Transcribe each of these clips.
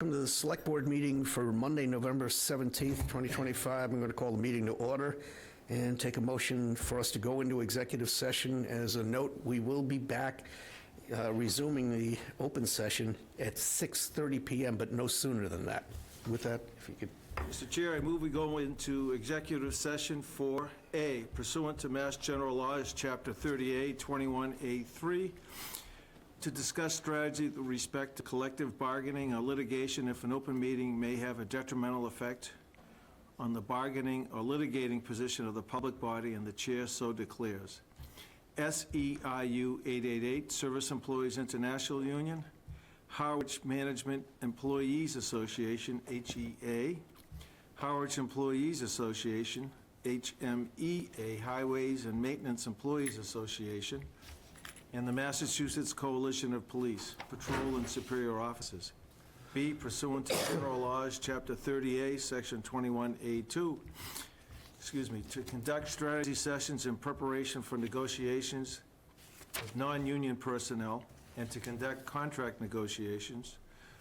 Welcome to the Select Board meeting for Monday, November 17th, 2025. I'm going to call the meeting to order and take a motion for us to go into executive session. As a note, we will be back resuming the open session at 6:30 p.m., but no sooner than that. With that, if you could. Mr. Chair, I move we go into executive session for A, pursuant to Mass General Laws, Chapter 38, 21A3, to discuss strategy with respect to collective bargaining or litigation if an open meeting may have a detrimental effect on the bargaining or litigating position of the public body and the chair so declares. SEIU 888, Service Employees International Union, Harwich Management Employees Association, HEA, Harwich Employees Association, HMEA, Highways and Maintenance Employees Association, and the Massachusetts Coalition of Police, Patrol and Superior Officers. B, pursuant to General Laws, Chapter 30A, Section 21A2, to conduct strategy sessions in preparation for negotiations with non-union personnel and to conduct contract negotiations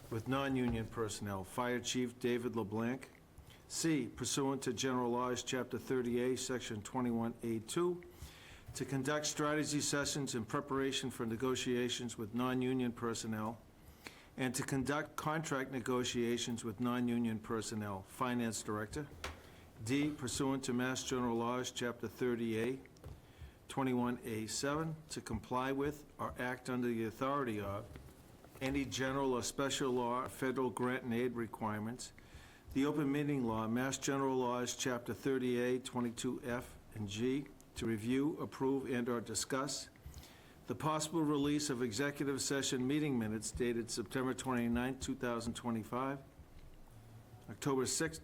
with non-union personnel. Fire Chief David LeBlanc. C, pursuant to General Laws, Chapter 30A, Section 21A2, to conduct strategy sessions in preparation for negotiations with non-union personnel and to conduct contract negotiations with non-union personnel. Finance Director. D, pursuant to Mass General Laws, Chapter 30A, 21A7, to comply with or act under the authority of any general or special law or federal grant and aid requirements, the Open Meeting Law, Mass General Laws, Chapter 30A, 22F and G, to review, approve, and/or discuss the possible release of executive session meeting minutes dated September 29, 2025, October 6,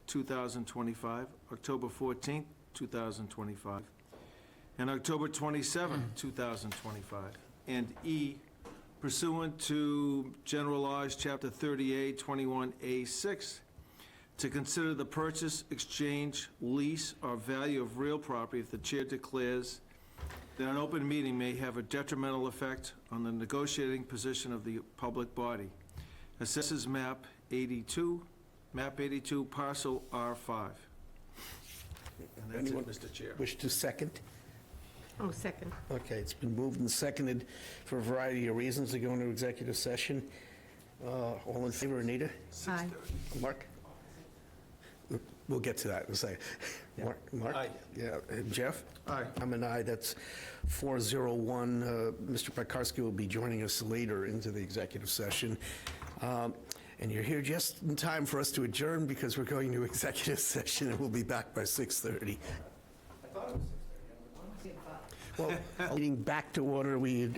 2025, October 14, 2025, and October 27, 2025. And E, pursuant to General Laws, Chapter 38, 21A6, to consider the purchase, exchange, lease, or value of real property if the chair declares that an open meeting may have a detrimental effect on the negotiating position of the public body. Assesses Map 82, Parcel R5. And that's Anyone it, Mr. Chair. Wish to second? Oh, second. Okay, it's been moved and seconded for a variety of reasons to go into executive session. All in favor, Anita? Aye. Mark? We'll get to that in a second. Yeah. Mark? Aye. Yeah. And Jeff? Aye. I'm an aye. That's 401. Mr. Pekarski will be joining us later into the executive session. And you're here just in time for us to adjourn because we're going to executive session and we'll be back by 6:30. I thought it was 6:30. Well, meeting back to order. We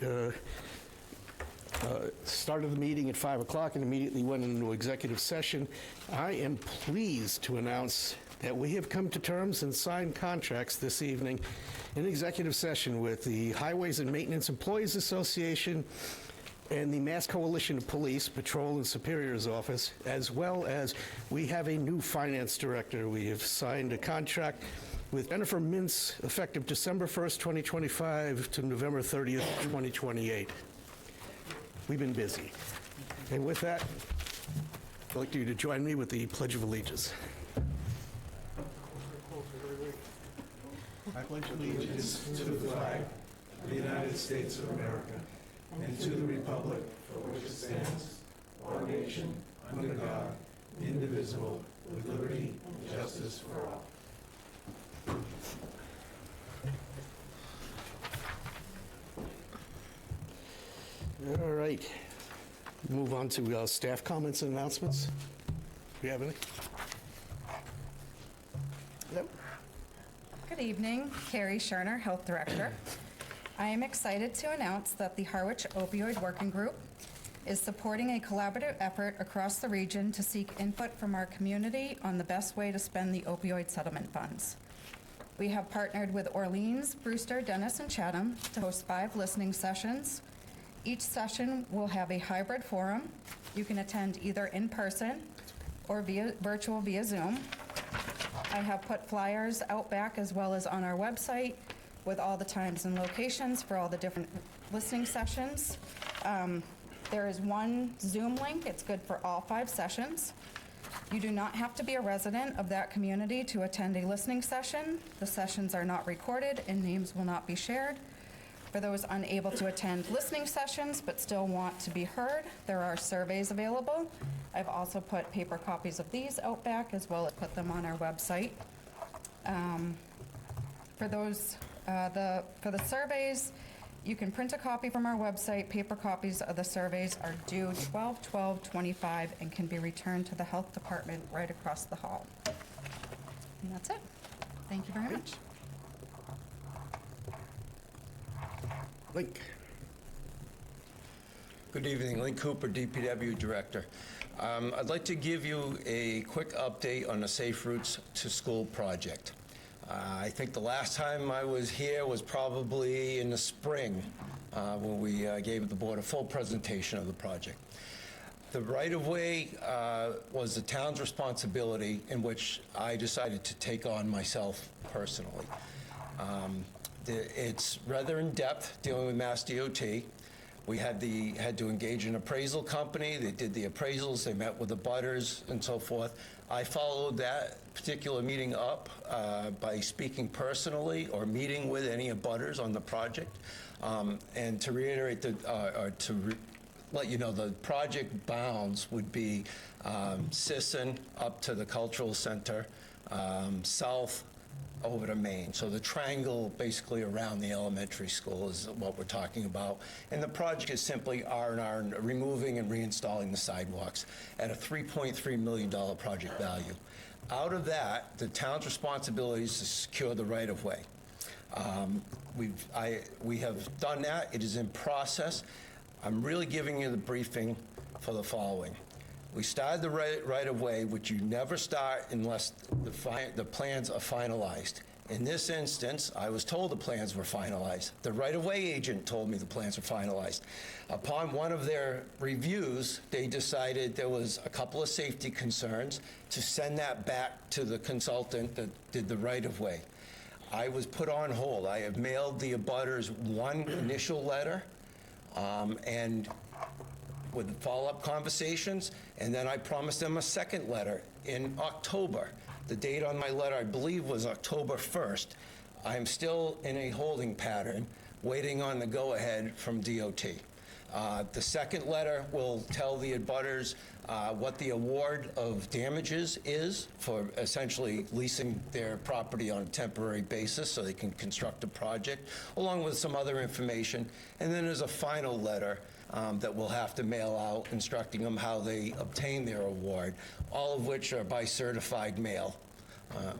started the meeting at 5 o'clock and immediately went into executive session. I am pleased to announce that we have come to terms and signed contracts this evening in executive session with the Highways and Maintenance Employees Association and the Mass Coalition of Police, Patrol and Superior's Office, as well as we have a new finance director. We have signed a contract with Jennifer Mintz effective December 1st, 2025 to November 30th, 2028. We've been busy. And with that, I'd like you to join me with the Pledge of Allegiance. I pledge allegiance to the flag of the United States of America and to the republic for which it stands, one nation, under God, indivisible, with liberty and justice for all. All right. Move on to staff comments and announcements. Do you have any? Yep. Good evening, Carrie Scherner, Health Director. I am excited to announce that the Harwich Opioid Working Group is supporting a collaborative effort across the region to seek input from our community on the best way to spend the opioid settlement funds. We have partnered with Orleans, Brewster, Dennis, and Chatham to host 5 listening sessions. Each session will have a hybrid forum. You can attend either in person or virtual via Zoom. I have put flyers out back as well as on our website with all the times and locations for all the different listening sessions. There is one Zoom link. It's good for all 5 sessions. You do not have to be a resident of that community to attend a listening session. The sessions are not recorded and names will not be shared. For those unable to attend listening sessions but still want to be heard, there are surveys available. I've also put paper copies of these out back as well as put them on our website. For the surveys, you can print a copy from our website. Paper copies of the surveys are due 12/12/25 and can be returned to the health department right across the hall. And that's it. Thank you very much. Link. Good evening, Lynn Cooper, DPW Director. I'd like to give you a quick update on the Safe Routes to School project. I think the last time I was here was probably in the spring when we gave the board a full presentation of the project. The right-of-way was the town's responsibility, in which I decided to take on myself personally. It's rather in-depth, dealing with Mass DOT. We had to engage an appraisal company. They did the appraisals, they met with the butters and so forth. I followed that particular meeting up by speaking personally or meeting with any abutters on the project. And to reiterate, let you know, the project bounds would be Sisson up to the Cultural Center, south over to Maine. So the triangle basically around the elementary school is what we're talking about. And the project is simply R&R, removing and reinstalling the sidewalks at a $3.3 million project value. Out of that, the town's responsibility is to secure the right-of-way. We have done that. It is in process. I'm really giving you the briefing for the following. We started the right-of-way, which you never start unless the plans are finalized. In this instance, I was told the plans were finalized. The right-of-way agent told me the plans were finalized. Upon one of their reviews, they decided there was a couple of safety concerns to send that back to the consultant that did the right-of-way. I was put on hold. I have mailed the abutters one initial letter, and with follow-up conversations, and then I promised them a second letter in October. The date on my letter, I believe, was October 1st. I'm still in a holding pattern, waiting on the go-ahead from DOT. The second letter will tell the abutters what the award of damages is for essentially leasing their property on a temporary basis so they can construct a project, along with some other information. And then there's a final letter that we'll have to mail out instructing them how they obtain their award, all of which are by certified mail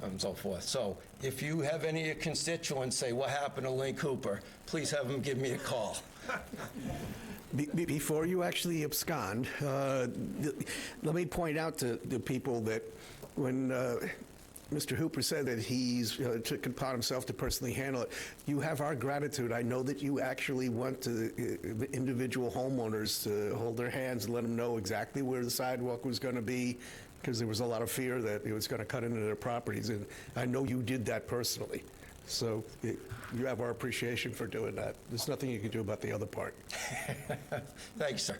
and so forth. So if you have any constituents say, what happened to Lynn Cooper, please have them give me a call. Before you actually abscond, let me point out to the people that when Mr. Hooper said that he's took it upon himself to personally handle it, you have our gratitude. I know that you actually went to the individual homeowners to hold their hands and let them know exactly where the sidewalk was going to be, because there was a lot of fear that it was going to cut into their properties, and I know you did that personally. So you have our appreciation for doing that. There's nothing you can do about the other part. Thank you, sir.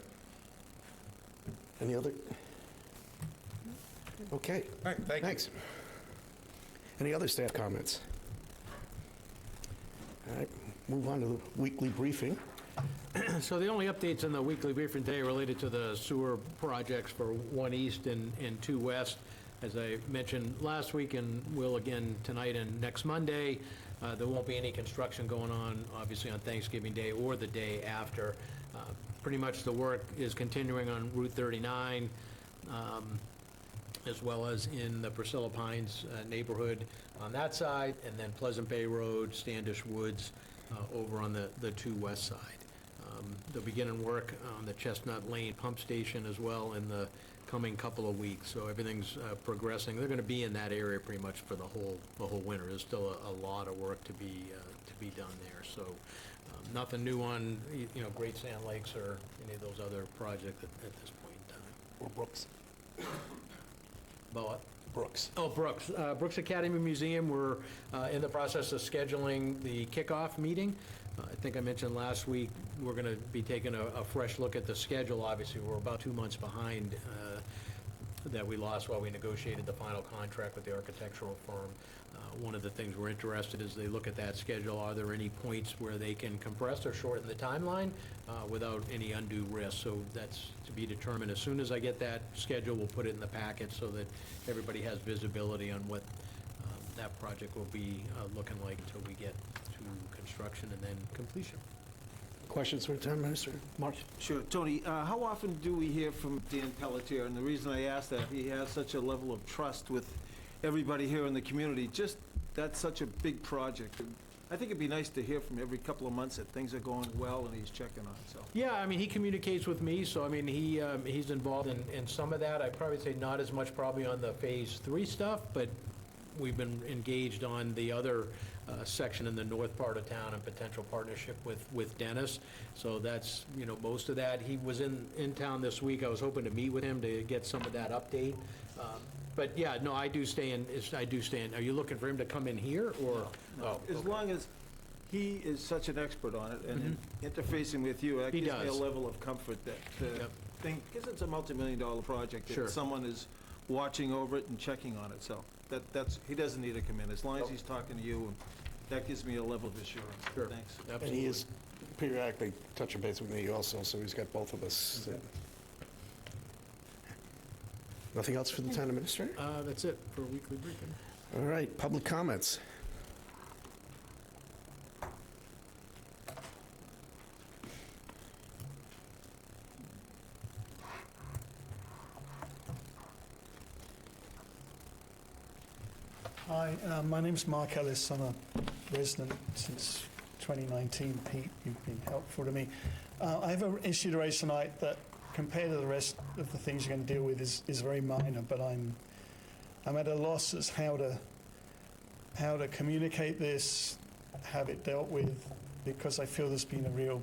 Any other? Okay. All right, thank you. Thanks. Any other staff comments? All right, move on to the weekly briefing. So the only updates in the weekly briefing today are related to the sewer projects for 1 East and 2 West. As I mentioned last week and will again tonight and next Monday, there won't be any construction going on, obviously, on Thanksgiving Day or the day after. Pretty much the work is continuing on Route 39, as well as in the Priscilla Pines neighborhood on that side, and then Pleasant Bay Road, Standish Woods over on the 2 West side. They'll begin work on the Chestnut Lane pump station as well in the coming couple of weeks, so everything's progressing. They're going to be in that area pretty much for the whole winter. There's still a lot of work to be done there. So nothing new on Great Sand Lakes or any of those other projects at this point in time. Or Brooks. About what? Brooks. Oh, Brooks. Brooks Academy Museum, we're in the process of scheduling the kickoff meeting I think I mentioned last week, we're going to be taking a fresh look at the schedule. Obviously, we're about 2 months behind that we lost while we negotiated the final contract with the architectural firm. One of the things we're interested is they look at that schedule. Are there any points where they can compress or shorten the timeline without any undue risk? So that's to be determined. As soon as I get that schedule, we'll put it in the packet so that everybody has visibility on what that project will be looking like until we get to construction and then completion. Questions for the town minister? Mark? Sure. Tony, how often do we hear from Dan Pelletier? And the reason I ask that, he has such a level of trust with everybody here in the community. Just, that's such a big project. And I think it'd be nice to hear from every couple of months that things are going well and he's checking on it, so. Yeah, I mean, he communicates with me, so I mean, he's involved in some of that. I'd probably say not as much probably on the Phase 3 stuff, but we've been engaged on the other section in the north part of town and potential partnership with Dennis. So that's, most of that. He was in town this week. I was hoping to meet with him to get some of that update. But yeah, no, I do stay in. Are you looking for him to come in here, or? No. Oh, As okay. long as he is such an expert on it and interfacing with you, that He gives me a does. level of comfort that the Yep. thing, because it's a multi-million-dollar project, Sure. that someone is watching over it and checking on it. So that's, he doesn't need to come in, as long as he's talking to you, and that gives me a level of assurance. Sure. Thanks. And Absolutely. he is periodically touching base with me also, so he's got both of us. Nothing else for the town administrator? That's it for a weekly briefing. All right, public comments. Hi, my name's Mark Ellis. I'm a resident since 2019. Pete, you've been helpful to me. I have an issue to raise tonight that, compared to the rest of the things you're going to deal with, is very minor, but I'm at a loss as how to communicate this, have it dealt with, because I feel there's been a real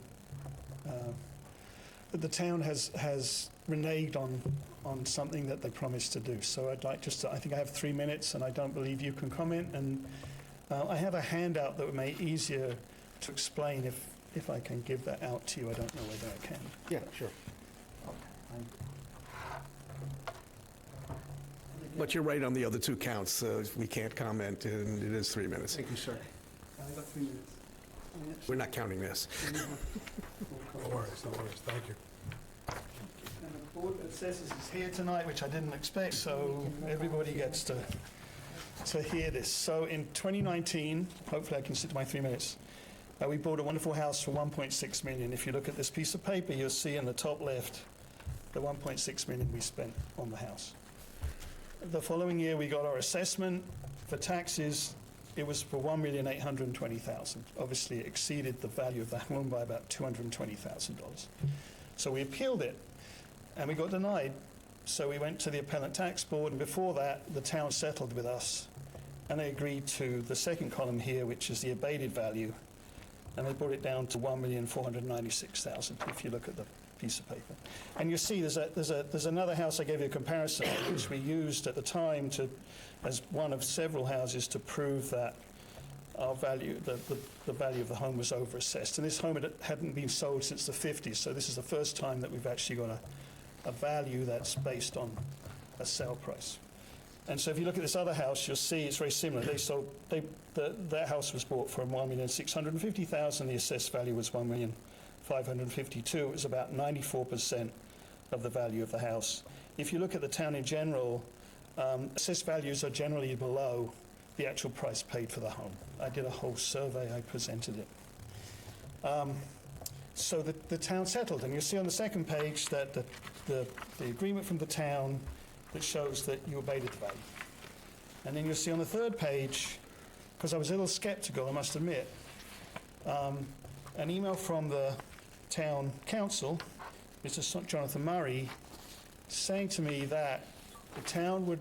that the town has reneged on something that they promised to do. So I'd like I think I have 3 minutes, and I don't believe you can comment. And I have a handout that would make it easier to explain if I can give that out to you. I don't know whether I can. Yeah, sure. But you're right on the other two counts, so we can't comment, and it is 3 minutes. Thank you, sir. I've got 3 minutes. We're not counting this. No worries, thank you. And the board of assessors is here tonight, which I didn't expect, so everybody gets to hear this. So in 2019, hopefully I can stick to my 3 minutes, we bought a wonderful house for $1.6 million. If you look at this piece of paper, you'll see in the top left the $1.6 million we spent on the house. The following year, we got our assessment for taxes. It was for $1,820,000. Obviously, it exceeded the value of the home by about $220,000. So we appealed it, and we got denied. So we went to the Appellate Tax Board, and before that, the town settled with us, and they agreed to the second column here, which is the abated value, and they brought it down to $1,496,000, if you look at the piece of paper. And you see there's another house I gave you a comparison of, which we used at the time as one of several houses to prove that our value, the value of the home was overassessed. And this home hadn't been sold since the 50s, so this is the first time that we've actually got a value that's based on a sale price. And so if you look at this other house, you'll see it's very similar. That house was bought for $1,650,000. The assessed value was $1,552,000. It was about 94% of the value of the house. If you look at the town in general, assessed values are generally below the actual price paid for the home. I did a whole survey. I presented it. So the town settled, and you'll see on the second page that the agreement from the town that shows that you abated the value. And then you'll see on the third page, because I was a little skeptical, I must admit, an email from the town council, Mr. Jonathan Murray, saying to me that the town would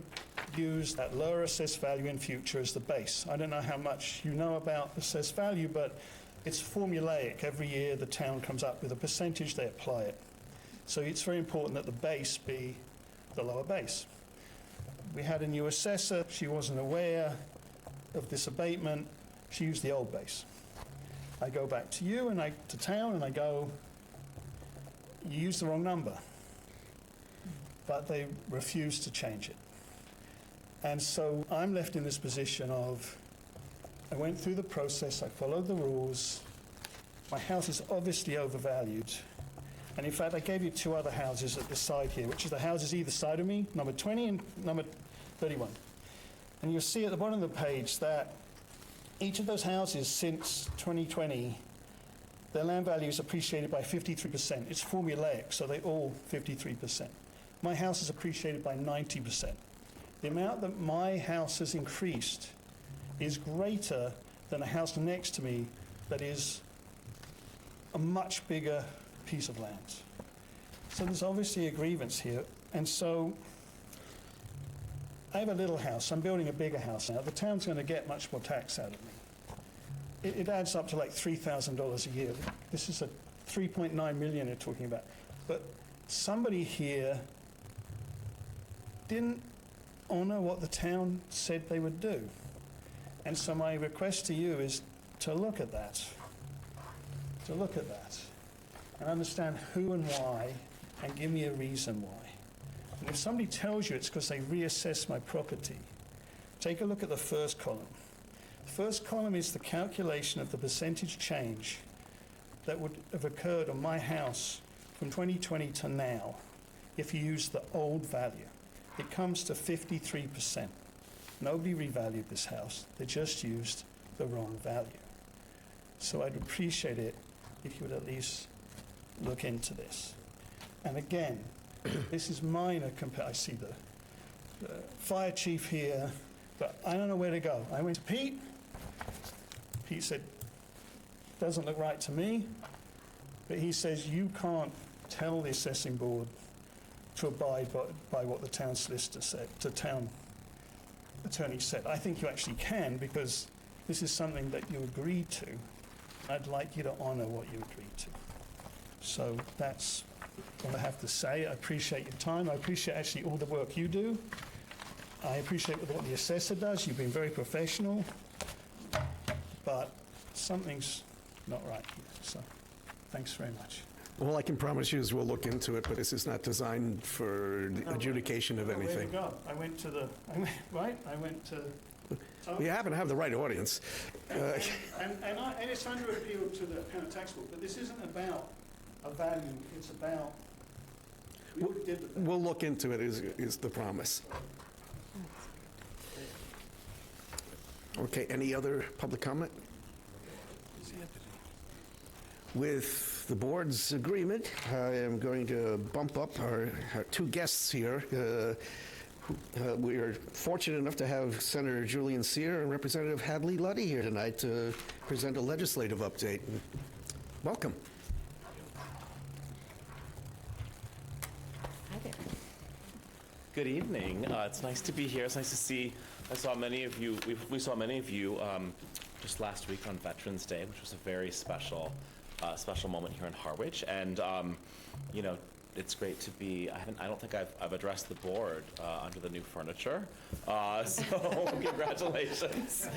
use that lower assessed value in future as the base. I don't know how much you know about assessed value, but it's formulaic. Every year the town comes up with a percentage, they apply it. So it's very important that the base be the lower base. We had a new assessor. She wasn't aware of this abatement. She used the old base. I go back to you and to town and I go, you used the wrong number. But they refuse to change it. And so I'm left in this position of, I went through the process, I followed the rules, my house is obviously overvalued, and in fact I gave you two other houses at the side here, which is the houses either side of me, number 20 and number 31. And you'll see at the bottom of the page that each of those houses since 2020, their land value is appreciated by 53%. It's formulaic, so they all 53%. My house is appreciated by 90%. The amount that my house has increased is greater than a house next to me that is a much bigger piece of land. So there's obviously a grievance here. And so I have a little house. I'm building a bigger house now. The town's going to get much more tax out of me. It adds up to like $3,000 a year. This is a 3.9 million you're talking about. But somebody here didn't honor what the town said they would do. And so my request to you is to look at that, and understand who and why, and give me a reason why. And if somebody tells you it's because they reassessed my property, take a look at the first column. The first column is the calculation of the percentage change that would have occurred on my house from 2020 to now if you use the old value. It comes to 53%. Nobody revalued this house. They just used the wrong value. So I'd appreciate it if you would at least look into this. And again, this is minor compared. I see the fire chief here, but I don't know where to go. I went to Pete. Pete said, doesn't look right to me. But he says, you can't tell the assessing board to abide by what the town solicitor said, the town attorney said. I think you actually can, because this is something that you agreed to. I'd like you to honor what you agreed to. So that's what I have to say. I appreciate your time. I appreciate actually all the work you do. I appreciate what the assessor does. You've been very professional. But something's not right here. So thanks very much. All I can promise you is we'll look into it, but this is not designed for adjudication of anything. Where to go? I went to the, I went to... You happen to have the right audience. And it's under appeal to the kind of tax board, but this isn't about a value, it's about, we already did the thing. We'll look into it, is the promise. Okay, any other public comment? With the board's agreement, I am going to bump up our two guests here. We are fortunate enough to have Senator Julian Cyr and Representative Hadley Luddy here tonight to present a legislative update. Welcome. Hi there. Good evening. It's nice to be here. It's nice to see. I saw many of you. We saw many of you just last week on Veterans Day, which was a very special moment here in Harwich. And you know, it's great to be. I don't think I've addressed the board under the new furniture. So congratulations.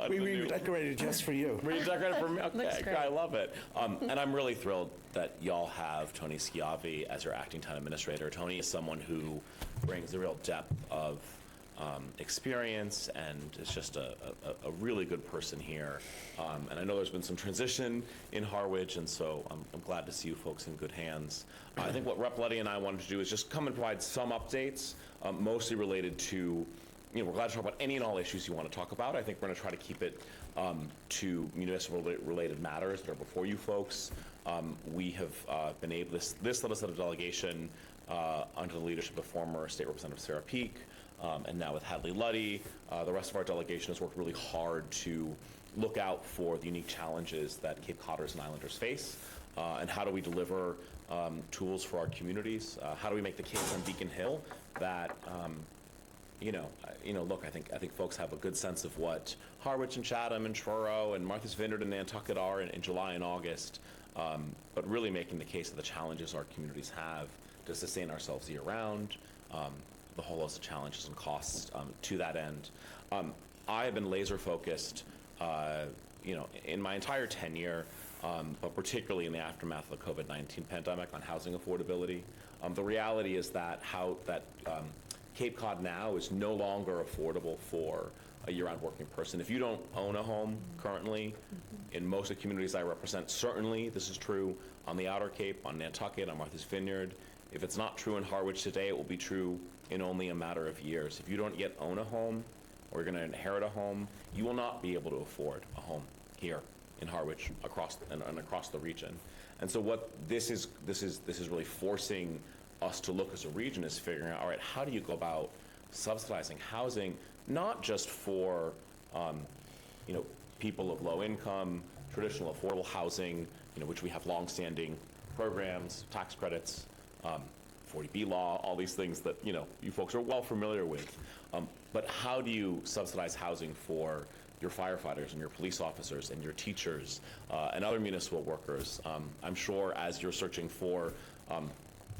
We redecorated just for you. Redecorated for me. Looks Okay, great. I love it. And I'm really thrilled that y'all have Tony Schiavi as your acting town administrator. Tony is someone who brings a real depth of experience and is just a really good person here. And I know there's been some transition in Harwich, and so I'm glad to see you folks in good hands. I think what Rep. Luddy and I wanted to do is just come and provide some updates, mostly related to, we're glad to talk about any and all issues you want to talk about. I think we're going to try to keep it to municipal-related matters that are before you folks. We have been able, this legislative delegation, under the leadership of former State Representative Sarah Peak, and now with Hadley Luddy, the rest of our delegation has worked really hard to look out for the unique challenges that Cape Codders and Islanders face, and how do we deliver tools for our communities? How do we make the case on Beacon Hill that, look, I think folks have a good sense of what Harwich and Chatham and Truro and Martha's Vineyard and Nantucket are in July and August, but really making the case of the challenges our communities have to sustain ourselves year-round, the whole host of challenges and costs to that end. I have been laser focused in my entire tenure, but particularly in the aftermath of the COVID-19 pandemic on housing affordability, the reality is that Cape Cod now is no longer affordable for a year-round working person. If you don't own a home currently, in most of the communities I represent, certainly this is true on the Outer Cape, on Nantucket, on Martha's Vineyard. If it's not true in Harwich today, it will be true in only a matter of years. If you don't yet own a home, or you're going to inherit a home, you will not be able to afford a home here in Harwich across the region. And so what this is really forcing us to look as a region is figuring out, all right, how do you go about subsidizing housing, not just for people of low income, traditional affordable housing, which we have longstanding programs, tax credits, 40B law, all these things that you folks are well familiar with. But how do you subsidize housing for your firefighters and your police officers and your teachers and other municipal workers? I'm sure as you're searching for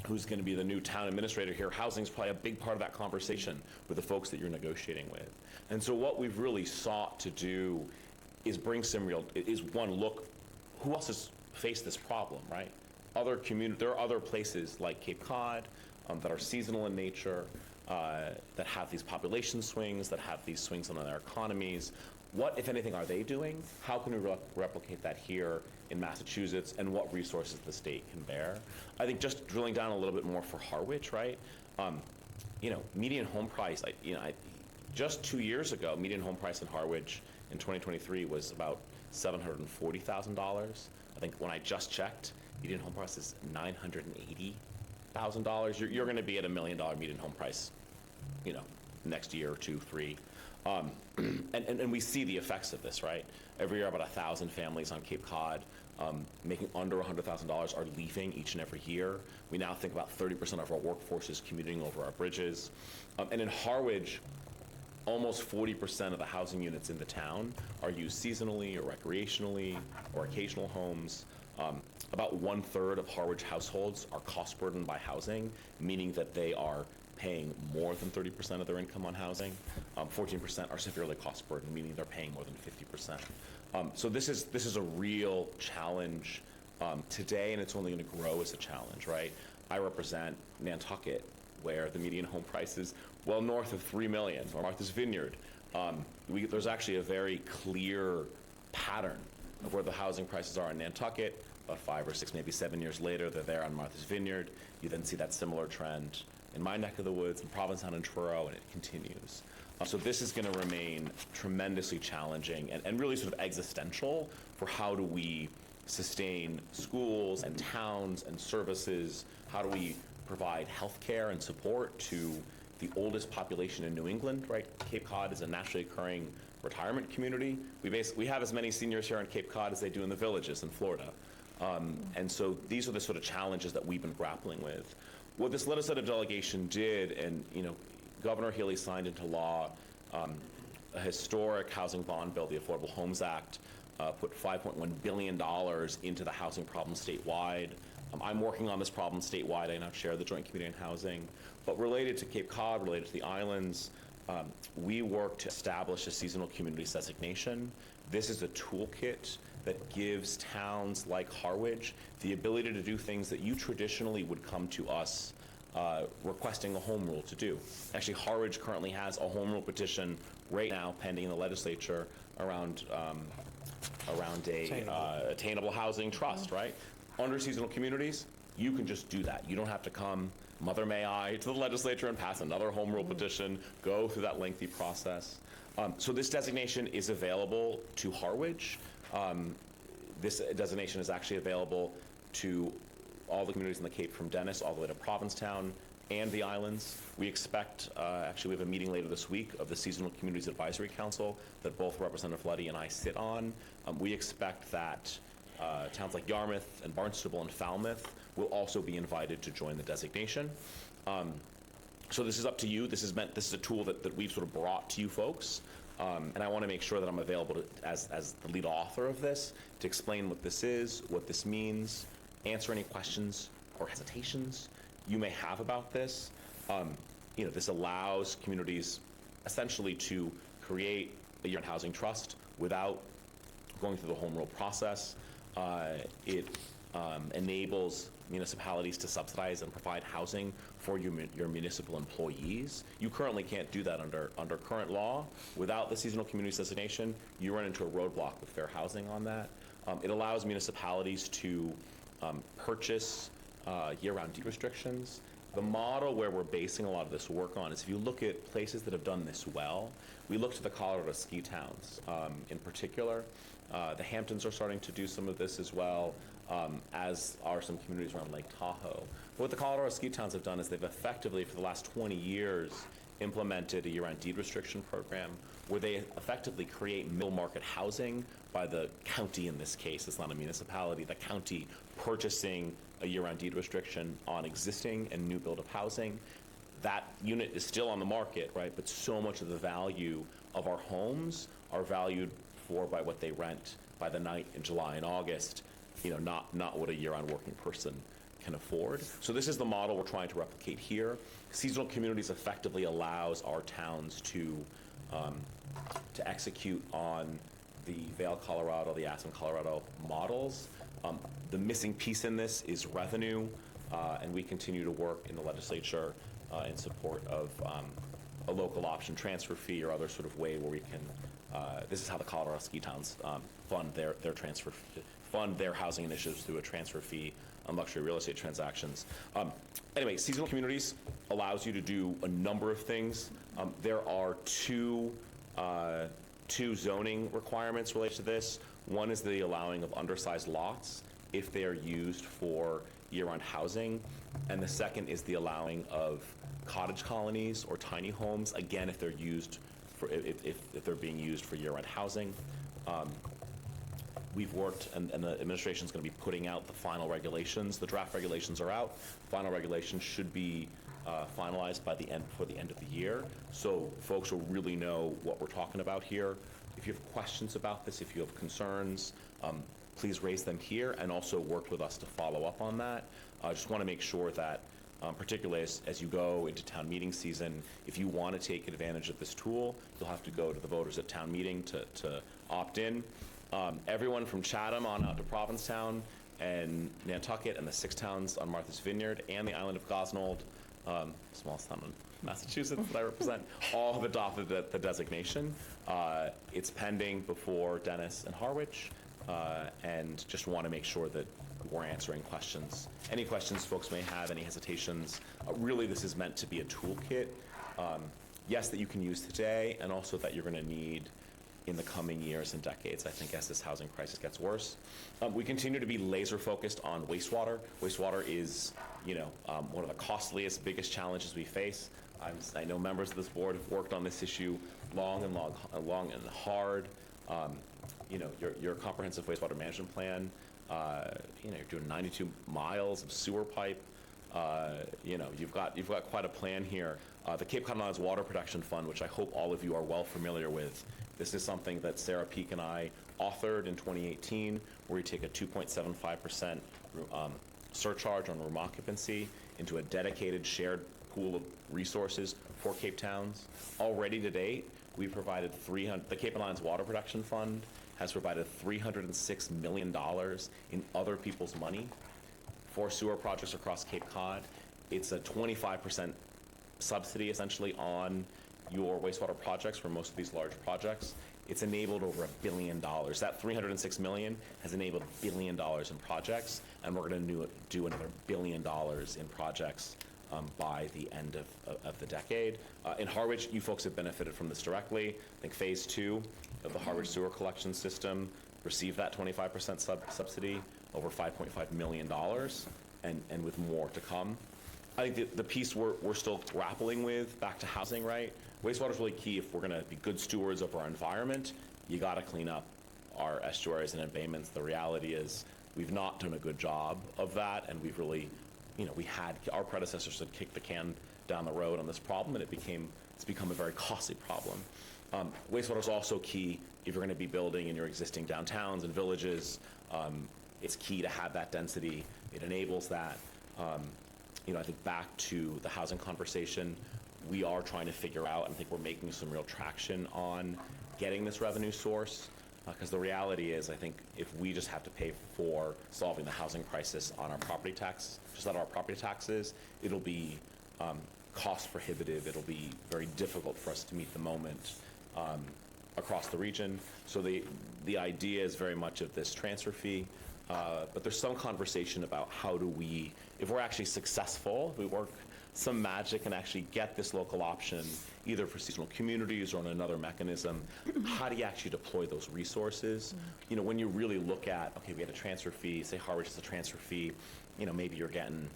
who's going to be the new town administrator here, housing is probably a big part of that conversation with the folks that you're negotiating with. And so what we've really sought to do is bring some look, who else has faced this problem, right? There are other places like Cape Cod that are seasonal in nature, that have these population swings, that have these swings on their economies. What, if anything, are they doing? How can we replicate that here in Massachusetts, and what resources the state can bear? I think just drilling down a little bit more for Harwich, right? Median home price, just 2 years ago, median home price in Harwich in 2023 was about $740,000. I think when I just checked, median home price is $980,000. You're going to be at $1 million median home price, next year, 2, 3. And we see the effects of this, right? Every year, about 1,000 families on Cape Cod making under $100,000 are leaving each and every year. We now think about 30% of our workforce is commuting over our bridges. And in Harwich, almost 40% of the housing units in the town are used seasonally or recreationally or occasional homes. About 1/3 of Harwich households are cost burdened by housing, meaning that they are paying more than 30% of their income on housing. 14% are severely cost burdened, meaning they're paying more than 50%. So this is a real challenge today, and it's only going to grow as a challenge, right? I represent Nantucket, where the median home price is well north of $3 million, or Martha's Vineyard. There's actually a very clear pattern of where the housing prices are in Nantucket. About 5 or 6, maybe 7 years later, they're there on Martha's Vineyard. You then see that similar trend in my neck of the woods, in Provincetown and Truro, and it continues. So this is going to remain tremendously challenging and really sort of existential for how do we sustain schools and towns and services, how do we provide health care and support to the oldest population in New England, right? Cape Cod is a naturally occurring retirement community. We have as many seniors here on Cape Cod as they do in the villages in Florida. And so these are the sort of challenges that we've been grappling with. What this legislative delegation did, and Governor Healy signed into law a historic housing bond bill, the Affordable Homes Act, put $5.1 billion into the housing problem statewide. I'm working on this problem statewide. I now chair the Joint Committee on Housing. But related to Cape Cod, related to the islands, we work to establish a seasonal communities designation. This is a toolkit that gives towns like Harwich the ability to do things that you traditionally would come to us requesting a home rule to do. Actually, Harwich currently has a home rule petition right now pending in the legislature around a attainable housing trust, right? Under seasonal communities, you can just do that. You don't have to come, mother may I, to the legislature and pass another home rule petition, go through that lengthy process. So this designation is available to Harwich. This designation is actually available to all the communities in the Cape from Dennis all the way to Provincetown and the islands. We expect, actually we have a meeting later this week of the Seasonal Communities Advisory Council that both Representative Leddy and I sit on. We expect that towns like Yarmouth and Barnstable and Falmouth will also be invited to join the designation. So this is up to you. This is a tool that we've sort of brought to you folks. And I want to make sure that I'm available as the lead author of this to explain what this is, what this means, answer any questions or hesitations you may have about this. This allows communities essentially to create a year-round housing trust without going through the home rule process. It enables municipalities to subsidize and provide housing for your municipal employees. You currently can't do that under current law. Without the seasonal communities designation, you run into a roadblock with fair housing on that. It allows municipalities to purchase year-round deed restrictions. The model where we're basing a lot of this work on is if you look at places that have done this well, we look to the Colorado ski towns in particular. The Hamptons are starting to do some of this as well, as are some communities around Lake Tahoe. But what the Colorado ski towns have done is they've effectively, for the last 20 years, implemented a year-round deed restriction program where they effectively create middle market housing by the county in this case. It's not a municipality. The county purchasing a year-round deed restriction on existing and new build of housing. That unit is still on the market, right? But so much of the value of our homes are valued for by what they rent by the night in July and August, not what a year-round working person can afford. So this is the model we're trying to replicate here. Seasonal communities effectively allows our towns to execute on the Vail, Colorado, the Aspen, Colorado models. The missing piece in this is revenue, and we continue to work in the legislature in support of a local option transfer fee or other sort of way where we can, this is how the Colorado ski towns fund their housing initiatives through a transfer fee on luxury real estate transactions. Anyway, seasonal communities allows you to do a number of things. There are two zoning requirements related to this. One is the allowing of undersized lots if they are used for year-round housing, and the second is the allowing of cottage colonies or tiny homes, again, if they're used for if they're being used for year-round housing. We've worked, and the administration is going to be putting out the final regulations. The draft regulations are out. Final regulations should be finalized before the end of the year, so folks will really know what we're talking about here. If you have questions about this, if you have concerns, please raise them here, and also work with us to follow up on that. I just want to make sure that, particularly as you go into town meeting season, if you want to take advantage of this tool, you'll have to go to the voters at town meeting to opt in. Everyone from Chatham on out to Provincetown and Nantucket and the 6 towns on Martha's Vineyard and the island of Gosnold, smallest town in Massachusetts that I represent, all have adopted the designation. It's pending before Dennis and Harwich, and just want to make sure that we're answering questions. Any questions folks may have, any hesitations. Really, this is meant to be a toolkit, yes, that you can use today, and also that you're going to need in the coming years and decades, I think, as this housing crisis gets worse. We continue to be laser focused on wastewater. Wastewater is, one of the costliest, biggest challenges we face. I know members of this board have worked on this issue long and hard. Your comprehensive wastewater management plan, you're doing 92 miles of sewer pipe. You've got quite a plan here. The Cape Cod Islands Water Protection Fund, which I hope all of you are well familiar with. This is something that Sarah Peak and I authored in 2018, where we take a 2.75% surcharge on room occupancy into a dedicated shared pool of resources for Cape Towns. Already to date, we've provided the Cape Islands Water Protection Fund has provided $306 million in other people's money for sewer projects across Cape Cod. It's a 25% subsidy, essentially, on your wastewater projects for most of these large projects. It's enabled over $1 billion. That $306 million has enabled $1 billion in projects, and we're going to do another $1 billion in projects by the end of the decade. In Harwich, you folks have benefited from this directly. I think phase 2 of the Harwich sewer collection system received that 25% subsidy, over $5.5 million, and with more to come. I think the piece we're still grappling with, back to housing, right? Wastewater is really key if we're going to be good stewards of our environment. You got to clean up our estuaries and embayments. The reality is we've not done a good job of that, and we've really, our predecessors had kicked the can down the road on this problem, and it's become a very costly problem. Wastewater is also key if you're going to be building in your existing downtowns and villages. It's key to have that density. It enables that. I think back to the housing conversation, we are trying to figure out, and I think we're making some real traction on getting this revenue source. Because the reality is, I think if we just have to pay for solving the housing crisis on our property tax, just on our property taxes, it'll be cost prohibitive. It'll be very difficult for us to meet the moment across the region. So the idea is very much of this transfer fee, but there's some conversation about how do we, if we're actually successful, if we work some magic and actually get this local option, either for seasonal communities or on another mechanism, how do you actually deploy those resources? You know, when you really look at, okay, we had a transfer fee, say Harwich is a transfer fee, you know, maybe you're getting,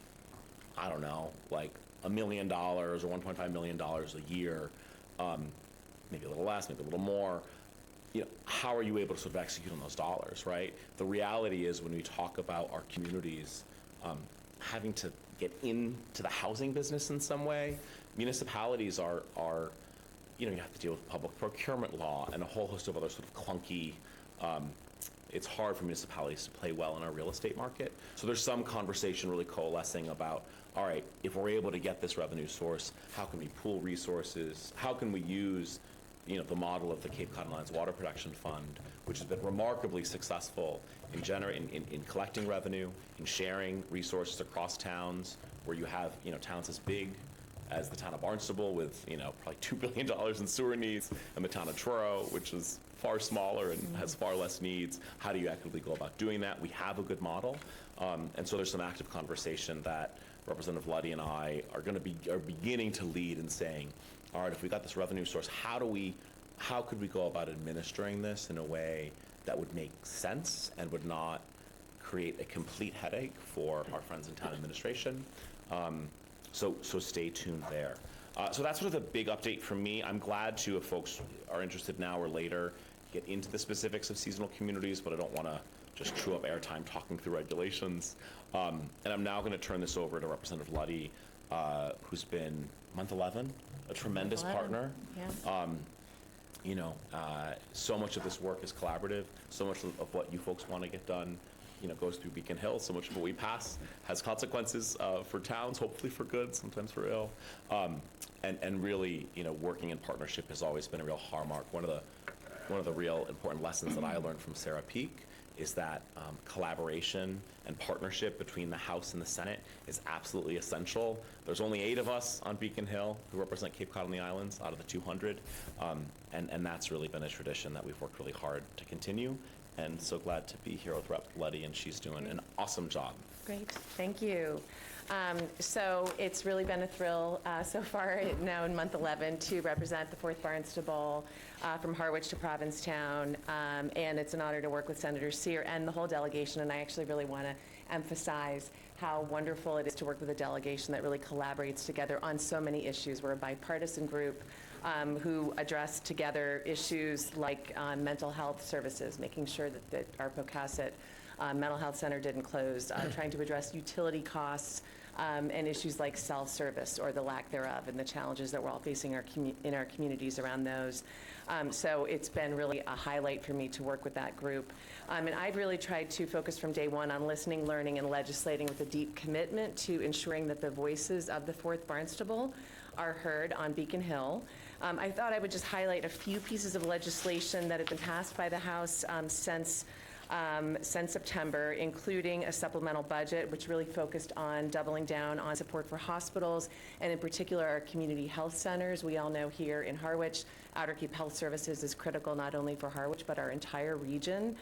I don't know, like $1 million or $1.5 million a year, maybe a little less, maybe a little more. You know, how are you able to sort of execute on those dollars, right? The reality is when we talk about our communities having to get into the housing business in some way, municipalities are, you know, you have to deal with public procurement law and a whole host of other sort of clunky, it's hard for municipalities to play well in our real estate market. So there's some conversation really coalescing about, all right, if we're able to get this revenue source, how can we pool resources? How can we use, you know, the model of the Cape Cod Lions Water Protection Fund, which has been remarkably successful in collecting revenue, in sharing resources across towns, where you have, you know, towns as big as the town of Barnstable with, you know, probably $2 billion in sewer needs, and the town of Truro, which is far smaller and has far less needs. How do you actively go about doing that? We have a good model, and so there's some active conversation that Representative Luddy and I are beginning to lead in saying, all right, if we got this revenue source, how could we go about administering this in a way that would make sense and would not create a complete headache for our friends in town administration? So stay tuned there. So that's sort of the big update from me. I'm glad to, if folks are interested now or later, get into the specifics of seasonal communities, but I don't want to just chew up airtime talking through regulations. And I'm now going to turn this over to Representative Luddy, who's been, month 11, a tremendous partner. Yeah. You know, so much of this work is collaborative. So much of what you folks want to get done, you know, goes through Beacon Hill. So much of what we pass has consequences for towns, hopefully for good, sometimes for ill. And really, you know, working in partnership has always been a real hallmark. One of the real important lessons that I learned from Sarah Peak is that collaboration and partnership between the House and the Senate is absolutely essential. There's only 8 of us on Beacon Hill who represent Cape Cod and the Islands out of the 200, and that's really been a tradition that we've worked really hard to continue, and so glad to be here with Rep. Luddy, and she's doing an awesome job. Great, thank you. So it's really been a thrill so far now in month 11 to represent the 4th Barnstable from Harwich to Provincetown, and it's an honor to work with Senator Sear and the whole delegation, and I actually really want to emphasize how wonderful it is to work with a delegation that really collaborates together on so many issues. We're a bipartisan group who address together issues like mental health services, making sure that our Pocasset Mental Health Center didn't close, trying to address utility costs and issues like cell service or the lack thereof, and the challenges that we're all facing in our communities around those. So it's been really a highlight for me to work with that group. And I've really tried to focus from day one on listening, learning, and legislating with a deep commitment to ensuring that the voices of the 4th Barnstable are heard on Beacon Hill. I thought I would just highlight a few pieces of legislation that have been passed by the House since September, including a supplemental budget, which really focused on doubling down on support for hospitals, and in particular our community health centers. We all know here in Harwich, Outer Cape Health Services is critical not only for Harwich, but our entire region.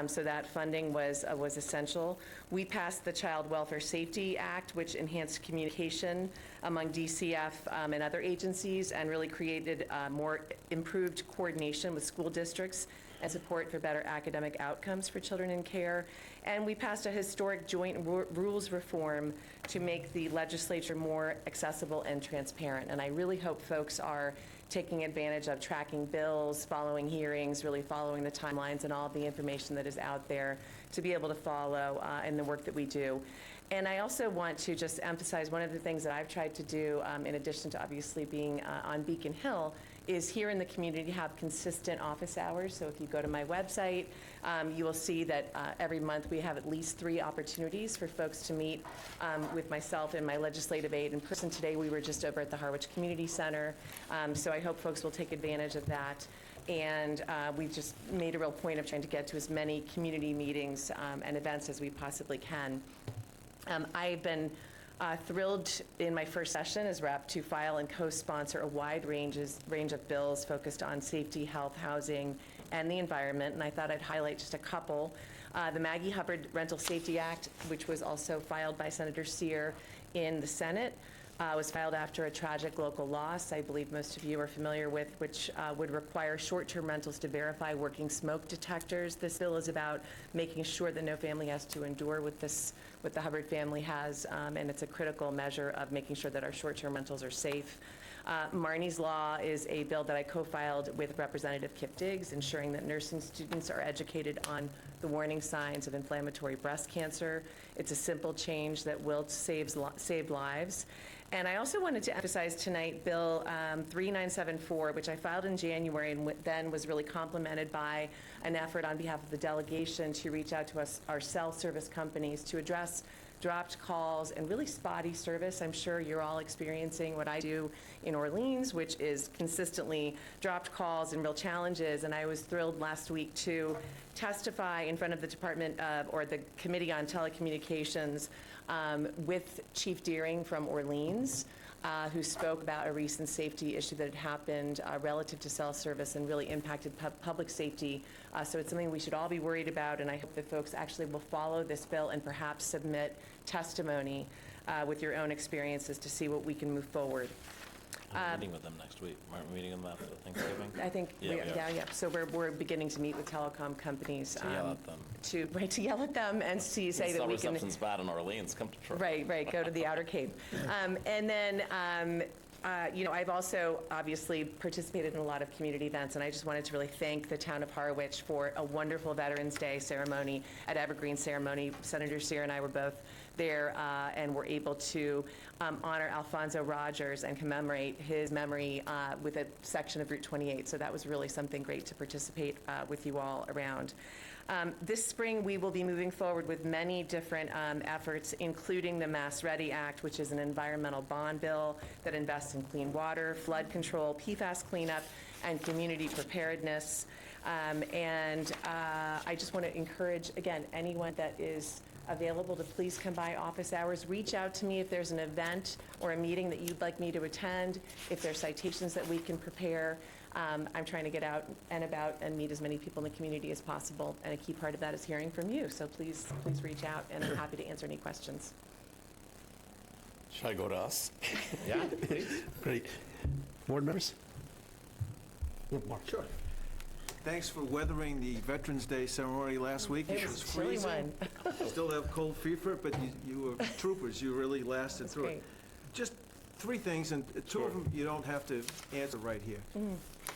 So that funding was essential. We passed the Child Welfare Safety Act, which enhanced communication among DCF and other agencies, and really created more improved coordination with school districts and support for better academic outcomes for children in care. And we passed a historic joint rules reform to make the legislature more accessible and transparent. And I really hope folks are taking advantage of tracking bills, following hearings, really following the timelines and all the information that is out there to be able to follow in the work that we do. And I also want to just emphasize one of the things that I've tried to do, in addition to obviously being on Beacon Hill, is here in the community have consistent office hours. So if you go to my website, you will see that every month we have at least 3 opportunities for folks to meet with myself and my legislative aide in person. Today we were just over at the Harwich Community Center, so I hope folks will take advantage of that. And we've just made a real point of trying to get to as many community meetings and events as we possibly can. I've been thrilled in my first session as rep to file and co-sponsor a wide range of bills focused on safety, health, housing, and the environment, and I thought I'd highlight just a couple. The Maggie Hubbard Rental Safety Act, which was also filed by Senator Sear in the Senate, was filed after a tragic local loss, I believe most of you are familiar with, which would require short-term rentals to verify working smoke detectors. This bill is about making sure that no family has to endure what the Hubbard family has, and it's a critical measure of making sure that our short-term rentals are safe. Marnie's Law is a bill that I co-filed with Representative Kip Diggs, ensuring that nursing students are educated on the warning signs of inflammatory breast cancer. It's a simple change that will save lives. And I also wanted to emphasize tonight Bill 3974, which I filed in January and then was really complemented by an effort on behalf of the delegation to reach out to our cell service companies to address dropped calls and really spotty service. I'm sure you're all experiencing what I do in Orleans, which is consistently dropped calls and real challenges. And I was thrilled last week to testify in front of the Department of, or the Committee on Telecommunications with Chief Deering from Orleans, who spoke about a recent safety issue that had happened relative to cell service and really impacted public safety. So it's something we should all be worried about, and I hope that folks actually will follow this bill and perhaps submit testimony with your own experiences to see what we can move forward. I'm meeting with them next week. Aren't we meeting them after Thanksgiving? I think, yeah. So we're beginning to meet with telecom companies. To yell at them. To yell at them and say that Cell we can. reception's bad in Orleans, come to Troy. Right, go to the Outer Cape. And then, I've also obviously participated in a lot of community events, and I just wanted to really thank the town of Harwich for a wonderful Veterans Day ceremony at Evergreen Ceremony. Senator Sear and I were both there and were able to honor Alfonso Rogers and commemorate his memory with a section of Route 28. So that was really something great to participate with you all around. This spring, we will be moving forward with many different efforts, including the Mass Ready Act, which is an environmental bond bill that invests in clean water, flood control, PFAS cleanup, and community preparedness. I just want to encourage, again, anyone that is available to please come by office hours. Reach out to me if there's an event or a meeting that you'd like me to attend, if there's citations that we can prepare. I'm trying to get out and about and meet as many people in the community as possible, and a key part of that is hearing from you. So please reach out, and I'm happy to answer any questions. Should I go to us? Yeah, please. Great. Board members? Yeah, Mark. Sure. Thanks for weathering the Veterans Day ceremony last week. It was a chilly one. Still have cold fever, but you were troopers. You really lasted through it. Just three things, and two of them you don't have to answer right here.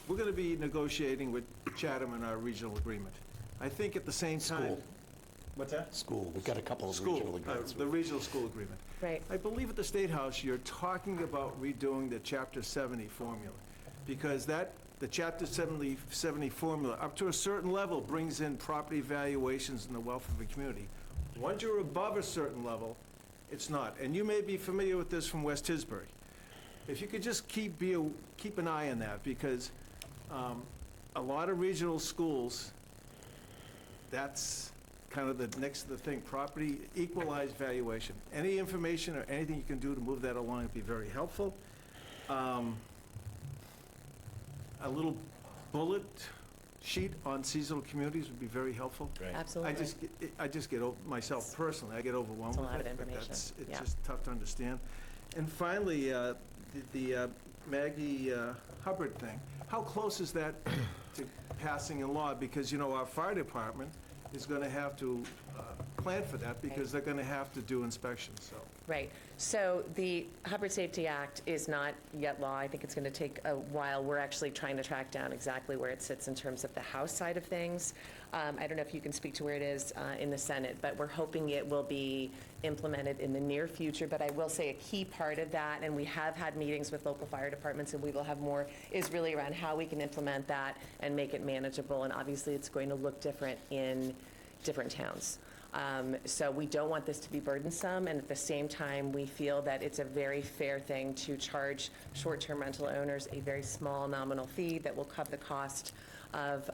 We're going to be negotiating with Chatham in our regional agreement. I think at the same time... School. What's that? School. We've got a couple of regional agreements. The regional school agreement. Right. I believe at the State House, you're talking about redoing the Chapter 70 formula, because the Chapter 70 formula, up to a certain level, brings in property valuations and the wealth of the community. Once you're above a certain level, it's not. And you may be familiar with this from West Tisbury. If you could just keep an eye on that, because a lot of regional schools, that's kind of the next thing, property equalized valuation. Any information or anything you can do to move that along would be very helpful. A little bullet sheet on seasonal communities would be very helful. Great. Absolutely. I just get, myself personally, I get overwhelmed It's a lot with of it, but information. it's Yeah. just tough to understand. And finally, the Maggie Hubbard thing. How close is that to passing a law? Because, our fire department is going to have to plan for that, because they're going to have to do inspections, so. Right. So the Hubbard Safety Act is not yet law. I think it's going to take a while. We're actually trying to track down exactly where it sits in terms of the House side of things. I don't know if you can speak to where it is in the Senate, but we're hoping it will be implemented in the near future. But I will say a key part of that, and we have had meetings with local fire departments, and we will have more, is really around how we can implement that and make it manageable. And obviously, it's going to look different in different towns. So we don't want this to be burdensome, and at the same time, we feel that it's a very fair thing to charge short-term rental owners a very small nominal fee that will cover the cost of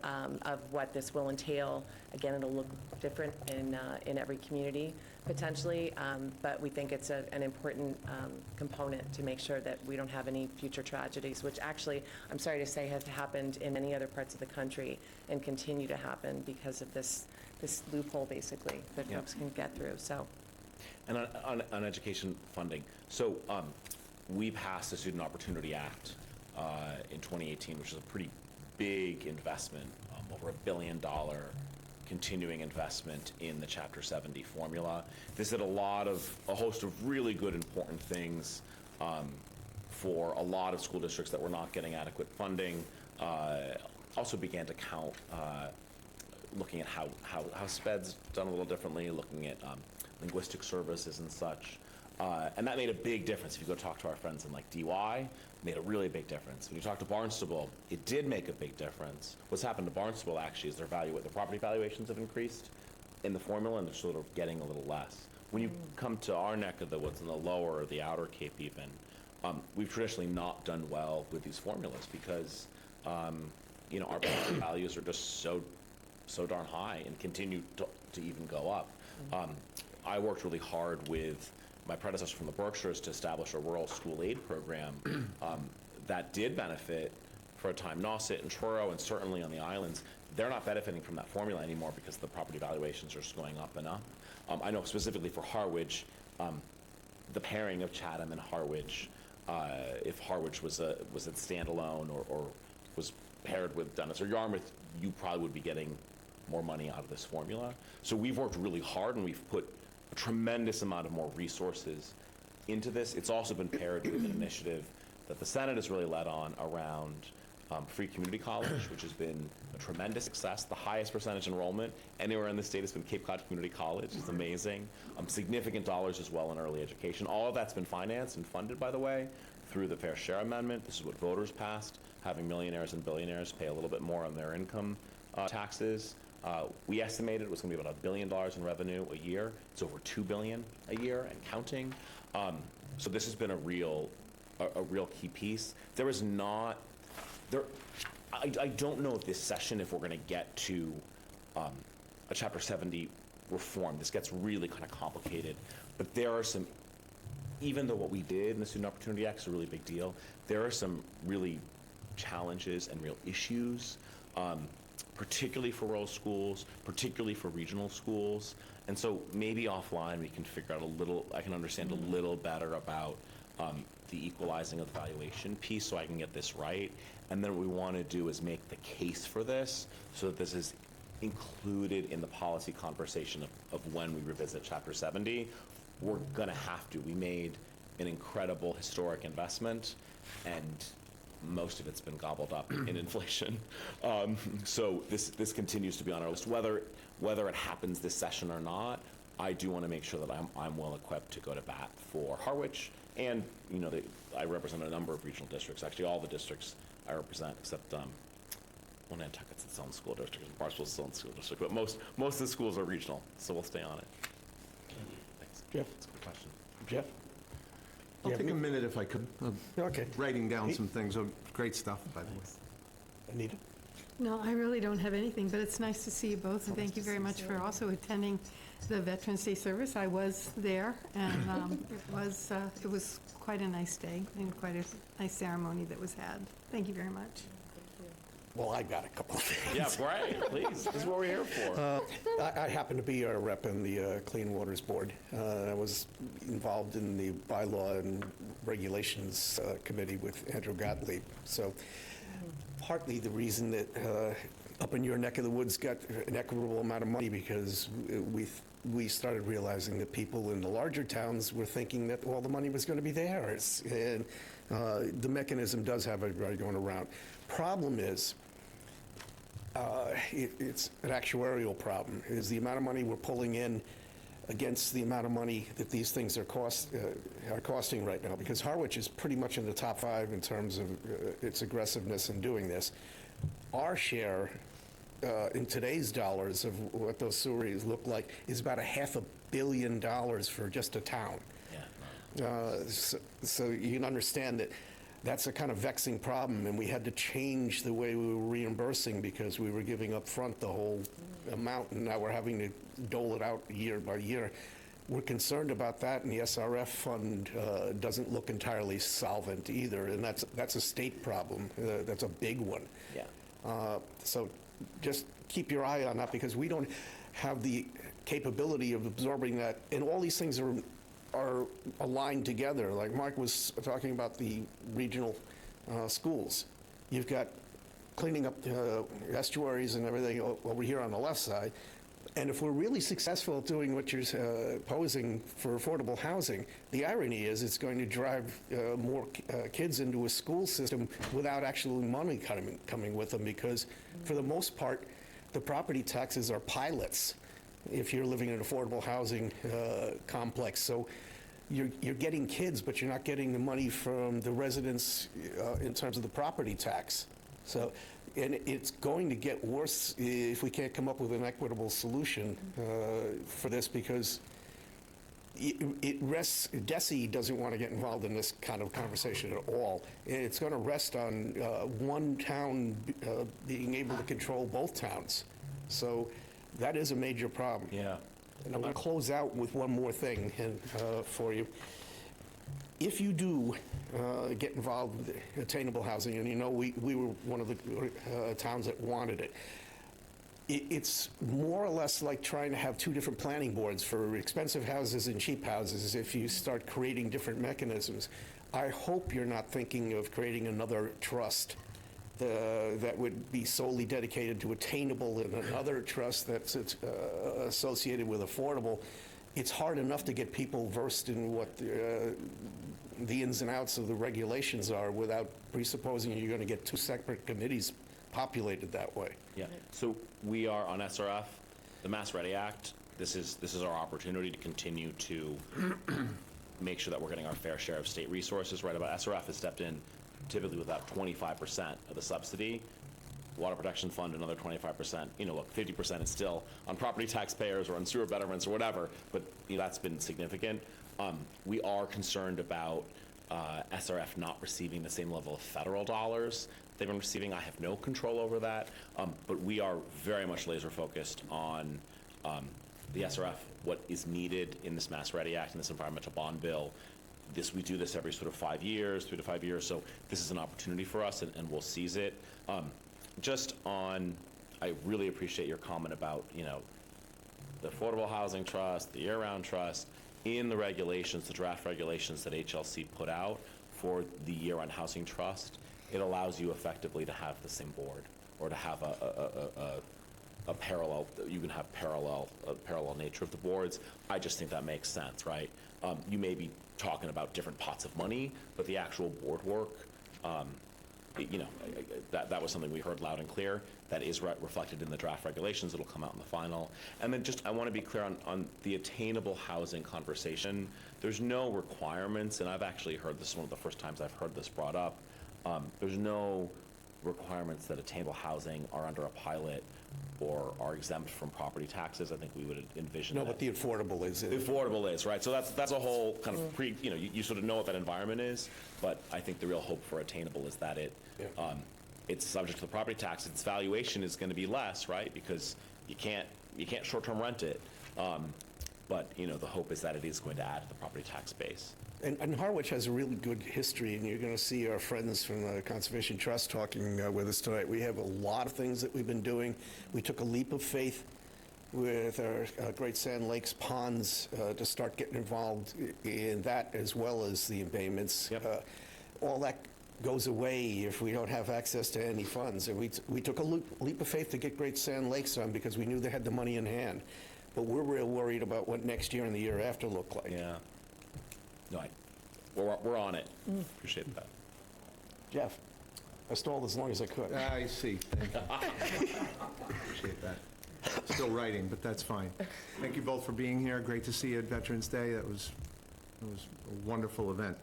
what this will entail. Again, it'll look different in every community, potentially, but we think it's an important component to make sure that we don't have any future tragedies, which actually, I'm sorry to say, have happened in many other parts of the country and continue to happen because of this loophole, basically, that folks can get through, so. And on education funding, so we passed the Student Opportunity Act in 2018, which is a pretty big investment, over $1 billion continuing investment in the Chapter 70 formula. This did a host of really good, important things for a lot of school districts that were not getting adequate funding. Also began to count, looking at how SPED's done a little differently, looking at linguistic services and such. And that made a big difference. If you go talk to our friends in like DY, made a really big difference. When you talk to Barnstable, it did make a big difference. What's happened to Barnstable actually is their property valuations have increased in the formula, and they're sort of getting a little less. When you come to our neck of the woods in the lower or the outer Cape even, we've traditionally not done well with these formulas because our property values are just so darn high and continue to even go up. I worked really hard with my predecessor from the Berkshires to establish a rural school aid program that did benefit for a time Nauset and Truro, and certainly on the islands. They're not benefiting from that formula anymore because the property valuations are just going up and up. I know specifically for Harwich, the pairing of Chatham and Harwich, if Harwich was a standalone or was paired with Dennis or Yarmouth, you probably would be getting more money out of this formula. So we've worked really hard, and we've put a tremendous amount of more resources into this. It's also been paired with an initiative that the Senate has really led on around free community college, which has been a tremendous success. The highest percentage enrollment anywhere in the state has been Cape Cod Community College. It's amazing. Significant dollars as well in early education. All of that's been financed and funded, by the way, through the Fair Share Amendment. This is what voters passed, having millionaires and billionaires pay a little bit more on their income taxes. We estimated it was going to be about $1 billion in revenue a year. It's over $2 billion a year and counting. So this has been a real key piece. There is not there. I don't know if this session, if we're going to get to a Chapter 70 reform. This gets really kind of complicated. But there are some, even though what we did in the Student Opportunity Act is a really big deal, there are some really challenges and real issues, particularly for rural schools, particularly for regional schools. And so maybe offline we can figure out I can understand a little better about the equalizing of the valuation piece so I can get this right. And then what we want to do is make the case for this so that this is included in the policy conversation of when we revisit Chapter 70. We're going to have to. We made an incredible historic investment, and most of it's been gobbled up in inflation. So this continues to be on our list. Whether it happens this session or not, I do want to make sure that I'm well equipped to go to bat for Harwich, and I represent a number of regional districts. Actually, all the districts I represent, except Nantucket's its own school district, and Barnstable its own school district. But most of the schools are regional, so we'll stay on it. Thanks. Jeff? That's a good question. Jeff? I'll take a minute if I could. Okay. Writing down some things. Oh, great stuff, by the way. Anita? No, I really don't have anything, but it's nice to see you both, and thank you very much for also attending the Veterans Day service. I was there, and it was quite a nice day and quite a nice ceremony that was had. Thank you very much. Well, I got a couple of things. Yeah, Brian, please. This is what we're here for. I happen to be a rep in the Clean Waters Board. I was involved in the bylaw and regulations committee with Andrew Gottlieb. So partly the reason that up in your neck of the woods got an equitable amount of money because we started realizing that people in the larger towns were thinking that all the money was going to be theirs. And the mechanism does have a right going around. Problem is, it's an actuarial problem, is the amount of money we're pulling in against the amount of money that these things are costing right now, because Harwich is pretty much in the top 5 in terms of its aggressiveness in doing this. Our share in today's dollars of what those sewerage look like, is about $500 million for just a town. So you can understand that that's a kind of vexing problem, and we had to change the way we were reimbursing because we were giving up front the whole amount, and now we're having to dole it out year by year. We're concerned about that, and the SRF fund doesn't look entirely solvent either, and that's a state problem. That's a big one. Yeah. So just keep your eye on that, because we don't have the capability of absorbing that, and all these things are aligned together. Like Mark was talking about the regional schools. You've got cleaning up estuaries and everything over here on the left side. And if we're really successful at doing what you're posing for affordable housing, the irony is it's going to drive more kids into a school system without actually money coming with them, because for the most part, the property taxes are pilots if you're living in an affordable housing complex. So you're getting kids, but you're not getting the money from the residents in terms of the property tax. So, and it's going to get worse if we can't come up with an equitable solution for this, because DESE doesn't want to get involved in this kind of conversation at all. It's going to rest on one town being able to control both towns. So that is a major problem. Yeah. And I'm going to close out with one more thing for you. If you do get involved with attainable housing, and you know we were one of the towns that wanted it, it's more or less like trying to have two different planning boards for expensive houses and cheap houses if you start creating different mechanisms. I hope you're not thinking of creating another trust that would be solely dedicated to attainable, and another trust that's associated with affordable. It's hard enough to get people versed in what the ins and outs of the regulations are without presupposing you're going to get two separate committees populated that way. Yeah. So we are on SRF, the Mass Ready Act. This is our opportunity to continue to make sure that we're getting our fair share of state resources. Right about SRF has stepped in typically with about 25% of the subsidy. Water Protection Fund, another 25%. You know, look, 50% is still on property taxpayers or on sewer betterments or whatever, but you know, that's been significant. We are concerned about SRF not receiving the same level of federal dollars they've been receiving. I have no control over that, but we are very much laser focused on the SRF, what is needed in this Mass Ready Act and this environmental bond bill. We do this every sort of 5 years, 3 to 5 years, so this is an opportunity for us, and we'll seize it. Just on, I really appreciate your comment about, you know, the Affordable Housing Trust, the Year-Round Trust. In the regulations, the draft regulations that HLC put out for the Year-Round Housing Trust, it allows you effectively to have the same board, or to have a parallel, you can have parallel nature of the boards. I just think that makes sense, right? You may be talking about different pots of money, but the actual board work, you know, that was something we heard loud and clear. That is reflected in the draft regulations. It'll come out in the final. And then just, I want to be clear on the attainable housing conversation. There's no requirements, and I've actually heard this, one of the first times I've heard this brought up. There's no requirements that attainable housing are under a pilot or are exempt from property taxes. I think we would envision No, that. but the affordable is. The affordable is, right? So that's a whole kind of you know, you sort of know what that environment is, but I think the real hope for attainable is that it's subject to the property tax. Its valuation is going to be less, right? Because you can't short-term rent it. But, you know, the hope is that it is going to add to the property tax base. And Harwich has a really good history, and you're going to see our friends from the Conservation Trust talking with us tonight. We have a lot of things that we've been doing. We took a leap of faith with our Great Sand Lakes ponds to start getting involved in that, as well as the embayments. Yep. All that goes away if we don't have access to any funds. And we took a leap of faith to get Great Sand Lakes done because we knew they had the money in hand. But we're real worried about what next year and the year after look like. Yeah. No, we're on it. Appreciate that. Jeff, I stalled as long as I could. I see. Thank you. Appreciate that. Still writing, but that's fine. Thank you both for being here. Great to see you at Veterans Day. It was a wonderful event.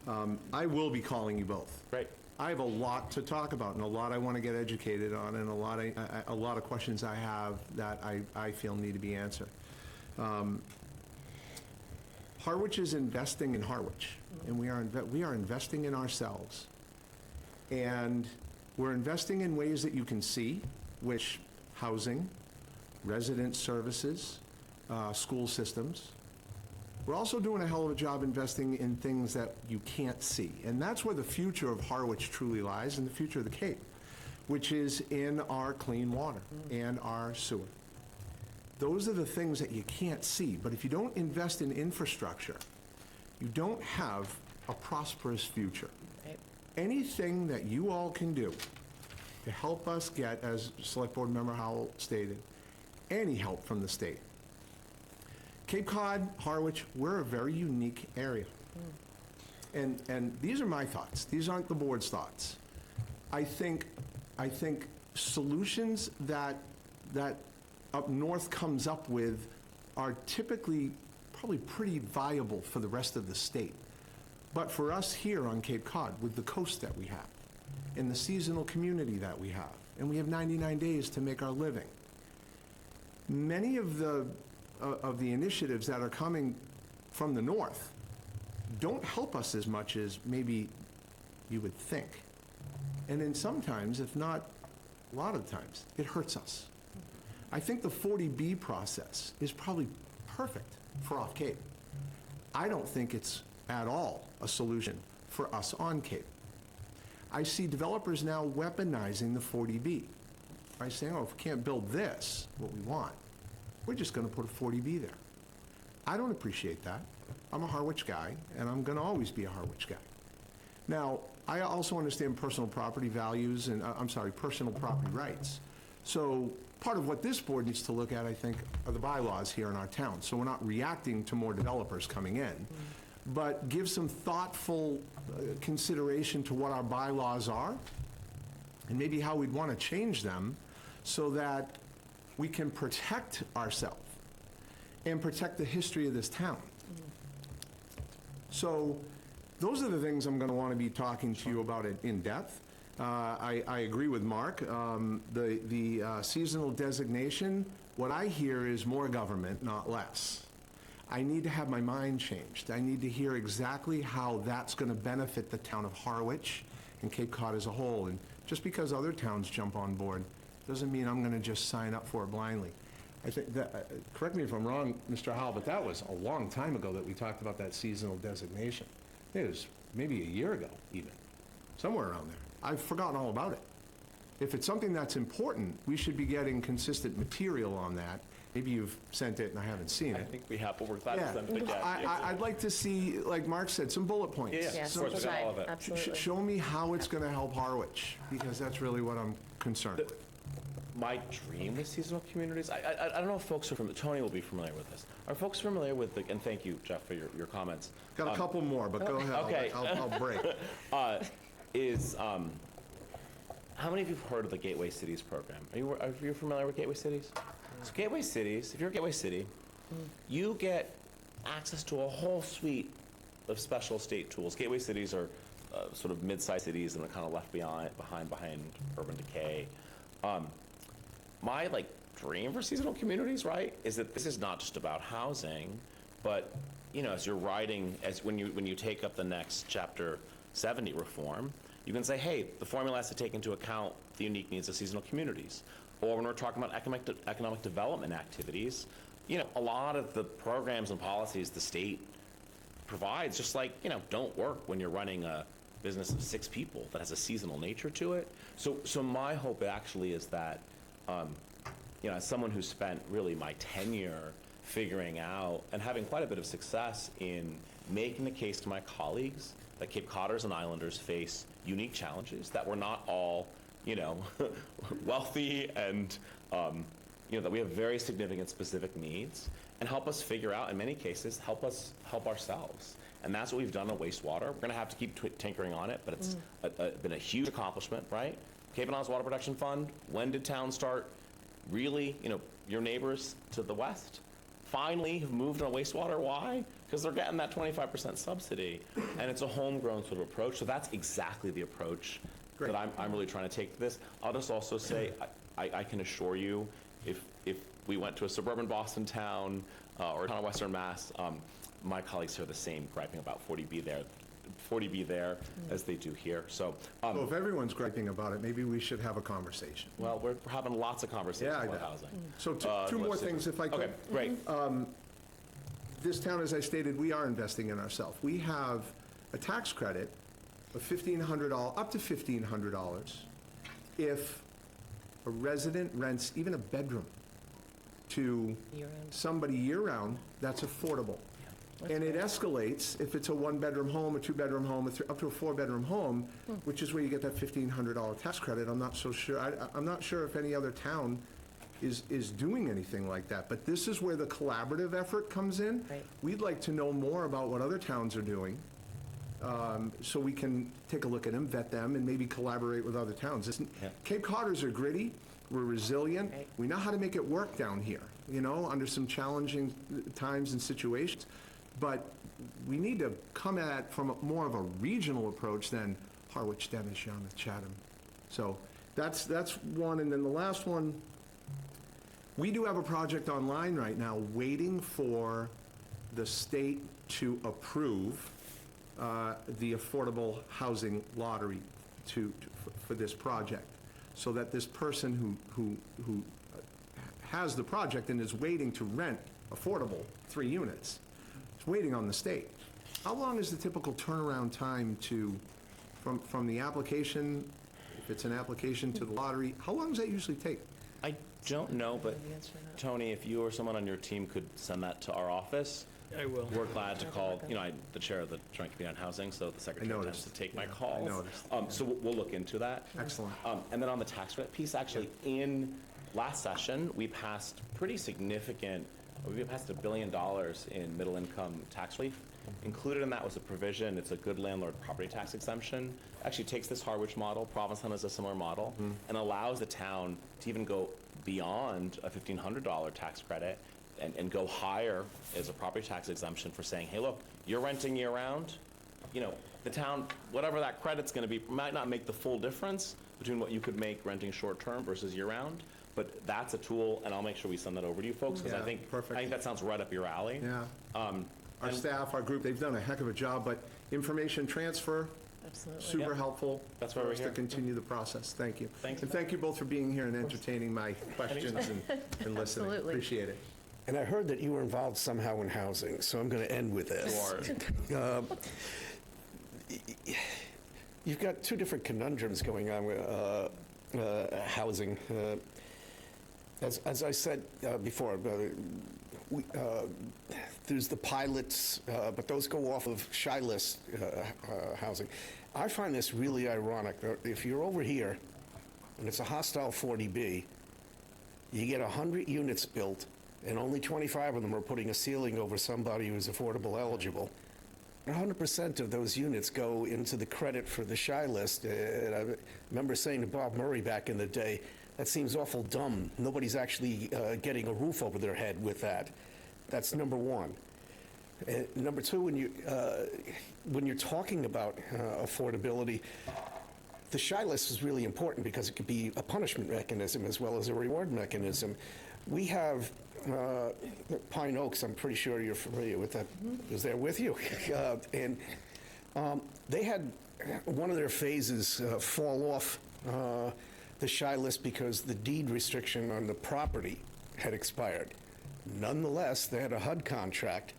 I will be calling you both. Great. I have a lot to talk about and a lot I want to get educated on and a lot of questions I have that I feel need to be answered. Harwich is investing in Harwich, and we are investing in ourselves. And we're investing in ways that you can see, which housing, resident services, school systems. We're also doing a hell of a job investing in things that you can't see. And that's where the future of Harwich truly lies, and the future of the Cape, which is in our clean water and our sewer. Those are the things that you can't see. But if you don't invest in infrastructure, you don't have a prosperous future. Right. Anything that you all can do to help us get, as Select Board Member Howell stated, any help from the state. Cape Cod, Harwich, we're a very unique area. And these are my thoughts. These aren't the board's thoughts. I think solutions that up north comes up with are typically probably pretty viable for the rest of the state. But for us here on Cape Cod, with the coast that we have, and the seasonal community that we have, and we have 99 days to make our living, many of the initiatives that are coming from the north don't help us as much as maybe you would think. And then sometimes, if not a lot of times, it hurts us. I think the 40B process is probably perfect for off Cape. I don't think it's at all a solution for us on Cape. I see developers now weaponizing the 40B by saying, oh, if we can't build this, what we want, we're just going to put a 40B there. I don't appreciate that. I'm a Harwich guy, and I'm going to always be a Harwich guy. Now, I also understand personal property values and, personal property rights. So part of what this board needs to look at, I think, are the bylaws here in our town. So we're not reacting to more developers coming in, but give some thoughtful consideration to what our bylaws are and maybe how we'd want to change them so that we can protect ourselves and protect the history of this town. So those are the things I'm going to want to be talking to you about in depth. I agree with Mark. The seasonal designation, what I hear is more government, not less. I need to have my mind changed. I need to hear exactly how that's going to benefit the town of Harwich and Cape Cod as a whole. And just because other towns jump on board doesn't mean I'm going to just sign up for it blindly. I think that, correct me if I'm wrong, Mr. Howell, but that was a long time ago that we talked about that seasonal designation. It was maybe a year ago, even, somewhere around there. I've forgotten all about it. If it's something that's important, we should be getting consistent material on that. Maybe you've sent it and I haven't seen I it. think we have, but we're glad to send it again. I'd like to see, like Mark said, some bullet points. Yes, of course, we got all of it. absolutely. Show me how it's going to help Harwich, because that's really what I'm concerned with. My dream with seasonal communities, I don't know if folks are familiar, Tony will be familiar with this. Are folks familiar with, and thank you, Jeff, for your comments. Got a couple more, but go ahead. Okay. I'll break. How many of you have heard of the Gateway Cities program? Are you familiar with Gateway Cities? So Gateway Cities, if you're a Gateway City, you get access to a whole suite of special state tools. Gateway Cities are sort of mid-sized cities and are kind of left behind urban decay. My dream for seasonal communities, right, is that this is not just about housing, but as you're writing, when you take up the next Chapter 70 reform, you can say, hey, the formula has to take into account the unique needs of seasonal communities. Or when we're talking about economic development activities, a lot of the programs and policies the state provides just don't work when you're running a business of 6 people that has a seasonal nature to it. So my hope actually is that, as someone who spent really my tenure figuring out and having quite a bit of success in making the case to my colleagues that Cape Codders and Islanders face unique challenges, that we're not all, wealthy and, that we have very significant specific needs, and help us figure out, in many cases, help ourselves. And that's what we've done on wastewater. We're going to have to keep tinkering on it, but it's been a huge accomplishment, right? Cape and Islands Water Protection Fund, when did towns start really, your neighbors to the west finally have moved on wastewater. Why? Because they're getting that 25% subsidy, and it's a homegrown sort of approach. So that's exactly the approach that I'm really trying to take to this. I'll just also say, I can assure you, if we went to a suburban Boston town or a town of Western Mass, my colleagues hear the same griping about 40B there as they do here. So, So if everyone's griping about it, maybe we should have a conversation. well, we're having lots of conversations Yeah, I about know. housing. So two more let's see. things, if I could. Okay, great. This town, as I stated, we are investing in ourselves. We have a tax credit of $1,500, up to $1,500, if a resident rents even a bedroom to somebody year-round, that's affordable. And it escalates if it's a one-bedroom home, a two-bedroom home, up to a four-bedroom home, which is where you get that $1,500 tax credit. I'm not so sure, I'm not sure if any other town is doing anything like that. But this is where the collaborative effort comes in. Right. We'd like to know more about what other towns are doing, so we can take a look at them, vet them, and maybe collaborate with other towns. Cape Codders are gritty, we're resilient, Right. we know how to make it work down here, under some challenging times and situations. But we need to come at it from more of a regional approach than Harwich, Dennis, Yarmouth, Chatham. So that's one. And then the last one, we do have a project online right now waiting for the state to approve the affordable housing lottery for this project, so that this person who has the project and is waiting to rent affordable 3 units, is waiting on the state. How long is the typical turnaround time from the application, if it's an application, to the lottery? How long does that usually take? I don't know, but Tony, if you or someone on your team could send that to our office, I will. we're glad to call, I'm the chair of the Joint Committee on Housing, so the secretary tends noticed. to take my calls. noticed. So we'll look into that. Excellent. And then on the tax credit piece, actually, in last session, we passed pretty significant, we passed $1 billion in middle income tax relief. Included in that was a provision, it's a good landlord property tax exemption. Actually takes this Harwich model, Provincetown has a similar model, and allows the town to even go beyond a $1,500 tax credit and go higher as a property tax exemption for saying, hey, look, you're renting year round, the town, whatever that credit's gonna be, might not make the full difference between what you could make renting short term versus year round, but that's a tool, and I'll make sure we send that over to you folks, because Yeah, I think perfect. that sounds right up your alley. Yeah. Our staff, our group, they've done a heck of a job, but information transfer, Absolutely. super Yep. helpful. That's why we're for us here. to continue the process. Thank you. Thank you. And thank you both for being here and entertaining my questions and listening. Absolutely. Appreciate it. And I heard that you were involved somehow in housing, so I'm going to end with this. Sure. You've got two different conundrums going on with housing. As I said before, there's the pilots, but those go off of shy list housing. I find this really ironic. If you're over here, and it's a hostile 40B, you get 100 units built, and only 25 of them are putting a ceiling over somebody who's affordable eligible. 100% of those units go into the credit for the shy list. And I remember saying to Bob Murray back in the day, that seems awful dumb. Nobody's actually getting a roof over their head with that. That's number one. Number two, when you're talking about affordability, the shy list is really important because it could be a punishment mechanism as well as a reward mechanism. We have Pine Oaks, I'm pretty sure you're familiar with that. Was there with you? And they had one of their phases fall off the shy list because the deed restriction on the property had expired. Nonetheless, they had a HUD contract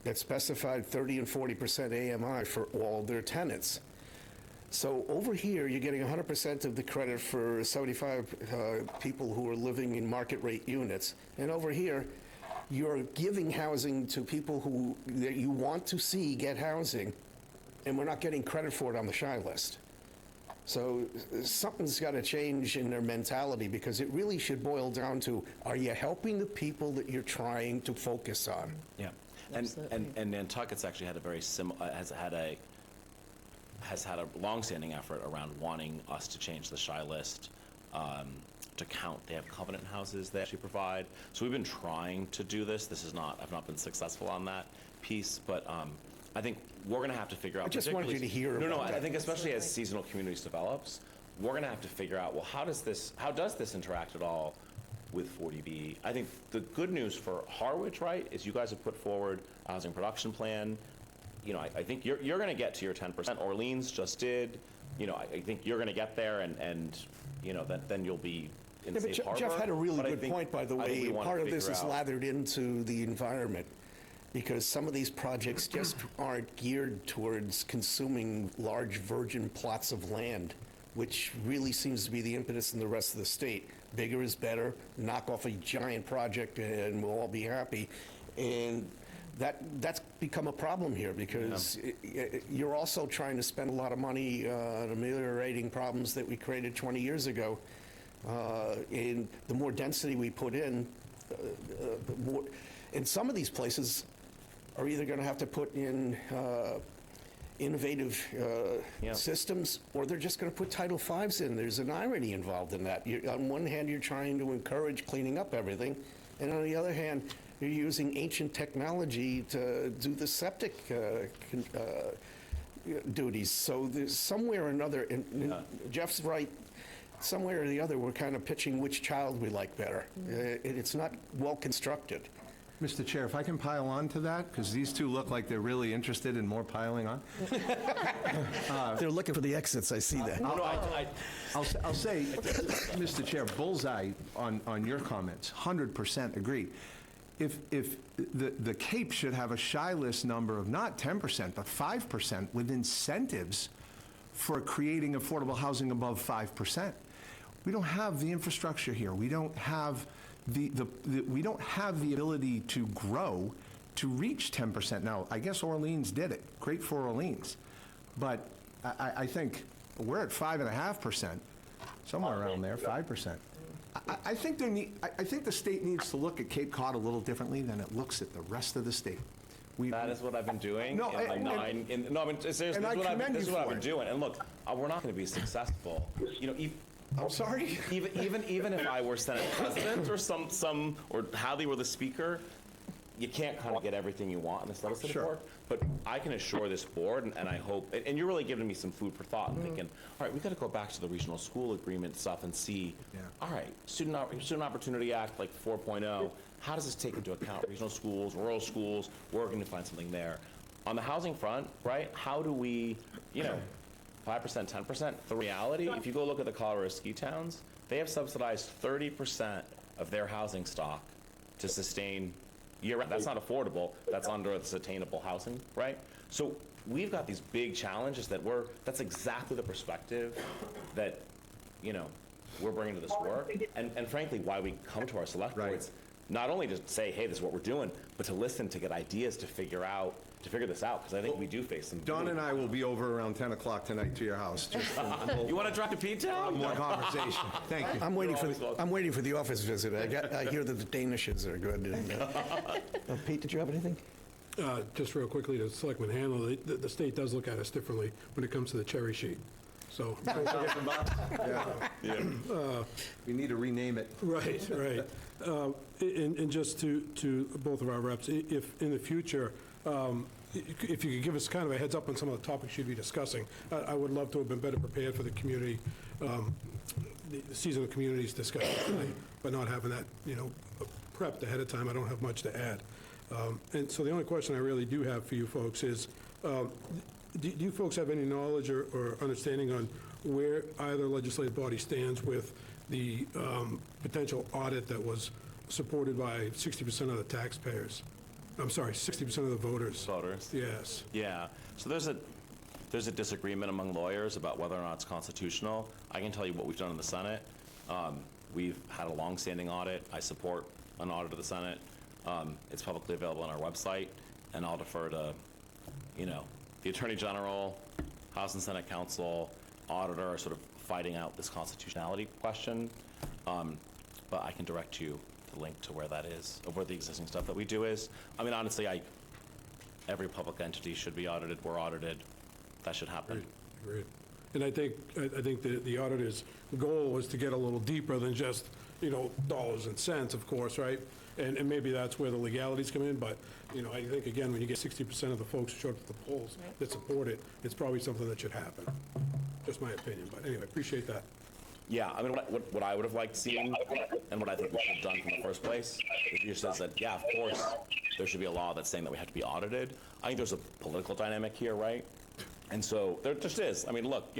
that specified 30 and 40% AMI for all their tenants. So over here, you're getting 100% of the credit for 75 people who are living in market rate units. And over here, you're giving housing to people who that you want to see get housing, and we're not getting credit for it on the shy list. So something's got to change in their mentality, because it really should boil down to, are you helping the people that you're trying to focus on? Yeah. And Nantucket's actually had a very has had a longstanding effort around wanting us to change the shy list to count. They have covenant houses they actually provide. So we've been trying to do this. I've not been successful on that piece, but I think we're going to have to figure out. I just wanted you to hear No, about that. I think especially as seasonal communities develops, we're going to have to figure out, well, how does this interact at all with 40B? I think the good news for Harwich, right, is you guys have put forward a housing production plan. You know, I think you're going to get to your 10%. Orleans just did. You know, I think you're going to get there, and you know, then you'll be in Yeah, but safe harbor. Jeff had a really But I good think- point, by the I think way. we wanna Part of this figure is out- lathered into the environment, because some of these projects just aren't geared towards consuming large virgin plots of land, which really seems to be the impetus in the rest of the state. Bigger is better, knock off a giant project and we'll all be happy. And that's become a problem here, because you're also trying to spend a lot of money on ameliorating problems that we created 20 years ago. And the more density we put in, the more, and some of these places are either going to have to put in innovative systems, or they're just going to put Title V's in. There's an irony involved in that. On one hand, you're trying to encourage cleaning up everything, and on the other hand, you're using ancient technology to do the septic duties. So there's somewhere or another, and Jeff's right, somewhere or the other, we're kind of pitching which child we like better. It's not well constructed. Mr. Chair, if I can pile on to that, because these two look like they're really interested in more piling on. They're looking for the exits, I see that. I'll say, Mr. Chair, bullseye on your comments, 100% agree. If the Cape should have a shy list number of not 10%, but 5% with incentives for creating affordable housing above 5%. We don't have the infrastructure here. We don't have we don't have the ability to grow to reach 10%. Now, I guess Orleans did it. Great for Orleans. But I think we're at 5.5%, somewhere around there, 5%. I think the state needs to look at Cape Cod a little differently than it looks at the rest of the state. That is what I've been doing. No, in the nine. No, I mean seriously. and I commend This is you what I've for been it. doing. And look, we're not going to be successful. You know, I'm sorry? even if I were Senate President or some or Hadley were the Speaker, you can't kind of get everything you want in this legislative Sure. board. But I can assure this board, and I hope, and you're really giving me some food for thought and thinking, all right, we got to go back to the regional school agreement stuff and see, all right, Student Opportunity Act like 4.0, how does this take into account regional schools, rural schools? We're going to find something there. On the housing front, right, how do we, 5%, 10%? The reality, if you go look at the Colorado ski towns, they have subsidized 30% of their housing stock to sustain year-round. That's not affordable. That's under the attainable housing, right? So we've got these big challenges that's exactly the perspective that, we're bringing to this work. And frankly, why we come to our select boards, not only to say, hey, this is what we're doing, but to listen, to get ideas, to figure this out, because I think we do face some. Don and I will be over around 10 o'clock tonight to your house. You want to drive to P-Town? More conversation. Thank you. I'm waiting always welcome. I'm waiting for the office visit. I hear that the Danishes are good. And, Pete, did you have anything? Just real quickly to Selectman Handler, the state does look at us differently when it comes to the cherry sheet. So, We need to rename it. right. And just to both of our reps, if in the future, if you could give us kind of a heads up on some of the topics you'd be discussing, I would love to have been better prepared for the community, the seasonal communities discussion tonight, but not having that, prepped ahead of time, I don't have much to add. And so the only question I really do have for you folks is, do you folks have any knowledge or understanding on where either legislative body stands with the potential audit that was supported by 60% of the taxpayers? I'm sorry, 60% of the voters. Voters. Yes. Yeah. So there's a disagreement among lawyers about whether or not it's constitutional. I can tell you what we've done in the Senate. We've had a long-standing audit. I support an audit of the Senate. It's publicly available on our website, and I'll defer to, the Attorney General, House and Senate Counsel, Auditor are sort of fighting out this constitutionality question. But I can direct you the link to where that is, of where the existing stuff that we do is. I mean, honestly, every public entity should be audited. We're audited. That should happen. Agreed. And I think the auditor's goal was to get a little deeper than just, dollars and cents, of course, right? And maybe that's where the legalities come in, but, I think, again, when you get 60% of the folks who showed up at the polls that support it, it's probably something that should happen. Just my opinion, but anyway, appreciate that. Yeah, I mean, what I would have liked seeing, and what I think we should have done from the first place, is you just said, yeah, of course, there should be a law that's saying that we have to be audited. I think there's a political dynamic here, right? And so there just is. I mean, look,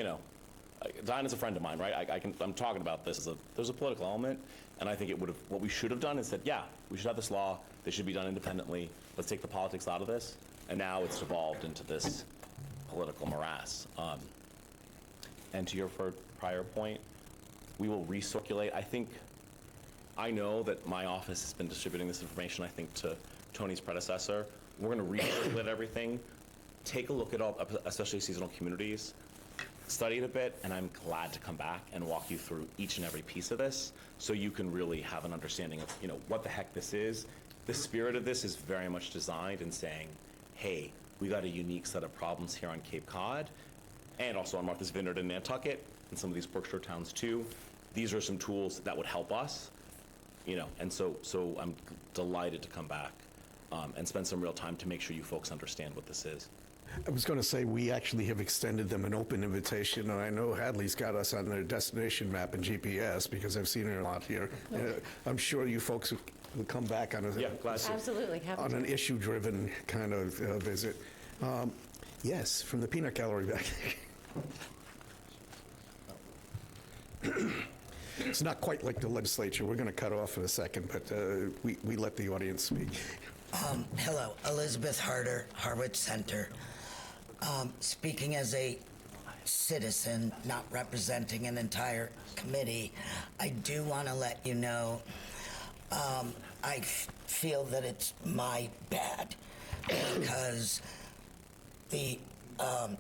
Dinah's a friend of mine, right? I'm talking about this. There's a political element, and I think what we should have done is said, yeah, we should have this law. They should be done independently. Let's take the politics out of this. And now it's evolved into this political morass. And to your prior point, we will recirculate. I know that my office has been distributing this information, I think, to Tony's predecessor. We're going to recirculate everything, take a look at all, especially seasonal communities, study it a bit, and I'm glad to come back and walk you through each and every piece of this so you can really have an understanding of, what the heck this is. The spirit of this is very much designed in saying, hey, we got a unique set of problems here on Cape Cod and also on Martha's Vineyard and Nantucket and some of these Berkshire towns too. These are some tools that would help us, and so I'm delighted to come back and spend some real time to make sure you folks understand what this is. I was going to say, we actually have extended them an open invitation, and I know Hadley's got us on their destination map and GPS, because I've seen it a lot here. I'm sure you folks will come back on Absolutely. on an issue-driven kind of visit. Yes, from the peanut gallery back there. It's not quite like the legislature. We're going to cut off in a second, but we let the audience speak. Hello, Elizabeth Harder, Harwich Center. Speaking as a citizen, not representing an entire committee, I do want to let you know I feel that it's my bad because the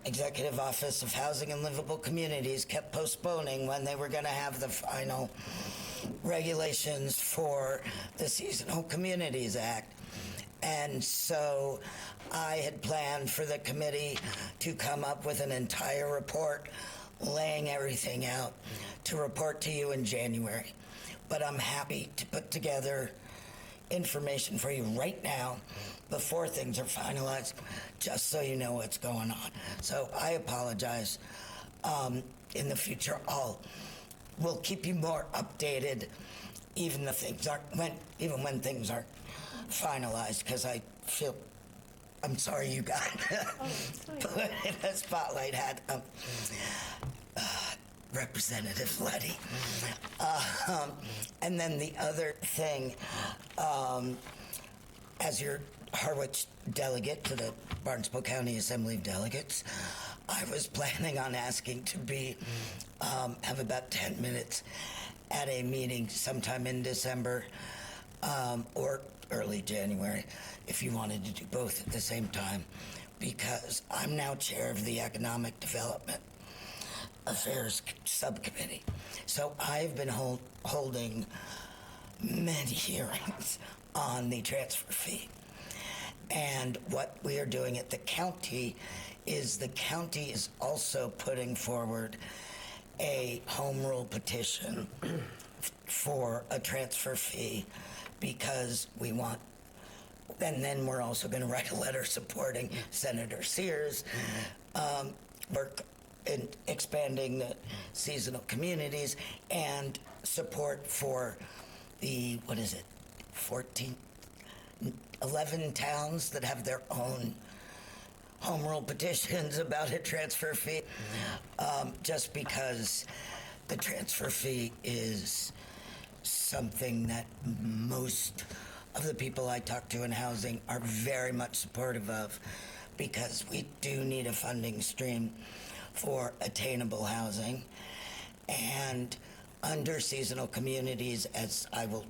Executive Office of Housing and Livable Communities kept postponing when they were going to have the final regulations for the Seasonal Communities Act. And so I had planned for the committee to come up with an entire report laying everything out to report to you in January. But I'm happy to put together information for you right now before things are finalized, just so you know what's going on. So I apologize. In the future, we'll keep you more updated, even when things aren't finalized, because I feel, I'm sorry you got put in a spotlight hat. Representative Letty. And then the other thing, as your Harwich delegate to the Barnstable County Assembly of Delegates, I was planning on asking to have about 10 minutes at a meeting sometime in December or early January, if you wanted to do both at the same time, because I'm now chair of the Economic Development Affairs Subcommittee. So I've been holding many hearings on the transfer fee. And what we are doing at the county is also putting forward a home rule petition for a transfer fee, because we want, and then we're also going to write a letter supporting Senator Sears' work in expanding the seasonal communities and support for the, 11 towns that have their own home rule petitions about a transfer fee, just because the transfer fee is something that most of the people I talk to in housing are very much supportive of, because we do need a funding stream for attainable housing. And under seasonal communities, as I will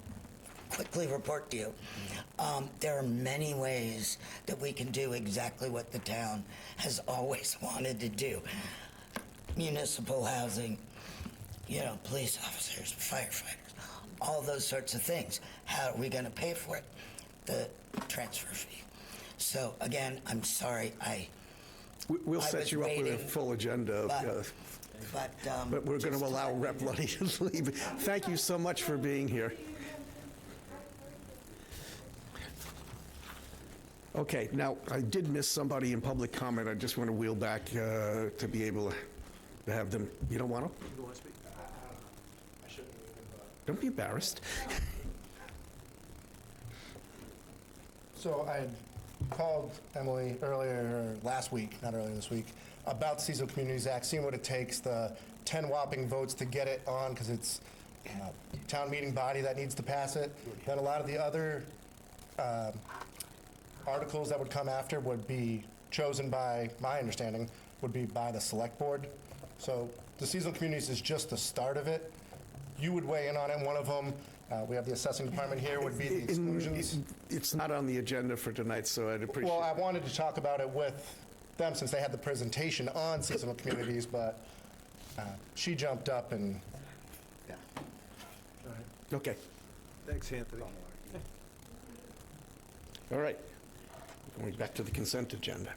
quickly report to you, there are many ways that we can do exactly what the town has always wanted to do. Municipal housing, police officers, firefighters, all those sorts of things. How are we going to pay for it? The transfer fee. So again, I'm sorry, We'll set you up with a full agenda. But we're going to allow Rep. Luddy to leave. Thank you so much for being here. Okay, now, I did miss somebody in public comment. I just want to wheel back to be able to have them. You don't want to? You want to speak? Don't be embarrassed. So I had called Emily earlier, last week, not earlier this week, about the Seasonal Communities Act, seeing what it takes, the 10 whopping votes to get it on, because it's town meeting body that needs to pass it. Then a lot of the other articles that would come after would be chosen by, my understanding, would be by the Select Board. So the Seasonal Communities is just the start of it. You would weigh in on it. One of them, we have the assessing department here, would be the exclusions. It's not on the agenda for tonight, so I'd appreciate. Well, I wanted to talk about it with them since they had the presentation on seasonal communities, but she jumped up and, yeah. Okay, Thanks, Anthony. all right. Going back to the consent agenda.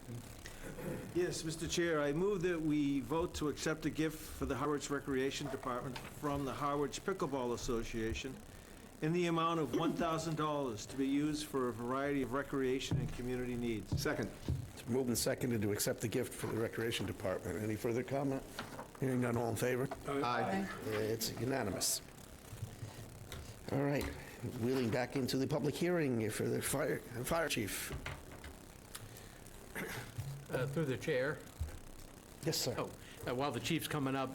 Yes, Mr. Chair, I move that we vote to accept a gift for the Harwich Recreation Department from the Harwich Pickleball Association in the amount of $1,000 to be used for a variety of recreation and community needs. Second. It's moved and seconded to accept the gift for the Recreation Department. Any further comment? Hearing none, all in favor? Aye. It's unanimous. All right, wheeling back into the public hearing for the fire chief. Through the chair. Yes, sir. While the chief's coming up,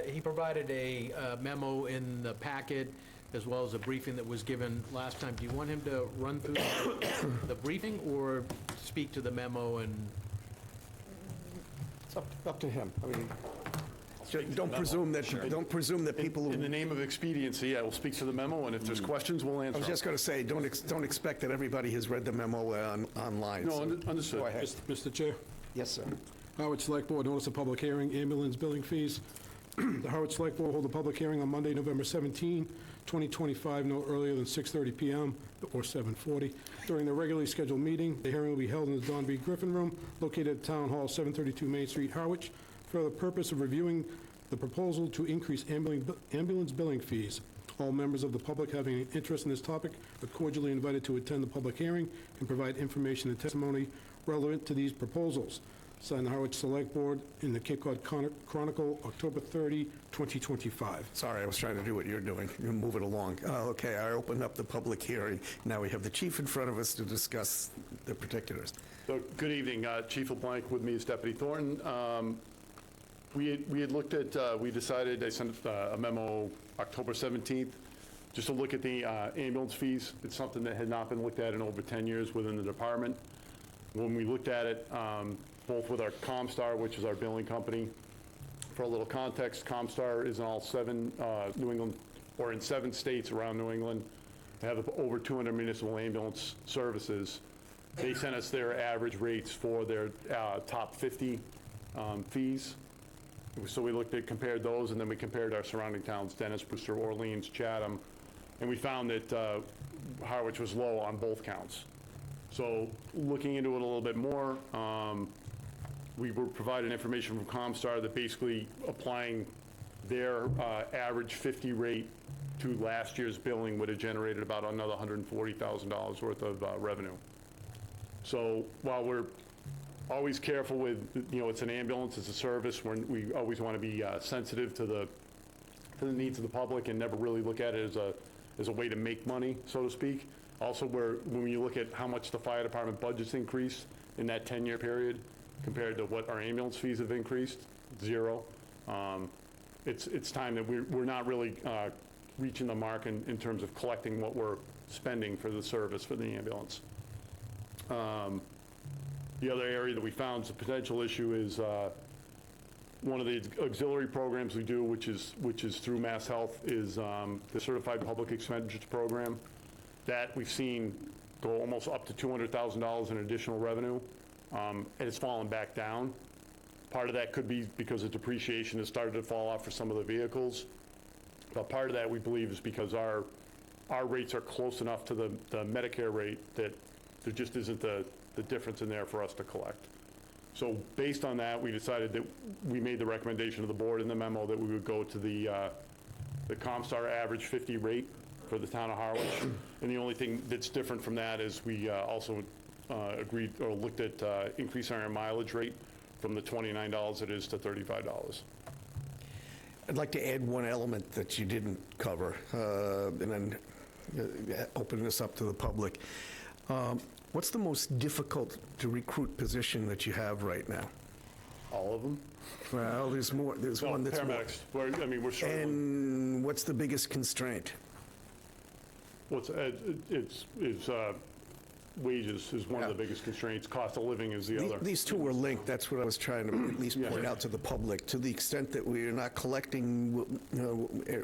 he provided a memo in the packet, as well as a briefing that was given last time. Do you want him to run through the briefing or speak to the memo and? It's up to him. I mean, don't presume that people. In the name of expediency, I will speak to the memo, and if there's questions, we'll answer. I was just going to say, don't expect that everybody has read the memo online. No, so understood. Go ahead. Mr. Chair. Yes, sir. Harwich Select Board, notice of public hearing, ambulance billing fees. The Harwich Select Board will hold a public hearing on Monday, November 17, 2025, no earlier than 6:30 p.m. or 7:40. During the regularly scheduled meeting, the hearing will be held in the Don B. Griffin Room, located at Town Hall, 732 Main Street, Harwich, for the purpose of reviewing the proposal to increase ambulance billing fees. All members of the public having an interest in this topic are cordially invited to attend the public hearing and provide information and testimony relevant to these proposals. Signed, the Harwich Select Board in the Cape Cod Chronicle, October 30, 2025. Sorry, I was trying to do what you're doing. You move it along. Okay, I opened up the public hearing. Now we have the chief in front of us to discuss the particulars. So, good evening, Chief LeBlanc. With me is Deputy Thornton. We had looked at, we decided, I sent a memo October 17th, just to look at the ambulance fees. It's something that had not been looked at in over 10 years within the department. When we looked at it, both with our ComStar, which is our billing company. For a little context, ComStar is in all 7 New England, or in 7 states around New England. They have over 200 municipal ambulance services. They sent us their average rates for their top 50 fees. So we looked at, compared those, and then we compared our surrounding towns, Dennis, Brewster, Orleans, Chatham, and we found that Harwich was low on both counts. So looking into it a little bit more, we were provided information from ComStar that basically applying their average 50 rate to last year's billing would have generated about another $140,000 worth of revenue. So while we're always careful with, it's an ambulance, it's a service, we always want to be sensitive to the needs of the public and never really look at it as a way to make money, so to speak. Also, when you look at how much the fire department budget's increased in that 10-year period compared to what our ambulance fees have increased, 0. It's time that we're not really reaching the mark in terms of collecting what we're spending for the service for the ambulance. The other area that we found is a potential issue is one of the auxiliary programs we do, which is through Mass Health, is the Certified Public Expenditures Program. That we've seen go almost up to $200,000 in additional revenue, and it's fallen back down. Part of that could be because the depreciation has started to fall off for some of the vehicles. But part of that, we believe, is because our rates are close enough to the Medicare rate that there just isn't the difference in there for us to collect. So based on that, we decided that we made the recommendation to the board in the memo that we would go to the Comstar average 50 rate for the town of Harwich. And the only thing that's different from that is we also agreed or looked at increasing our mileage rate from the $29 it is to $35. I'd like to add one element that you didn't cover, and then open this up to the public. What's the most difficult to recruit position that you have right now? All of them? Well, there's more. There's No, one that's more. paramedics. We're struggling. And what's the biggest constraint? Wages is one of the biggest constraints. Cost of living is the other. These two are linked. That's what I was trying to at least point out to the public. To the extent that we are not collecting,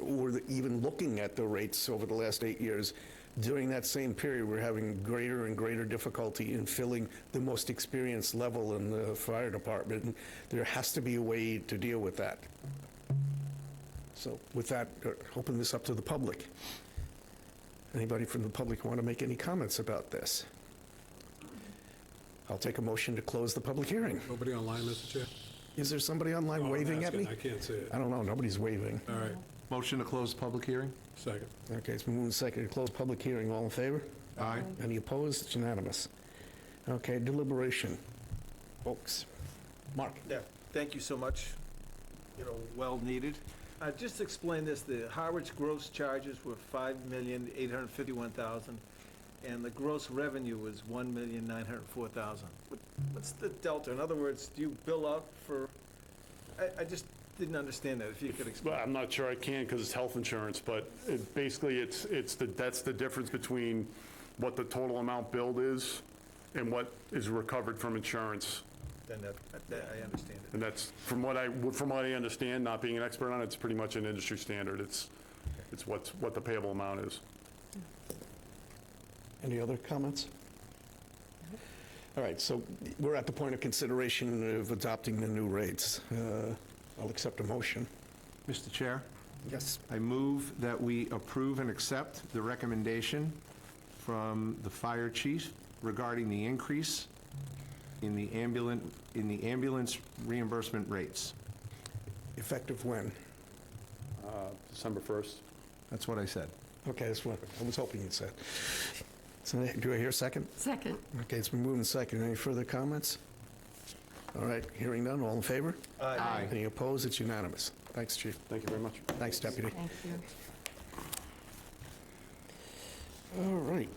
or even looking at the rates over the last 8 years, during that same period, we're having greater and greater difficulty in filling the most experienced level in the fire department. And there has to be a way to deal with that. So with that, open this up to the public. Anybody from the public want to make any comments about this? I'll take a motion to close the public hearing. Nobody online, Mr. Chair? Is there somebody online Oh, I'm waving at me? asking. I can't see it. I don't know. Nobody's waving. All right, Motion to close public hearing? second. Okay, it's been moved and seconded to close public hearing. All in favor? Aye. Any opposed? It's unanimous. Okay, deliberation. Folks. Mark? Yeah, thank you so much. Well needed. Just to explain this, the Harwich gross charges were $5,851,000, and the gross revenue was $1,904,000. What's the delta? In other words, do you bill out for, I just didn't understand that, if you could explain. Well, I'm not sure I can because it's health insurance, but basically that's the difference between what the total amount billed is and what is recovered from insurance. Then I understand it. And that's, from what I understand, not being an expert on it, it's pretty much an industry standard. It's what the payable amount is. Any other comments? All right, so we're at the point of consideration of adopting the new rates. I'll accept a motion. Mr. Chair, Yes. I move that we approve and accept the recommendation from the fire chief regarding the increase in the ambulance reimbursement rates. Effective when? December 1st. That's what I said. Okay, that's what I was hoping you said. So do I hear a second? Second. Okay, it's been moved and seconded. Any further comments? All right, hearing none, all in favor? Aye. Any opposed? It's unanimous. Thanks, Chief. Thank you very much. Thanks, Deputy. Thank you. All right.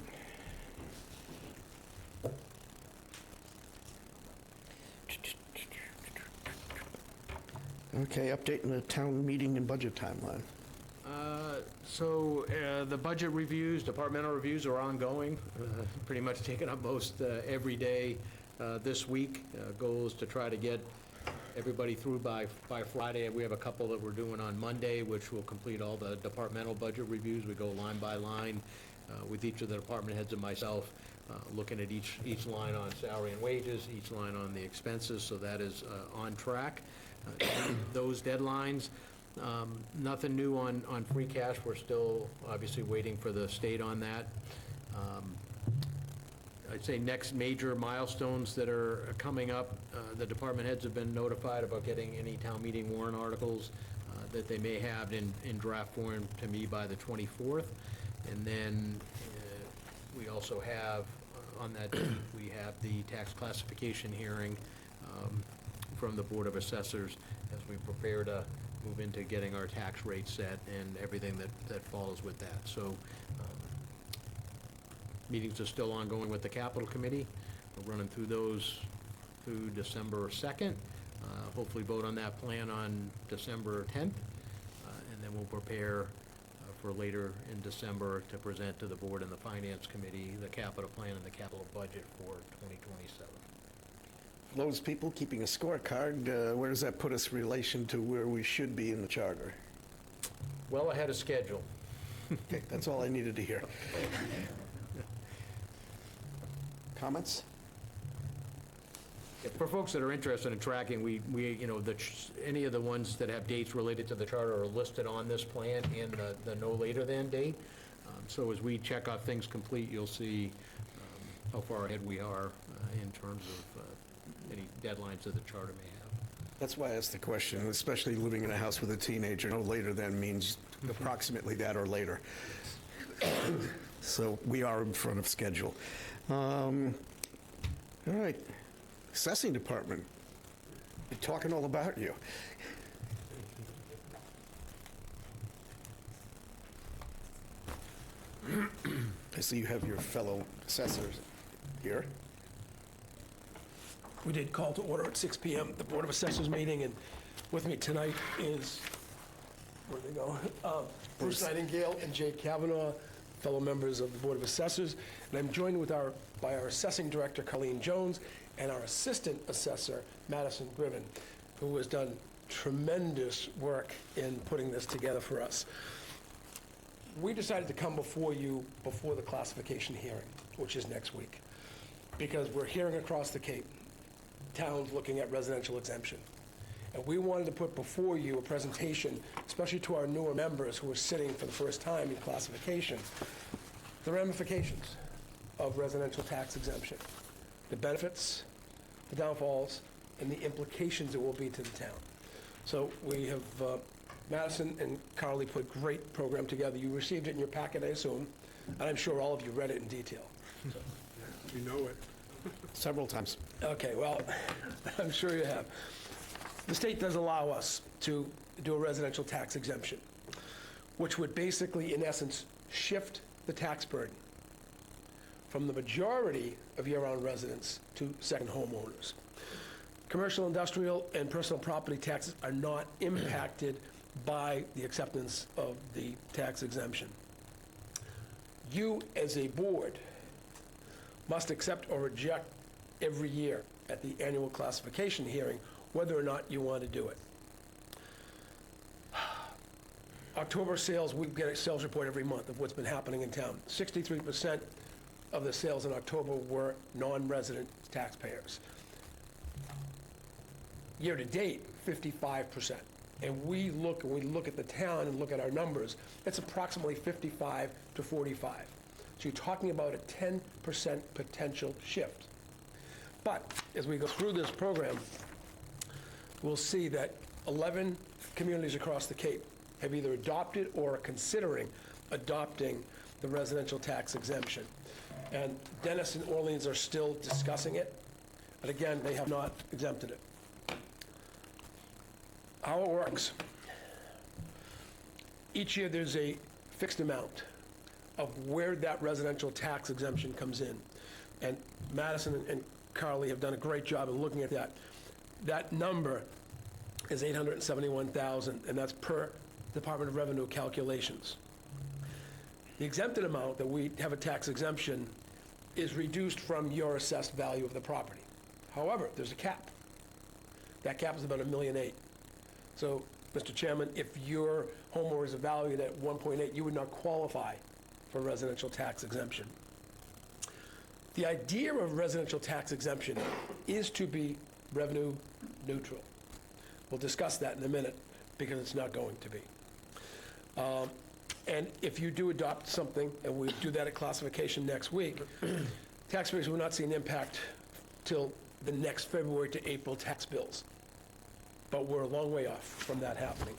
Okay, update on the town meeting and budget timeline. So the budget reviews, departmental reviews are ongoing, pretty much taking up most every day this week. Goal is to try to get everybody through by Friday. We have a couple that we're doing on Monday, which will complete all the departmental budget reviews. We go line by line with each of the department heads and myself, looking at each line on salary and wages, each line on the expenses, so that is on track. Those deadlines. Nothing new on free cash. We're still obviously waiting for the state on that. I'd say next major milestones that are coming up, the department heads have been notified about getting any town meeting warrant articles that they may have in draft form to me by the 24th. And then we also have, on that date, we have the tax classification hearing from the Board of Assessors as we prepare to move into getting our tax rate set and everything that follows with that. So meetings are still ongoing with the Capital Committee. We're running through those through December 2nd. Hopefully vote on that plan on December 10th. And then we'll prepare for later in December to present to the Board and the Finance Committee the capital plan and the capital budget for 2027. For those people keeping a scorecard, where does that put us in relation to where we should be in the charter? Well ahead of schedule. Okay, that's all I needed to hear. Comments? Yeah, for folks that are interested in tracking, we any of the ones that have dates related to the charter are listed on this plan in the no later than date. So as we check off things complete, you'll see how far ahead we are in terms of any deadlines that the charter may have. That's why I asked the question, especially living in a house with a teenager. No later than means approximately that or later. So we are in front of schedule. All right. Assessing Department, they're talking all about you. I see you have your fellow assessors here. We did call to order at 6 PM, the Board of Assessors meeting, and with me tonight is, where'd they go? Bruce Nightingale and Jay Kavanaugh, fellow members of the Board of Assessors, and I'm joined by our Assessing Director, Colleen Jones, and our Assistant Assessor, Madison Griven, who has done tremendous work in putting this together for us. We decided to come before you before the classification hearing, which is next week, because we're hearing across the Cape, towns looking at residential exemption. And we wanted to put before you a presentation, especially to our newer members who are sitting for the first time in classification, the ramifications of residential tax exemption, the benefits, the downfalls, and the implications it will be to the town. So we have, Madison and Carly put a great program together. You received it in your packet, I assume, and I'm sure all of you read it in detail. So. We know it. Several times. Okay, well, I'm sure you have. The state does allow us to do a residential tax exemption, which would basically, in essence, shift the tax burden from the majority of year-round residents to second homeowners. Commercial, industrial, and personal property taxes are not impacted by the acceptance of the tax exemption. You, as a board, must accept or reject every year at the annual classification hearing whether or not you want to do it. October sales, we get a sales report every month of what's been happening in town. 63% of the sales in October were non-resident taxpayers. Year to date, 55%. And we look at the town and look at our numbers, it's approximately 55 to 45. So you're talking about a 10% potential shift. But as we go through this program, we'll see that 11 communities across the Cape have either adopted or are considering adopting the residential tax exemption. And Dennis and Orleans are still discussing it, but again, they have not exempted it. How it works. Each year there's a fixed amount of where that residential tax exemption comes in. And Madison and Carly have done a great job in looking at that. That number is $871,000, and that's per Department of Revenue calculations. The exempted amount that we have a tax exemption is reduced from your assessed value of the property. However, there's a cap. That cap is about $1.8 million. So, Mr. Chairman, if your homeowner is valued at 1.8, you would not qualify for residential tax exemption. The idea of residential tax exemption is to be revenue neutral. We'll discuss that in a minute because it's not going to be. And if you do adopt something, and we do that at classification next week, taxpayers will not see an impact till the next February to April tax bills. But we're a long way off from that happening.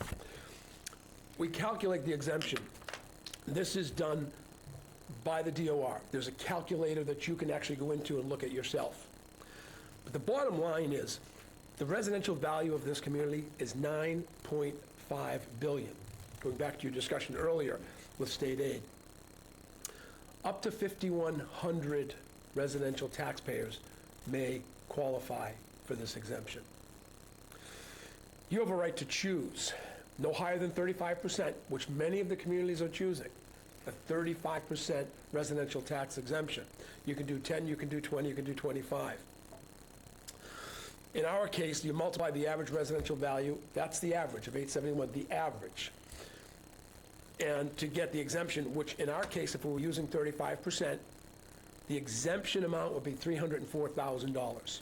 We calculate the exemption. This is done by the DOR. There's a calculator that you can actually go into and look at yourself. But the bottom line is, the residential value of this community is $9.5 billion. Going back to your discussion earlier with state aid. Up to 5,100 residential taxpayers may qualify for this exemption. You have a right to choose no higher than 35%, which many of the communities are choosing, a 35% residential tax exemption. You can do 10, you can do 20, you can do 25. In our case, you multiply the average residential value, that's the average of 871, the average. And to get the exemption, which in our case, if we were using 35%, the exemption amount would be $304,000.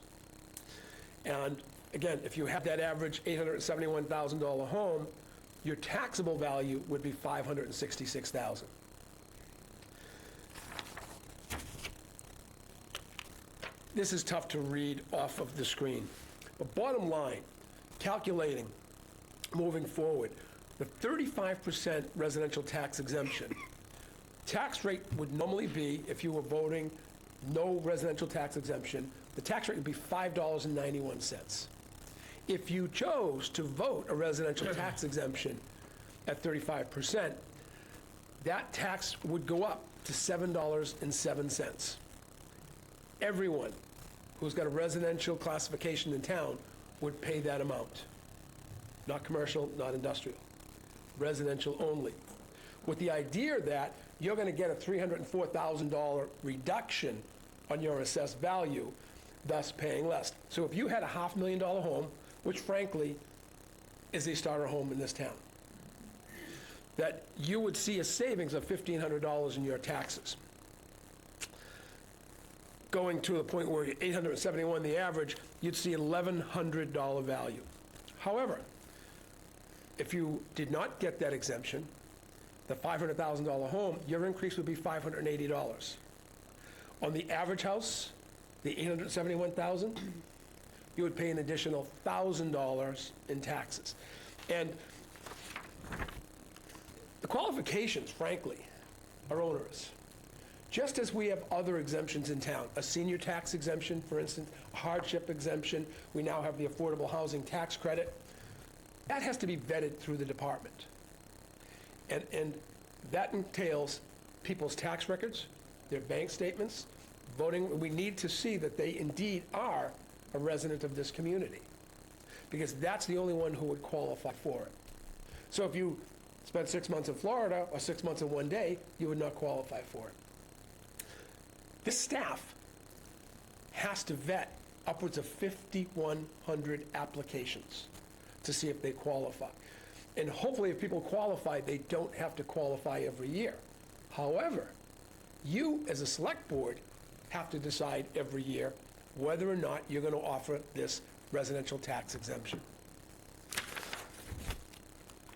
And again, if you have that average $871,000 home, your taxable value would be this is tough to read off of the screen. But bottom line, calculating, moving forward, the 35% residential tax exemption, tax rate would normally be, if you were voting no residential tax exemption, the tax rate would be $5.91. If you chose to vote a residential tax exemption at 35%, that tax would go up to $7.07. Everyone who's got a residential classification in town would pay that amount. Not commercial, not industrial. Residential only. With the idea that you're going to get a $304,000 reduction on your assessed value, thus paying less. So if you had a $500,000 home, which frankly is a starter home in this town, that you would see a savings of $1,500 in your taxes. Going to the point where you're $871 the average, you'd see $1,100 value. However, if you did not get that exemption, the $500,000 home, your increase would be $580. On the average house, the $871,000, you would pay an additional $1,000 in taxes. And the qualifications, frankly, are onerous. Just as we have other exemptions in town, a senior tax exemption, for instance, a hardship exemption, we now have the affordable housing tax credit, that has to be vetted through the department. And that entails people's tax records, their bank statements, voting. We need to see that they indeed are a resident of this community, because that's the only one who would qualify for it. So if you spent 6 months in Florida or 6 months in one day, you would not qualify for it. This staff has to vet upwards of 5,100 applications to see if they qualify. And hopefully if people qualify, they don't have to qualify every year. However, you as a select board have to decide every year whether or not you're going to offer this residential tax exemption.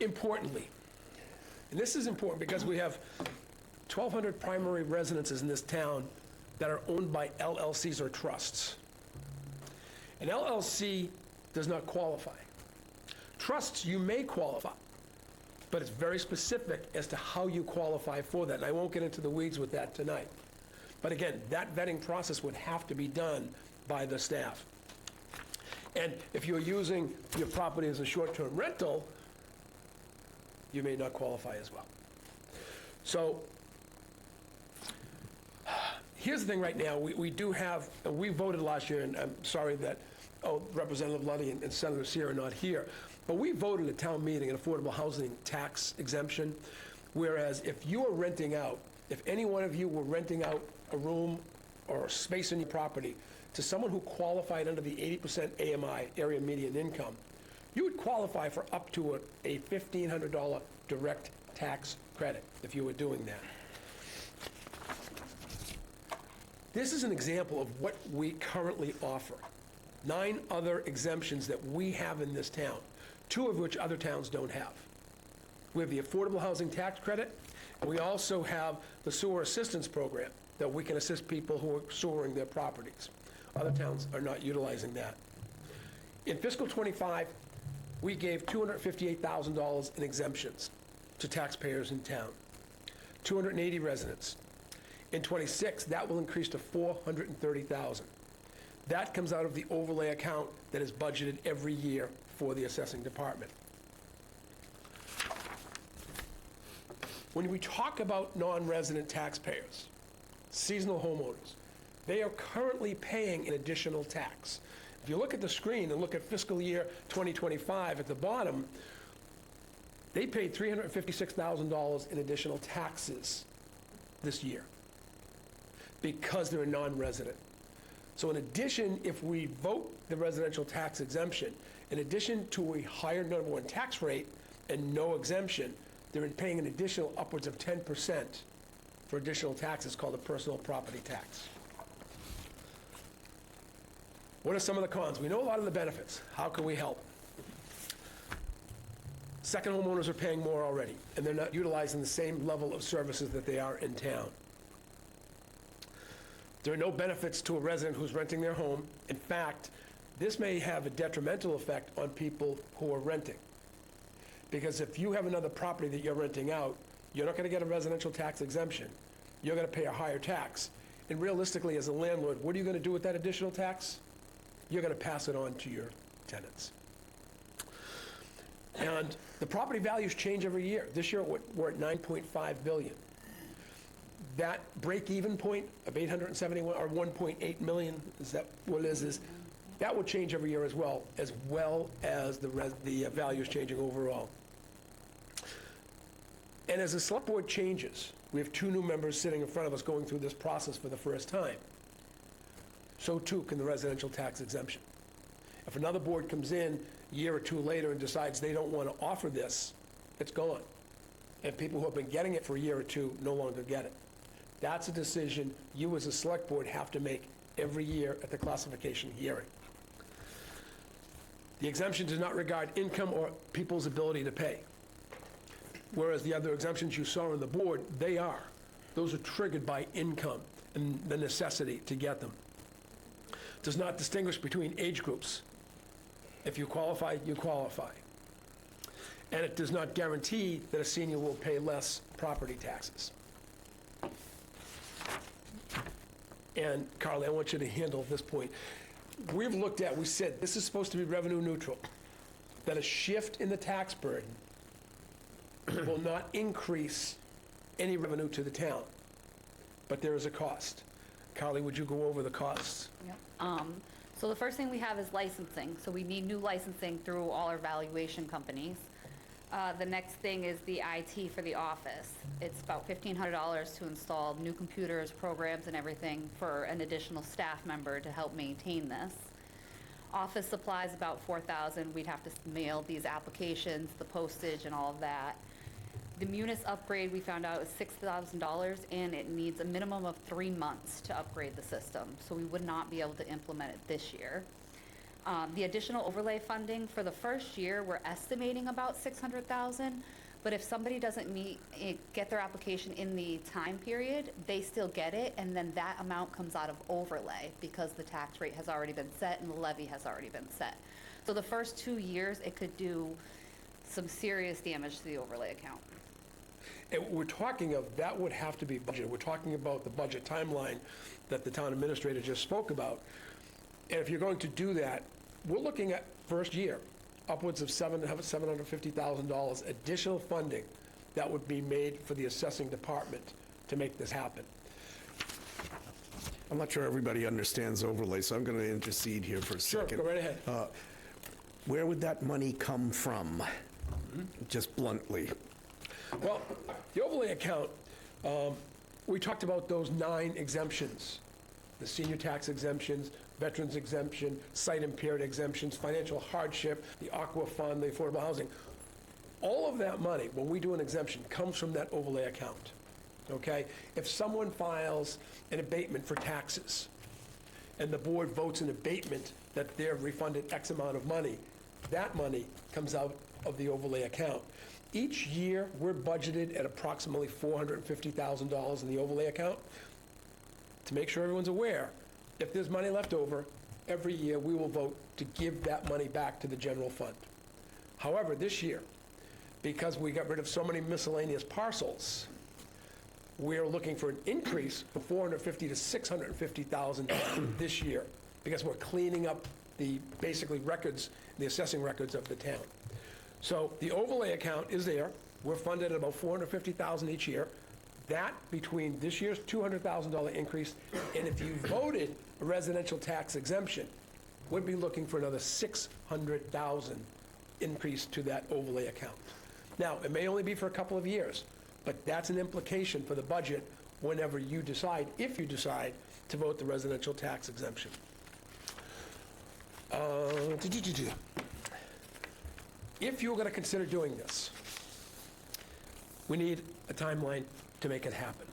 Importantly, and this is important because we have 1,200 primary residences in this town that are owned by LLCs or trusts. An LLC does not qualify. Trusts, you may qualify, but it's very specific as to how you qualify for that, and I won't get into the weeds with that tonight. But again, that vetting process would have to be done by the staff. And if you're using your property as a short-term rental, you may not qualify as well. So here's the thing right now. We do have, we voted last year, and I'm sorry that Representative Luddy and Senator Sear are not here, but we voted at town meeting an affordable housing tax exemption, whereas if you are renting out, if any one of you were renting out a room or a space in your property to someone who qualified under the 80% AMI, area median income, you would qualify for up to a $1,500 direct tax credit if you were doing that. This is an example of what we currently offer. 9 other exemptions that we have in this town, 2 of which other towns don't have. We have the affordable housing tax credit, and we also have the sewer assistance program that we can assist people who are sewering their properties. Other towns are not utilizing that. In fiscal '25, we gave $258,000 in exemptions to taxpayers in town, 280 residents. In '26, that will increase to $430,000. That comes out of the overlay account that is budgeted every year for the assessing department. When we talk about non-resident taxpayers, seasonal homeowners, they are currently paying an additional tax. If you look at the screen and look at fiscal year 2025 at the bottom, they paid $356,000 in additional taxes this year because they're a non-resident. So in addition, if we vote the residential tax exemption, in addition to a higher number one tax rate and no exemption, they're paying an additional upwards of 10% for additional taxes called a personal property tax. What are some of the cons? We know a lot of the benefits. How can we help? Second homeowners are paying more already, and they're not utilizing the same level of services that they are in town. There are no benefits to a resident who's renting their home. In fact, this may have a detrimental effect on people who are renting. Because if you have another property that you're renting out, you're not going to get a residential tax exemption. You're going to pay a higher tax. And realistically, as a landlord, what are you going to do with that additional tax? You're going to pass it on to your tenants. And the property values change every year. This year, we're at $9.5 billion. That break-even point of 871, or 1.8 million, is that what it is, that will change every year as well as the values changing overall. And as the select board changes, we have 2 new members sitting in front of us going through this process for the first time. So too can the residential tax exemption. If another board comes in a year or 2 later and decides they don't want to offer this, it's gone. And people who have been getting it for a year or 2 no longer get it. That's a decision you as a select board have to make every year at the classification hearing. The exemption does not regard income or people's ability to pay. Whereas the other exemptions you saw on the board, they are. Those are triggered by income and the necessity to get them. Does not distinguish between age groups. If you qualify, you qualify. And it does not guarantee that a senior will pay less property taxes. And Carly, I want you to handle this point. We said this is supposed to be revenue neutral, that a shift in the tax burden will not increase any revenue to the town, but there is a cost. Carly, would you go over the costs? Yep. So the first thing we have is licensing. So we need new licensing through all our valuation companies. The next thing is the IT for the office. It's about $1,500 to install new computers, programs, and everything for an additional staff member to help maintain this. Office supplies, about $4,000. We'd have to mail these applications, the postage, and all of that. The Munis upgrade, we found out, is $6,000, and it needs a minimum of 3 months to upgrade the system. So we would not be able to implement it this year. The additional overlay funding for the first year, we're estimating about $600,000. But if somebody doesn't get their application in the time period, they still get it, and then that amount comes out of overlay because the tax rate has already been set and the levy has already been set. So the first 2 years, it could do some serious damage to the overlay account. And we're talking of, that would have to be budgeted. We're talking about the budget timeline that the town administrator just spoke about. And if you're going to do that, we're looking at first year, upwards of $750,000 additional funding that would be made for the assessing department to make this happen. I'm not sure everybody understands overlay, so I'm going to intercede here for a second. Sure, go right ahead. Where would that money come from? Just bluntly. Well, the overlay account, we talked about those 9 exemptions, the senior tax exemptions, veterans exemption, site impaired exemptions, financial hardship, the aqua fund, the affordable housing. All of that money, when we do an exemption, comes from that overlay account, okay? If someone files an abatement for taxes and the board votes an abatement that they're refunded X amount of money, that money comes out of the overlay account. Each year, we're budgeted at approximately $450,000 in the overlay account. To make sure everyone's aware, if there's money left over, every year we will vote to give that money back to the general fund. However, this year, because we got rid of so many miscellaneous parcels, we're looking for an increase from $450,000 to $650,000 this year, because we're cleaning up the basically records, the assessing records of the town. So the overlay account is there. We're funded at about $450,000 each year. That, between this year's $200,000 increase, and if you voted a residential tax exemption, would be looking for another $600,000 increase to that overlay account. Now, it may only be for a couple of years, but that's an implication for the budget whenever you decide, if you decide, to vote the residential tax exemption. If you're going to consider doing this, we need a timeline to make it happen.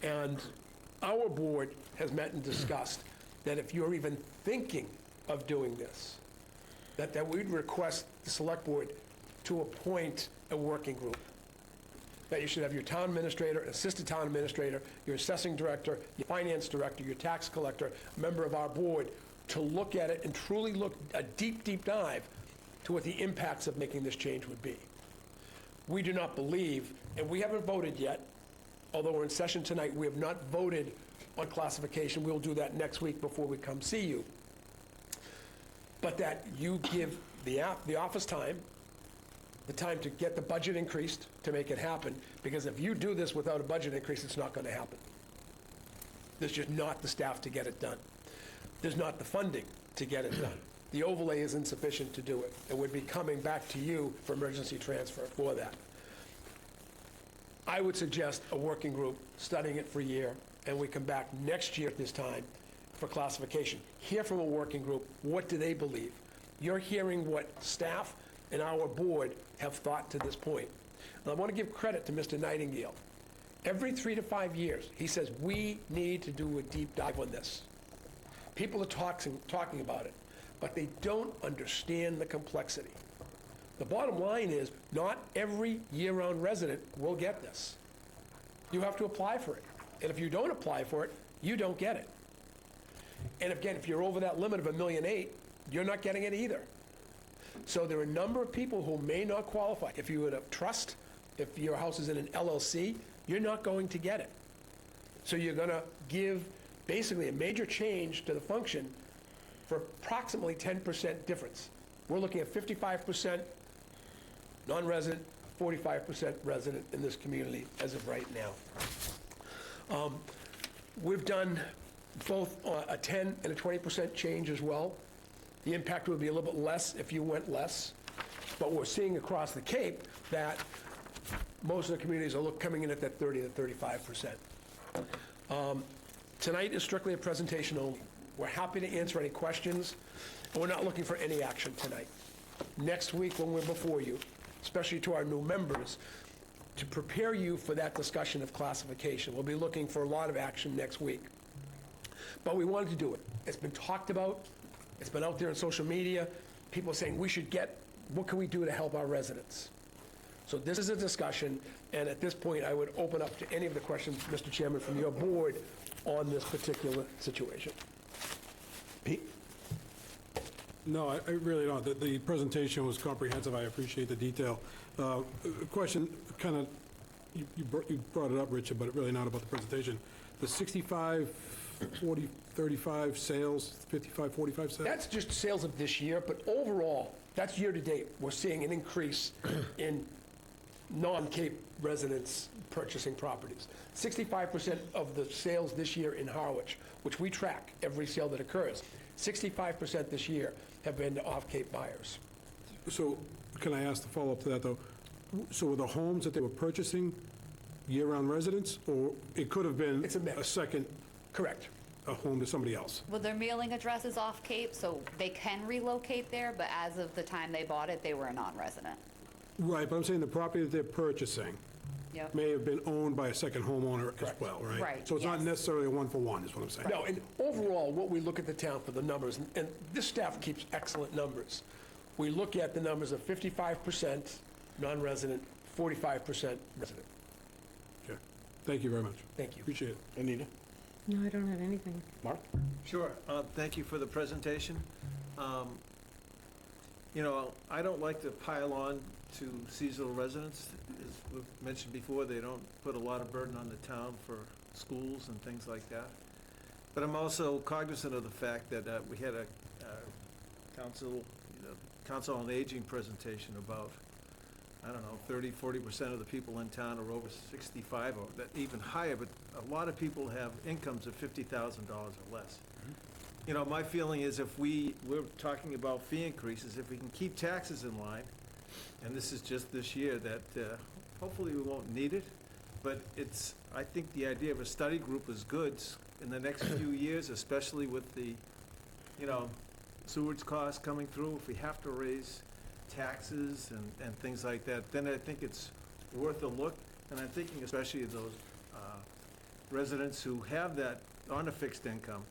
And our board has met and discussed that if you're even thinking of doing this, that we'd request the select board to appoint a working group that you should have your town administrator, assistant town administrator, your assessing director, your finance director, your tax collector, a member of our board, to look at it and truly look a deep, deep dive to what the impacts of making this change would be. We do not believe, and we haven't voted yet, although we're in session tonight, we have not voted on classification. We'll do that next week before we come see you. But that you give the office time, the time to get the budget increased to make it happen, because if you do this without a budget increase, it's not going to happen. There's just not the staff to get it done. There's not the funding to get it done. The overlay is insufficient to do it, and we'd be coming back to you for emergency transfer for that. I would suggest a working group studying it for a year, and we come back next year at this time for classification. Hear from a working group, what do they believe? You're hearing what staff and our board have thought to this point. And I want to give credit to Mr. Nightingale. Every 3 to 5 years, he says, we need to do a deep dive on this. People are talking about it, but they don't understand the complexity. The bottom line is, not every year-round resident will get this. You have to apply for it. And if you don't apply for it, you don't get it. And again, if you're over that limit of $1.8 million, you're not getting it either. So there are a number of people who may not qualify. If you would have trust, if your house is in an LLC, you're not going to get it. So you're going to give basically a major change to the function for approximately 10% difference. We're looking at 55% non-resident, 45% resident in this community as of right now. We've done both a 10 and a 20% change as well. The impact would be a little bit less if you went less, but we're seeing across the Cape that most of the communities are coming in at that 30 to 35%. Tonight is strictly a presentation only. We're happy to answer any questions, and we're not looking for any action tonight. Next week, when we're before you, especially to our new members, to prepare you for that discussion of classification. We'll be looking for a lot of action next week. But we wanted to do it. It's been talked about. It's been out there on social media. People are saying, we should get, what can we do to help our residents? So this is a discussion, and at this point, I would open up to any of the questions, Mr. Chairman, from your board on this particular situation. Pete? No, I really don't. The presentation was comprehensive. I appreciate the detail. Question, kind of, you brought it up, Richard, but really not about the presentation. The 65, 40, 35 sales, 55, 45 sales? That's just sales of this year, but overall, that's year-to-date. We're seeing an increase in non-Cape residents purchasing properties. 65% of the sales this year in Harwich, which we track every sale that occurs, 65% this year have been to off-Cape buyers. So can I ask the follow-up to that, though? So were the homes that they were purchasing year-round residents, or it could have been a second? Correct. A home to somebody else? Well, their mailing address is off Cape, so they can relocate there, but as of the time they bought it, they were a non-resident. Right, but I'm saying the property that they're purchasing Yep. may have been owned by a second homeowner as well, right? Right, So it's not yes. necessarily a one-for-one, is what I'm saying. No, and overall, what we look at the town for the numbers, and this staff keeps excellent numbers. We look at the numbers of 55% non-resident, 45% resident. Okay. Thank you very much. Thank you. Appreciate it. Anita? No, I don't have anything. Mark? Sure. Thank you for the presentation. You know, I don't like to pile on to seasonal residents. As we've mentioned before, they don't put a lot of burden on the town for schools and things like that. But I'm also cognizant of the fact that we had a council on aging presentation about, I don't know, 30, 40% of the people in town are over 65 or that even higher, but a lot of people have incomes of $50,000 or less. You know, my feeling is if we're talking about fee increases, if we can keep taxes in line, and this is just this year, that hopefully we won't need it, but I think the idea of a study group is good in the next few years, especially with the, sewage costs coming through. If we have to raise taxes and things like that, then I think it's worth a look. And I'm thinking especially of those residents who have that on a fixed income,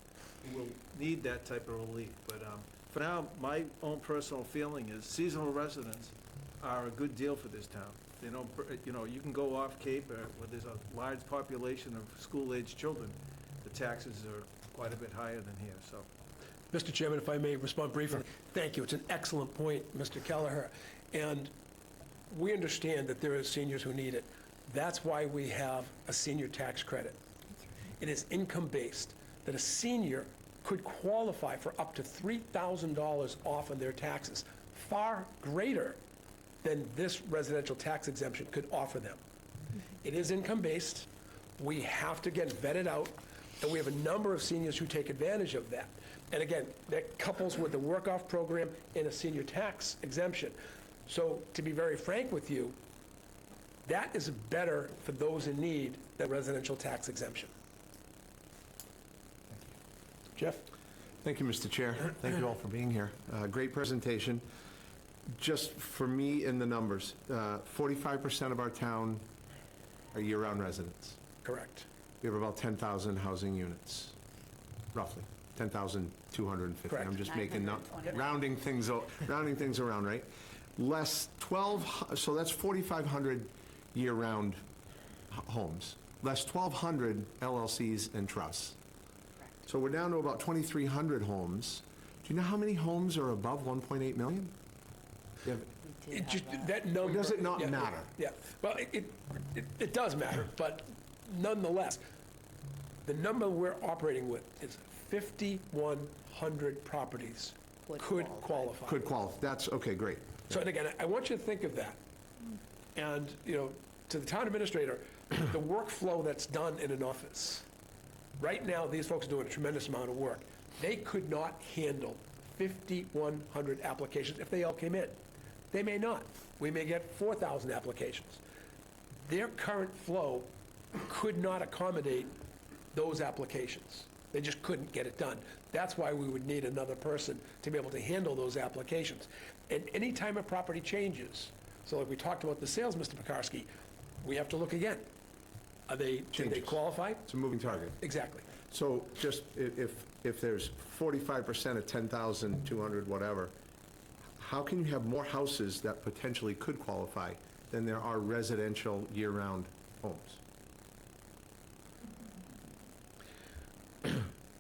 who will need that type of relief. But for now, my own personal feeling is seasonal residents are a good deal for this town. They don't, you can go off Cape where there's a large population of school-aged children. The taxes are quite a bit higher than here, so. Mr. Chairman, if I may respond briefly. Thank you. It's an excellent point, Mr. Kelleher. And we understand that there are seniors who need it. That's why we have a senior tax credit. It is income-based, that a senior could qualify for up to $3,000 off on their taxes, far greater than this residential tax exemption could offer them. It is income-based. We have to get vetted out, and we have a number of seniors who take advantage of that. And again, that couples with the work-off program and a senior tax exemption. So to be very frank with you, that is better for those in need than residential tax exemption. Jeff? Thank you, Mr. Chair. Thank you all for being here. Great presentation. Just for me in the numbers, 45% of our town are year-round residents. Correct. We have about 10,000 housing units, roughly, 10,250. Correct. I'm just making, rounding things around, right? Less 12, so that's 4,500 year-round homes, less 1,200 LLCs and trusts. So we're down to about 2,300 homes. Do you know how many homes are above 1.8 million? That number... Or does it not matter? Yeah, well, it does matter, but nonetheless, the number we're operating with is 5,100 properties could qualify. Could qualify. That's, okay, great. So, and again, I want you to think of that. And, to the town administrator, the workflow that's done in an office, right now, these folks are doing a tremendous amount of work. They could not handle 5,100 applications if they all came in. They may not. We may get 4,000 applications. Their current flow could not accommodate those applications. They just couldn't get it done. That's why we would need another person to be able to handle those applications. And any time a property changes, so like we talked about the sales, Mr. Pekarsky, we have to look again. Did they Changes. qualify? It's a moving target. Exactly. So just if there's 45% of 10,200 whatever, how can you have more houses that potentially could qualify than there are residential year-round homes?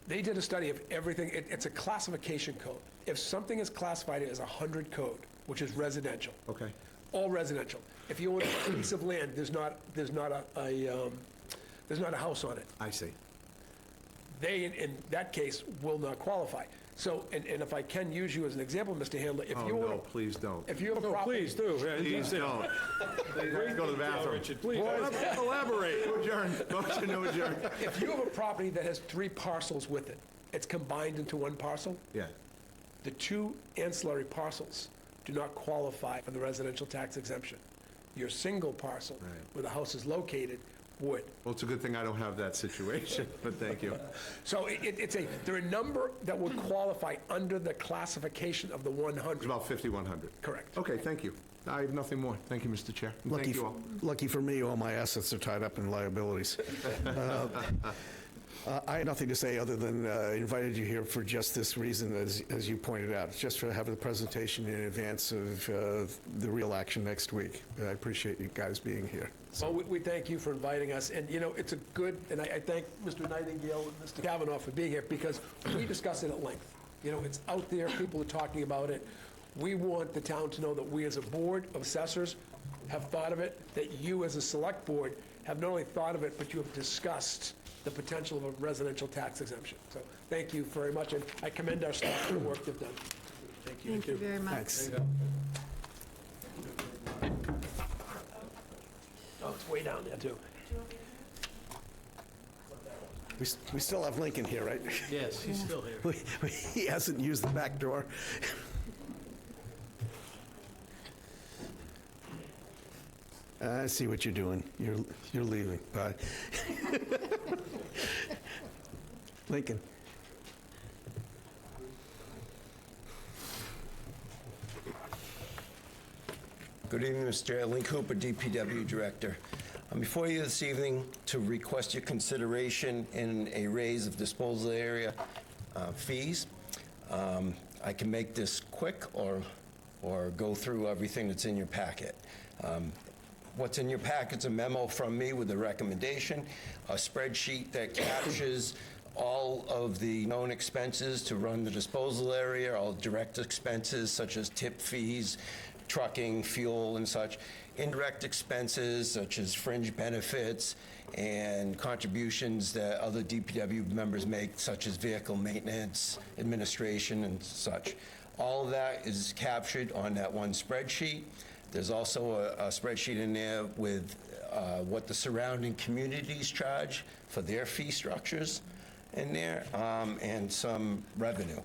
They did a study of everything. It's a classification code. If something is classified as a 100 code, which is residential, Okay. all residential. If you own a piece of land, there's not a house on it. I see. They, in that case, will not qualify. So, and if I can use you as an example, Mr. Handler, if Oh, you own no, please don't. if you have a No, property, please do. Yeah, Please don't. Please go to the bathroom. Richard, please, elaborate. Adjourn. Motion to adjourn. if you have a property that has 3 parcels with it, it's combined into one parcel. Yeah. The 2 ancillary parcels do not qualify for the residential tax exemption. Your single parcel, Right. where the house is located, would. Well, it's a good thing I don't have that situation, but thank you. So there are a number that would qualify under the classification of the It's 100. about 5,100. Correct. Okay, thank you. I have nothing more. Thank you, Mr. Chair. And Thank you all. Lucky for me, all my assets are tied up in liabilities. I had nothing to say other than I invited you here for just this reason, as you pointed out, just for having the presentation in advance of the real action next week. I appreciate you guys being here. Well, we thank you for inviting us, and, it's a good, and I thank Mr. Nightingale and Mr. Kavanaugh for being here, because we discuss it at length. It's out there, people are talking about it. We want the town to know that we, as a board of assessors, have thought of it, that you, as a select board, have not only thought of it, but you have discussed the potential of a residential tax exemption. So thank you very much, and I commend our staff for the work they've done. Thank you. Thank you very much. Thanks. Oh, it's way down there, too. We still have Lincoln here, right? Yes, he's still here. He hasn't used the back door. I see what you're doing. You're leaving. Bye. Lincoln. Good evening, Mr. Chair. Link Hooper, DPW Director. I'm before you this evening to request your consideration in a raise of disposal area fees. I can make this quick or go through everything that's in your packet. What's in your packet's a memo from me with a recommendation, a spreadsheet that captures all of the known expenses to run the disposal area, all direct expenses such as tip fees, trucking, fuel, and such, indirect expenses such as fringe benefits and contributions that other DPW members make, such as vehicle maintenance, administration, and such. All of that is captured on that one spreadsheet. There's also a spreadsheet in there with what the surrounding communities charge for their fee structures in there, and some revenue.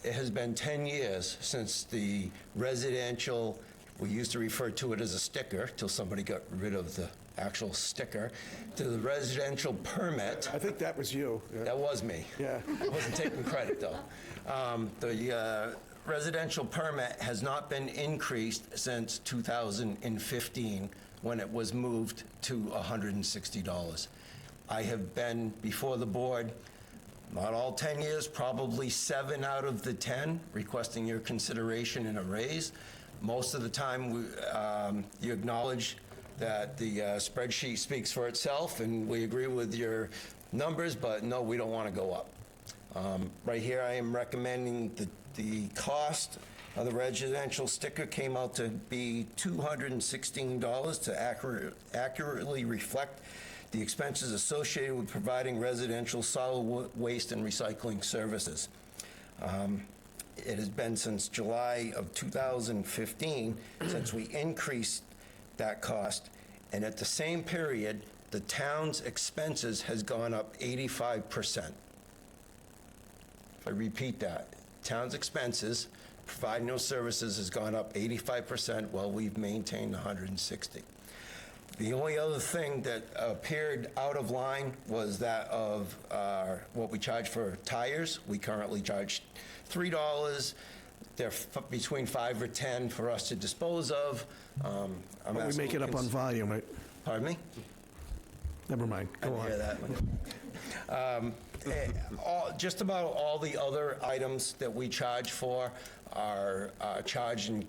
It has been 10 years since the residential, we used to refer to it as a sticker, till somebody got rid of the actual sticker, to the residential permit. I think that was you. That was me. Yeah. I wasn't taking credit, though. The residential permit has not been increased since 2015, when it was moved to $160. I have been before the board, not all 10 years, probably 7 out of the 10, requesting your consideration and a raise. Most of the time, you acknowledge that the spreadsheet speaks for itself, and we agree with your numbers, but no, we don't want to go up. Right here, I am recommending the cost of the residential sticker came out to be $216 to accurately reflect the expenses associated with providing residential solid waste and recycling services. It has been since July of 2015 since we increased that cost, and at the same period, the town's expenses has gone up 85%. If I repeat that, town's expenses, providing those services, has gone up 85%, while we've maintained 160. The only other thing that appeared out of line was that of what we charge for tires. We currently charge $3. They're between 5 or 10 for us to dispose of. But we make it up on volume, right? Pardon me? Never mind. Go on. Hear that one. Just about all the other items that we charge for are charging.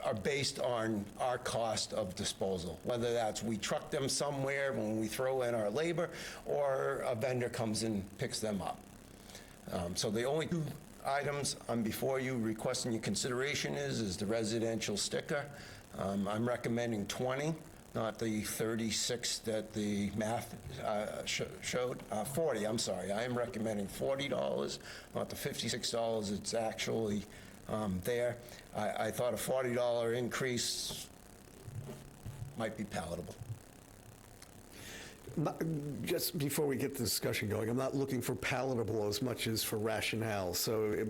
Are based on our cost of disposal, whether that's we truck them somewhere when we throw in our labor, or a vendor comes and picks them up. So the only 2 items I'm before you requesting your consideration is the residential sticker. I'm recommending 20, not the 36 that the math showed. 40, I'm sorry. I am recommending $40, not the $56 it's actually there. I thought a $40 increase might be palatable. Just before we get the discussion going, I'm not looking for palatable as much as for rationale. So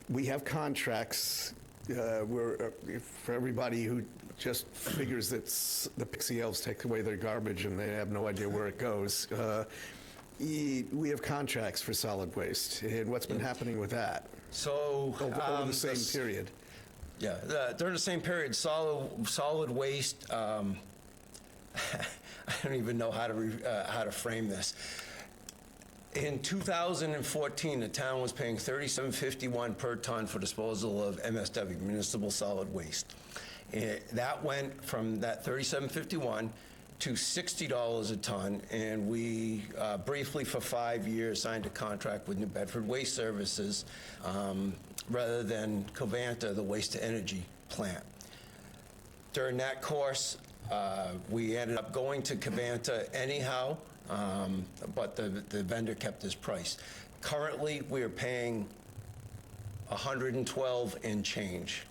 we have contracts where for everybody who just figures that the Pixie Elves take away their garbage and they have no idea where it goes. We have contracts for solid waste, and what's been happening with that? So over the same period. Yeah, during the same period, solid waste. I don't even know how to frame this. In 2014, the town was paying $37.51 per ton for disposal of MSW, municipal solid waste. That went from that $37.51 to $60 a ton, and we briefly for 5 years signed a contract with New Bedford Waste Services rather than Covanta, the waste-to-energy plant. During that course, we ended up going to Covanta anyhow, but the vendor kept his price. Currently, we are paying $112 and change.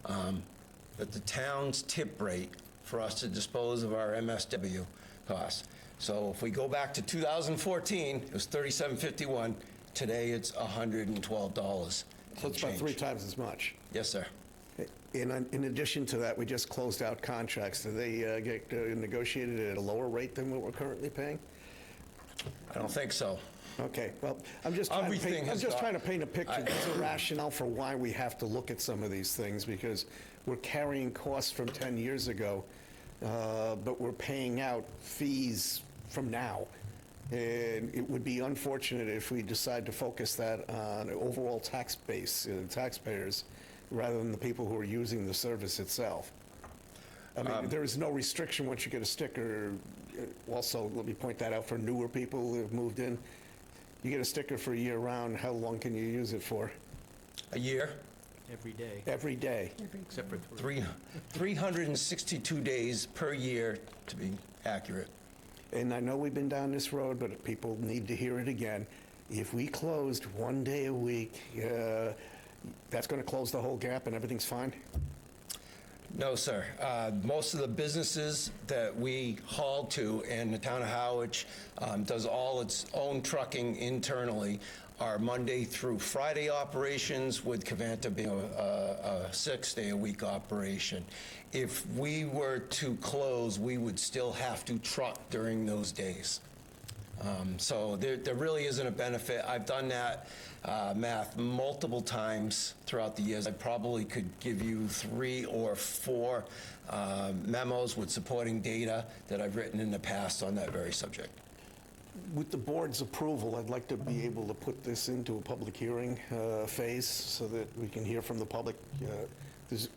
But the town's tip rate for us to dispose of our MSW costs. So if we go back to 2014, it was $37.51. Today, it's $112. So it's about 3 times as much. Yes, sir. In addition to that, we just closed out contracts. Do they get negotiated at a lower rate than what we're currently paying? I don't think so. Okay, well, I'm just trying to paint a picture. There's a rationale for why we have to look at some of these things, because we're carrying costs from 10 years ago, but we're paying out fees from now. And it would be unfortunate if we decide to focus that on overall tax base, taxpayers, rather than the people who are using the service itself. I mean, there is no restriction once you get a sticker. Also, let me point that out for newer people who have moved in. You get a sticker for year-round, how long can you use it for? A year, Every day, Every day. except for three. 362 days per year, to be accurate. And I know we've been down this road, but people need to hear it again. If we closed one day a week, that's going to close the whole gap and everything's fine? No, sir. Most of the businesses that we haul to, and the town of Harwich does all its own trucking internally, are Monday through Friday operations, with Cavanta being a 6-day-a-week operation. If we were to close, we would still have to truck during those days. So there really isn't a benefit. I've done that math multiple times throughout the years. I probably could give you 3 or 4 memos with supporting data that I've written in the past on that very subject. With the board's approval, I'd like to be able to put this into a public hearing phase so that we can hear from the public.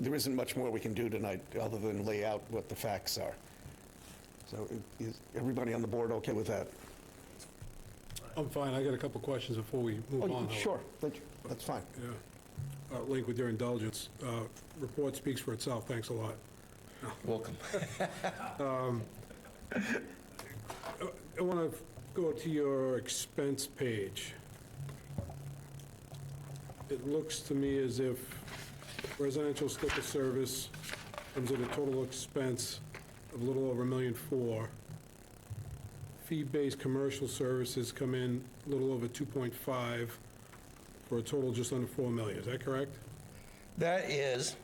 There isn't much more we can do tonight other than lay out what the facts are. So is everybody on the board okay with that? I'm fine. I got a couple questions before we move on. however. Sure, that's fine. Yeah. Link, with your indulgence, report speaks for itself. Thanks a lot. Welcome. I want to go to your expense page. It looks to me as if residential sticker service comes at a total expense of a little over $1.4 million. Fee-based commercial services come in a little over 2.5 for a total just under $4 million. Is that correct? That is,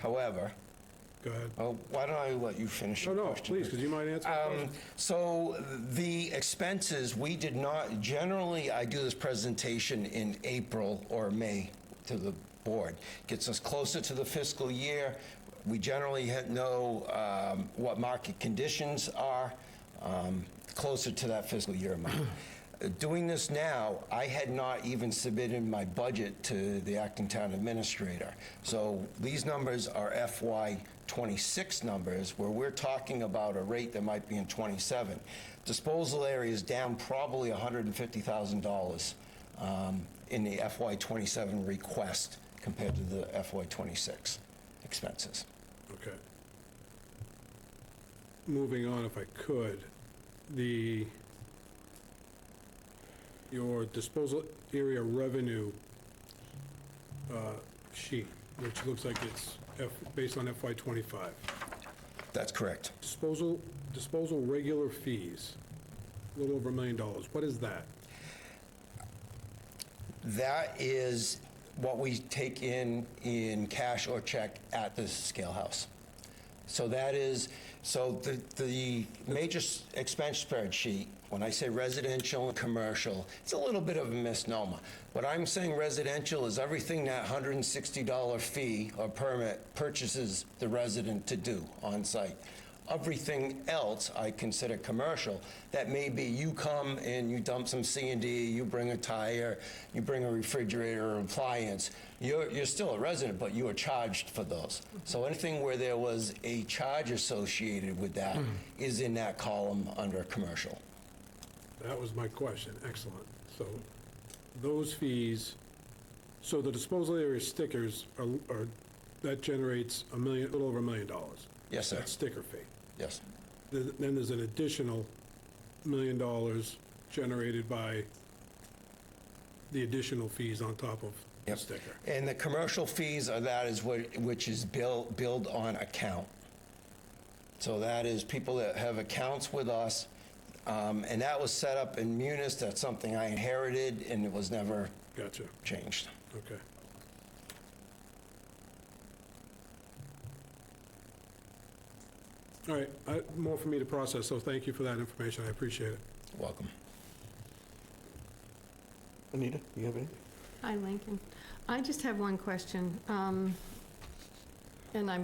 however, Go ahead. well, why don't I let you finish your No, question? please, because you might answer the question. So the expenses, we did not, generally, I do this presentation in April or May to the board. Gets us closer to the fiscal year. We generally know what market conditions are closer to that fiscal year amount. Doing this now, I had not even submitted my budget to the acting town administrator. So these numbers are FY '26 numbers, where we're talking about a rate that might be in '27. Disposal area is down probably $150,000 in the FY '27 request compared to the FY '26 expenses. Okay. Moving on, if I could, your disposal area revenue sheet, which looks like it's based on FY '25. That's correct. Disposal regular fees, a little over $1 million. What is that? That is what we take in cash or check at the scale house. So that is, so the major expense spreadsheet, when I say residential and commercial, it's a little bit of a misnomer. What I'm saying residential is everything that $160 fee or permit purchases the resident to do on site. Everything else I consider commercial. That may be you come and you dump some C&D, you bring a tire, you bring a refrigerator or appliance. You're still a resident, but you are charged for those. So anything where there was a charge associated with that is in that column under commercial. That was my question. Excellent. So those fees, so the disposal area stickers are that generates a little over $1 million. Yes, sir. That sticker fee. Yes. Then there's an additional $1 million generated by the additional fees on top of the sticker. And the commercial fees are which is billed on account. So that is people that have accounts with us, and that was set up in Munis. That's something I inherited, and it was never changed. Okay. All right, more for me to process, so thank you for that information. I appreciate it. Welcome. Anita, you have any? Hi, Lincoln. I just have one question, and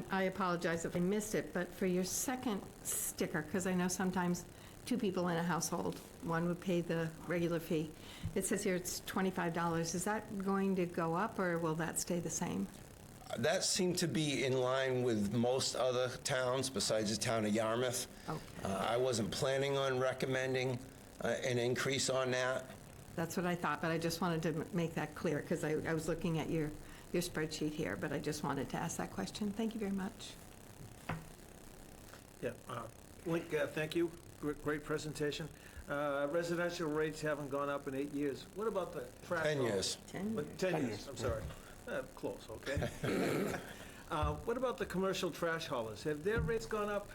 I apologize if I missed it, but for your second sticker, because I know sometimes 2 people in a household, one would pay the regular fee. It says here it's $25. Is that going to go up, or will that stay the same? That seemed to be in line with most other towns besides the town of Yarmouth. I wasn't planning on recommending an increase on that. That's what I thought, but I just wanted to make that clear, because I was looking at your spreadsheet here, but I just wanted to ask that question. Thank you very much. Yeah, Link, thank you. Great presentation. Residential rates haven't gone up in 8 years. What about the trash? 10 years. 10 years, I'm sorry. Close, okay. What about the commercial trash haulers? Have their rates gone up?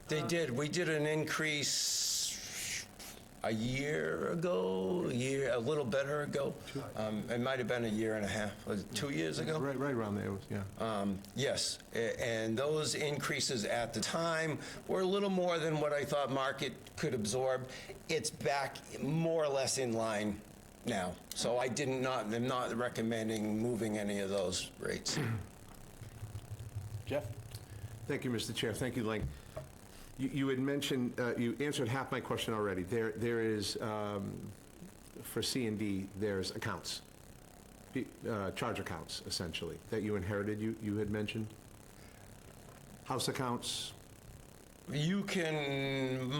They did. We did an increase a year ago, a little better ago. It might have been a year and a half. Was it 2 years ago? Right around there, yeah. Yes, and those increases at the time were a little more than what I thought market could absorb. It's back more or less in line now. So I'm not recommending moving any of those rates. Jeff? Thank you, Mr. Chair. Thank you, Link. You had mentioned, you answered half my question already. There is, for C&D, there's accounts, charge accounts, essentially, that you inherited, you had mentioned? House accounts? You can,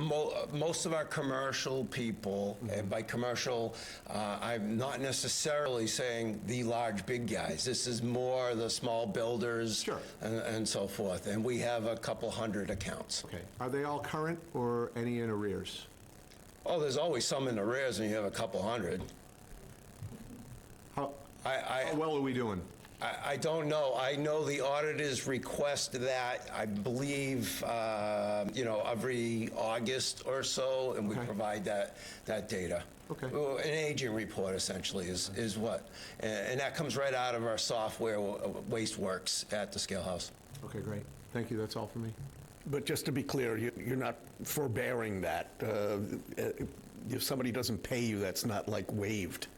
most of our commercial people, and by commercial, I'm not necessarily saying the large, big guys. This is more the small builders. Sure. And so forth. And we have a couple hundred accounts. Okay. Are they all current or any in arrears? Oh, there's always some in arrears when you have a couple hundred. How well are we doing? I don't know. I know the auditors request that, I believe, every August or so, and we provide that data. Okay. Well, an aging report, essentially, is what. And that comes right out of our software, WasteWorks, at the Scale House. Okay, great. Thank you. That's all for me. But just to be clear, you're not forbearing that. If somebody doesn't pay you, that's not like waived.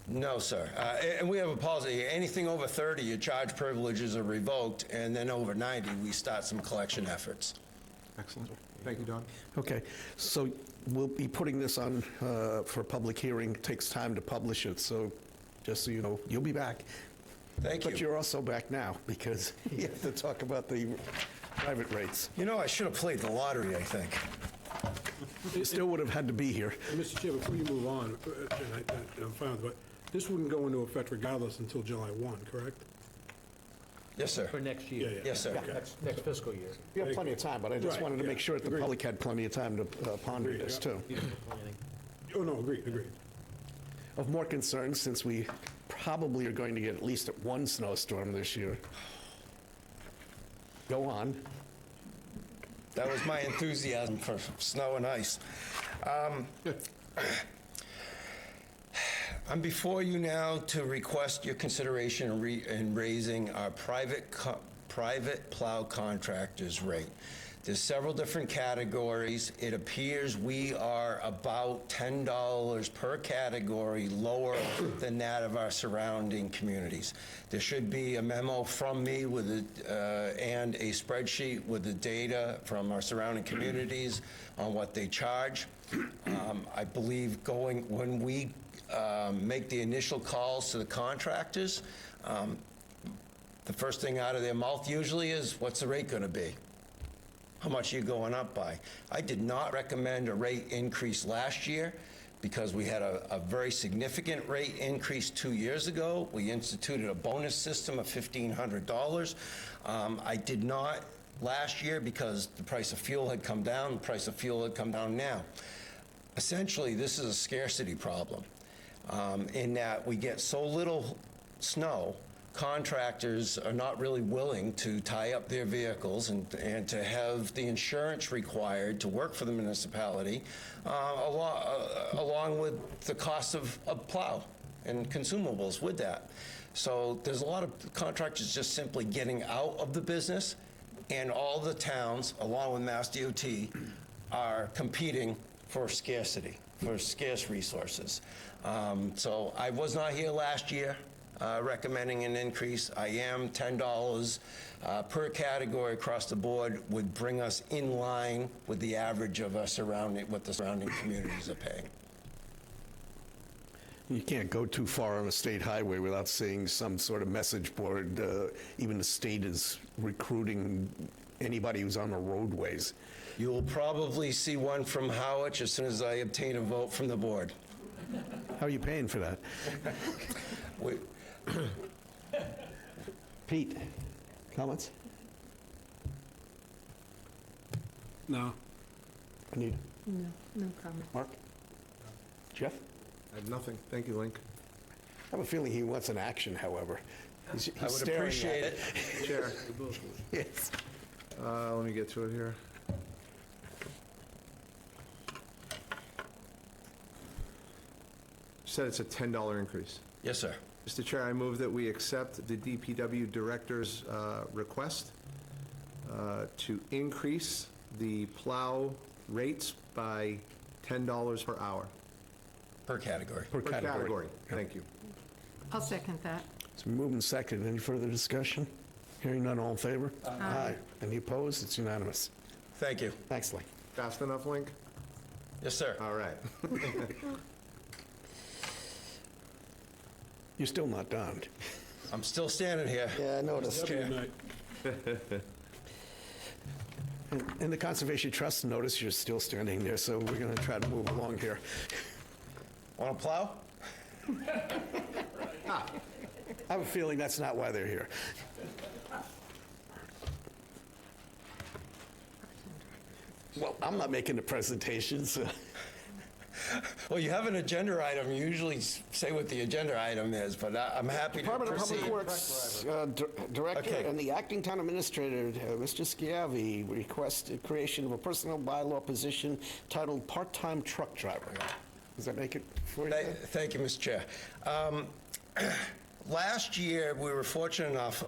No, sir. And we have a policy, anything over 30, your charge privileges are revoked, and then over 90, we start some collection efforts. Excellent. Thank you, Don. Okay, so we'll be putting this on for public hearing. It takes time to publish it, so just so you know, you'll be back. Thank you. But you're also back now, because you have to talk about the private rates. You know, I should have played the lottery, I think. You still would have had to be here. Mr. Chair, before you move on, and I'm fine with it, but this wouldn't go into effect regardless until July 1, correct? Yes, sir. For next year. Yeah. Yes, sir. Next fiscal year. You have plenty of time, but I just Right, wanted to yeah. make sure that the Agreed. public had plenty of time to ponder Agreed, this, yeah. too. Planning. Oh, no, agreed. Of more concern, since we probably are going to get at least one snowstorm this year. Go on. That was my enthusiasm for snow and ice. I'm before you now to request your consideration in raising our private plow contractors rate. There's several different categories. It appears we are about $10 per category lower than that of our surrounding communities. There should be a memo from me with and a spreadsheet with the data from our surrounding communities on what they charge. I believe when we make the initial calls to the contractors, the first thing out of their mouth usually is, what's the rate going to be? How much are you going up by? I did not recommend a rate increase last year because we had a very significant rate increase 2 years ago. We instituted a bonus system of $1,500. I did not last year because the price of fuel had come down. The price of fuel had come down now. Essentially, this is a scarcity problem in that we get so little snow, contractors are not really willing to tie up their vehicles and to have the insurance required to work for the municipality, along with the cost of plow and consumables with that. So there's a lot of contractors just simply getting out of the business, and all the towns, along with Mass DOT, are competing for scarcity, for scarce resources. So I was not here last year recommending an increase. I am $10 per category across the board would bring us in line with the average of what the surrounding communities are paying. You can't go too far on a state highway without seeing some sort of message board. Even the state is recruiting anybody who's on the roadways. You will probably see one from Harwich as soon as I obtain a vote from the board. How are you paying for that? We- Pete, comments? No. Anita? No comment. Mark? Jeff? I have nothing. Thank you, Link. I have a feeling he wants an action, however. He's I would staring at appreciate it. Chair, Yes. let me get to it here. You said it's a $10 increase. Yes, sir. Mr. Chair, I move that we accept the DPW Director's request to increase the plow rates by $10 per hour. Per category. Per Category. Thank you. I'll second that. It's moved and seconded. Any further discussion? Hearing none, all in favor? Aye. Any opposed? It's unanimous. Thank you. Thanks, Lee. Fast enough, Link? Yes, sir. All right. You're still not done. I'm still standing here. Yeah, I noticed. Good night. And the Conservation Trust noticed you're still standing there, so we're going to try to move along here. Want to plow? I have a feeling that's not why they're here. Well, I'm not making the presentations. Well, you have an agenda item. You usually say what the agenda item is, but I'm happy to Department of proceed. Public Works Director Okay. and the Acting Town Administrator, Mr. Schiavi, requested creation of a personnel bylaw position titled part-time truck driver. Does that make it for you? Thank you, Mr. Chair. Last year, we were fortunate enough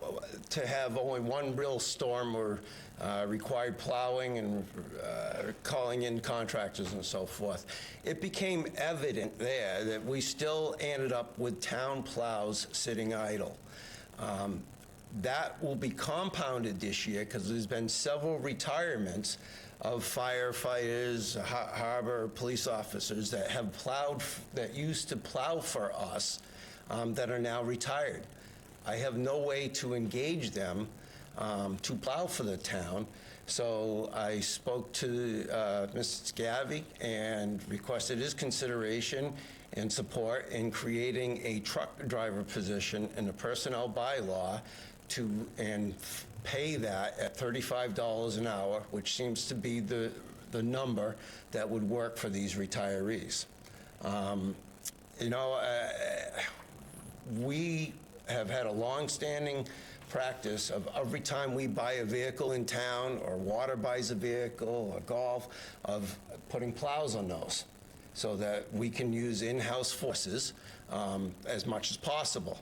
to have only one real storm where required plowing and calling in contractors and so forth. It became evident there that we still ended up with town plows sitting idle. That will be compounded this year because there's been several retirements of firefighters, harbor police officers that have plowed, that used to plow for us, that are now retired. I have no way to engage them to plow for the town, so I spoke to Mr. Schiavi and requested his consideration and support in creating a truck driver position in the personnel bylaw and pay that at $35 an hour, which seems to be the number that would work for these retirees. We have had a long-standing practice of every time we buy a vehicle in town, or Water buys a vehicle, or Golf, of putting plows on those so that we can use in-house forces as much as possible.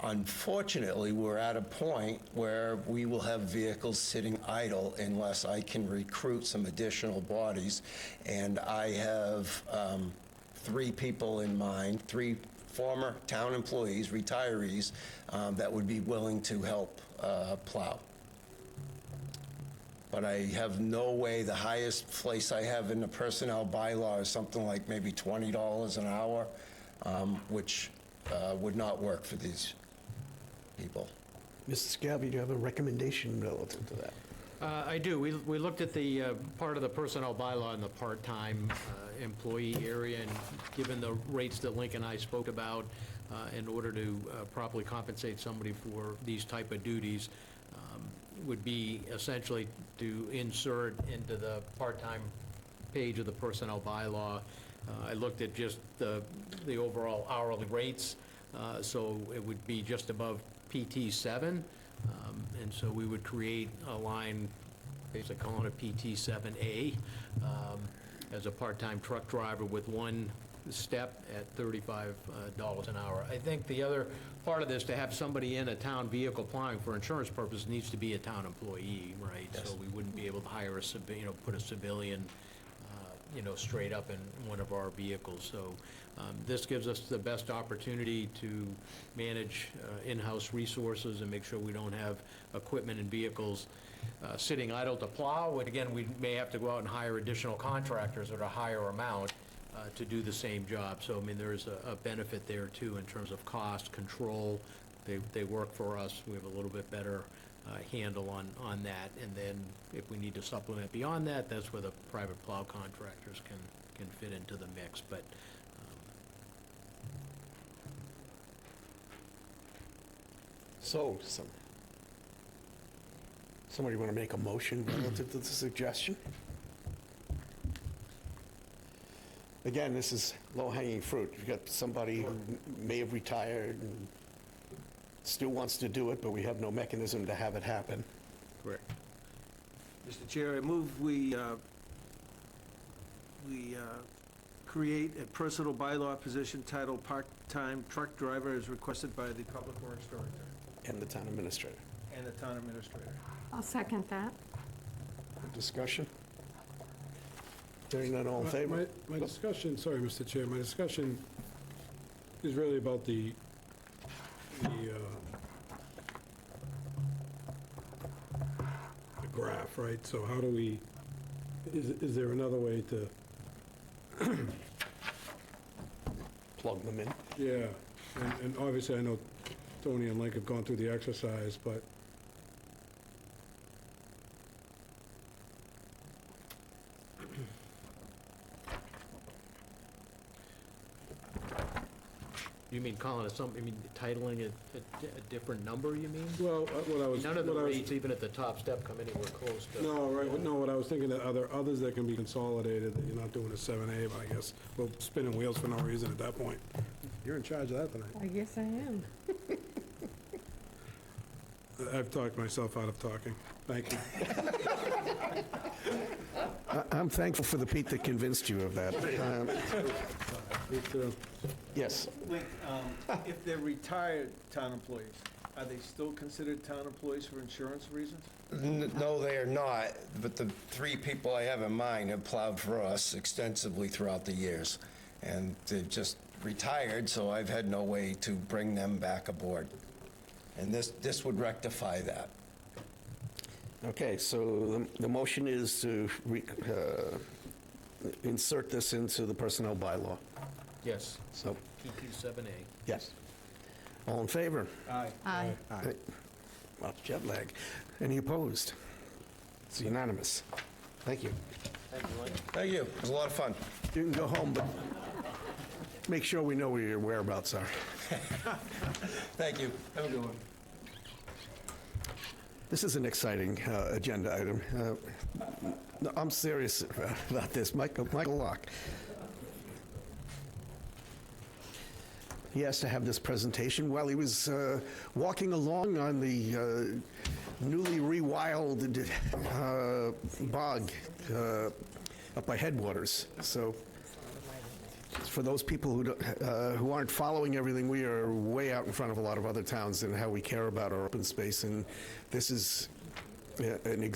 Unfortunately, we're at a point where we will have vehicles sitting idle unless I can recruit some additional bodies, and I have 3 people in mind, 3 former town employees, retirees, that would be willing to help plow. But I have no way, the highest place I have in the personnel bylaw is something like maybe $20 an hour, which would not work for these people. Mr. Schiavi, do you have a recommendation relative to that? I do. We looked at the part of the personnel bylaw in the part-time employee area, and given the rates that Link and I spoke about, in order to properly compensate somebody for these type of duties, would be essentially to insert into the part-time page of the personnel bylaw. I looked at just the overall hourly rates, so it would be just above PT 7. And so we would create a line, basically calling it PT 7A, as a part-time truck driver with one step at $35 an hour. I think the other part of this, to have somebody in a town vehicle plowing for insurance purposes, needs to be a town employee, right? Yes. So we wouldn't be able to hire put a civilian, straight up in one of our vehicles. So this gives us the best opportunity to manage in-house resources and make sure we don't have equipment and vehicles sitting idle to plow. And again, we may have to go out and hire additional contractors at a higher amount. to do the same job. So, I mean, there's a benefit there, too, in terms of cost, control. They work for us. We have a little bit better handle on that. And then if we need to supplement beyond that, that's where the private plow contractors can fit into the mix. But So, somebody want to make a motion relative to the suggestion? Again, this is low-hanging fruit. You've got somebody who may have retired and still wants to do it, but we have no mechanism to have it happen. correct. Mr. Chair, I move we create a personal bylaw position titled part-time truck driver as requested by the Public Works Director And the town administrator. and the town administrator. I'll second that. Discussion? Hearing none, all in favor? My discussion, sorry, Mr. Chair, my discussion is really about the graph, right? So how do we, is there another way to, Plug them in. yeah, and obviously I know Tony and Link have gone through the exercise, but You mean calling it something, you mean titling it a different number, you mean? well, what I was. None of the what I was- rates, even at the top step, come anywhere close to. No, right, no, what I was thinking, that are there others that can be consolidated, that you're not doing a 7A, but I guess we're spinning wheels for no reason at that point. You're in charge of that tonight. I guess I am. I've talked myself out of talking. Thank you. I'm thankful for the Pete that convinced you of that. Me too. Yes. Link, if they're retired town employees, are they still considered town employees for insurance reasons? No, they are not, but the three people I have in mind have plowed for us extensively throughout the years, and they've just retired, so I've had no way to bring them back aboard. And this would rectify that. Okay, so the motion is to insert this into the personnel bylaw. Yes, So, PP7A. yes. All in favor? Aye. Aye. Well, jet lag. Any opposed? It's unanimous. Thank you. Thank you. It was a lot of fun. You can go home, but make sure we know where your whereabouts are. Thank you. Have a good one. This is an exciting agenda item. No, I'm serious about this. Michael Locke. He has to have this presentation while he was walking along on the newly rewilded bog up by Headwaters. So for those people who aren't following everything, we are way out in front of a lot of other towns in how we care about our open space, and this is an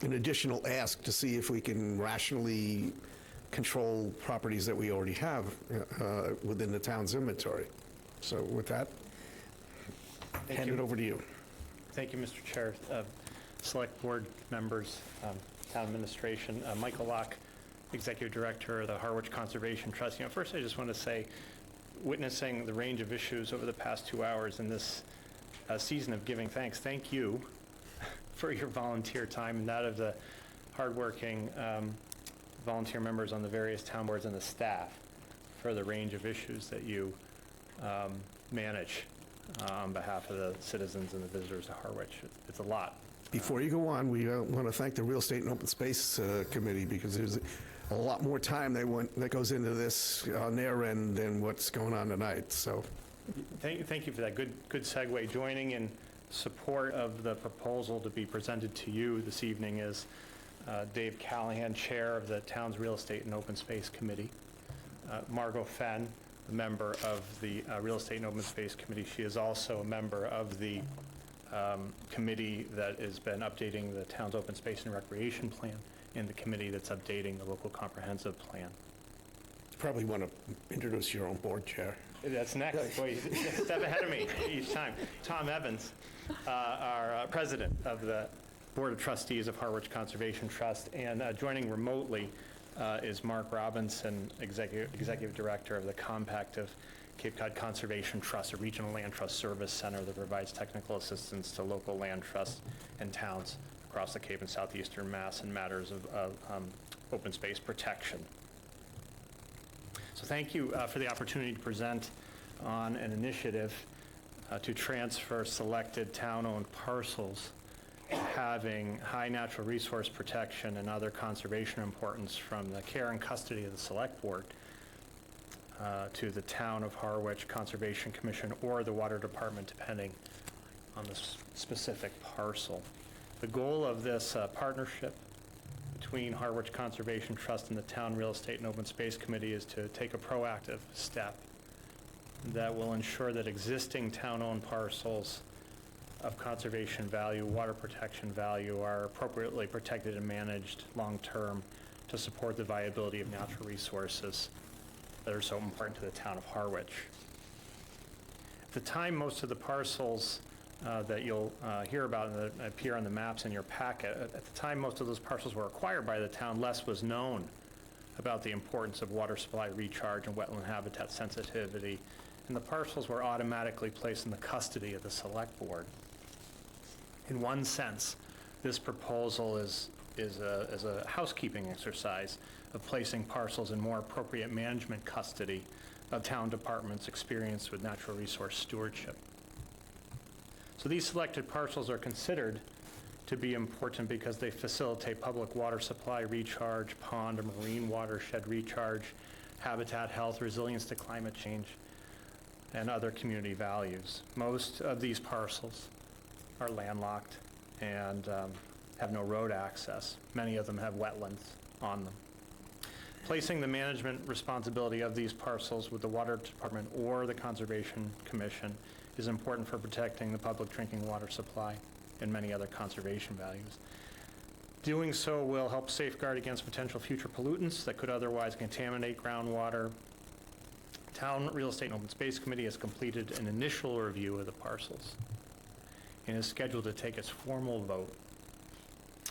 additional ask to see if we can rationally control properties that we already have within the town's inventory. So with that, hand it over to you. Thank you, Mr. Chair, Select Board members, Town Administration. Michael Locke, Executive Director of the Harwich Conservation Trust. You know, first I just want to say, witnessing the range of issues over the past 2 hours in this season of giving thanks, thank you for your volunteer time and that of the hardworking volunteer members on the various town boards and the staff for the range of issues that you manage on behalf of the citizens and the visitors to Harwich. It's a lot. Before you go on, we want to thank the Real Estate and Open Space Committee, because there's a lot more time that goes into this on their end than what's going on tonight. So Thank you for that good segue. Joining in support of the proposal to be presented to you this evening is Dave Callahan, Chair of the Town's Real Estate and Open Space Committee. Margot Fenn, a member of the Real Estate and Open Space Committee. She is also a member of the committee that has been updating the town's open space and recreation plan, and the committee that's updating the local comprehensive plan. you probably want to introduce your own board chair. That's next. Boy, you step ahead of me each time. Tom Evans, our president of the Board of Trustees of Harwich Conservation Trust, and joining remotely is Mark Robinson, Executive Director of the Compactive Cape Cod Conservation Trust, a regional land trust service center that provides technical assistance to local land trusts and towns across the Cape and southeastern Mass in matters of open space protection. So thank you for the opportunity to present on an initiative to transfer selected town-owned parcels having high natural resource protection and other conservation importance from the care and custody of the Select Board to the Town of Harwich Conservation Commission or the Water Department, depending on the specific parcel. The goal of this partnership between Harwich Conservation Trust and the Town Real Estate and Open Space Committee is to take a proactive step that will ensure that existing town-owned parcels of conservation value, water protection value, are appropriately protected and managed long-term to support the viability of natural resources that are so important to the town of Harwich. At the time, most of the parcels that you'll hear about and that appear on the maps in your packet, at the time most of those parcels were acquired by the town, less was known about the importance of water supply recharge and wetland habitat sensitivity, and the parcels were automatically placed in the custody of the Select Board. In one sense, this proposal is a housekeeping exercise of placing parcels in more appropriate management custody of town departments experienced with natural resource stewardship. So these selected parcels are considered to be important because they facilitate public water supply recharge, pond or marine watershed recharge, habitat health, resilience to climate change, and other community values. Most of these parcels are landlocked and have no road access. Many of them have wetlands on them. Placing the management responsibility of these parcels with the Water Department or the Conservation Commission is important for protecting the public drinking water supply and many other conservation values. Doing so will help safeguard against potential future pollutants that could otherwise contaminate groundwater. Town Real Estate and Open Space Committee has completed an initial review of the parcels and is scheduled to take its formal vote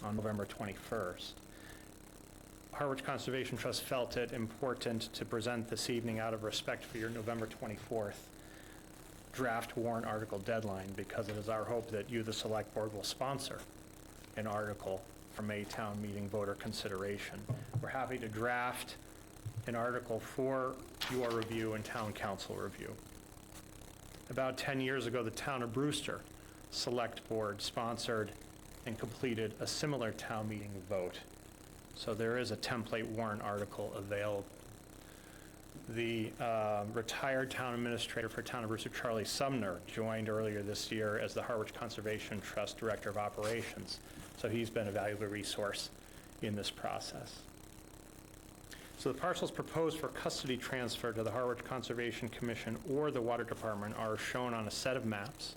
on November 21st. Harwich Conservation Trust felt it important to present this evening out of respect for your November 24th draft warrant article deadline, because it is our hope that you, the Select Board, will sponsor an article for May town meeting voter consideration. We're happy to draft an article for your review and town council review. About 10 years ago, the town of Brewster Select Board sponsored and completed a similar town meeting vote. So there is a template warrant article available. The retired town administrator for town of Brewster, Charlie Sumner, joined earlier this year as the Harwich Conservation Trust Director of Operations. So he's been a valuable resource in this process. So the parcels proposed for custody transfer to the Harwich Conservation Commission or the Water Department are shown on a set of maps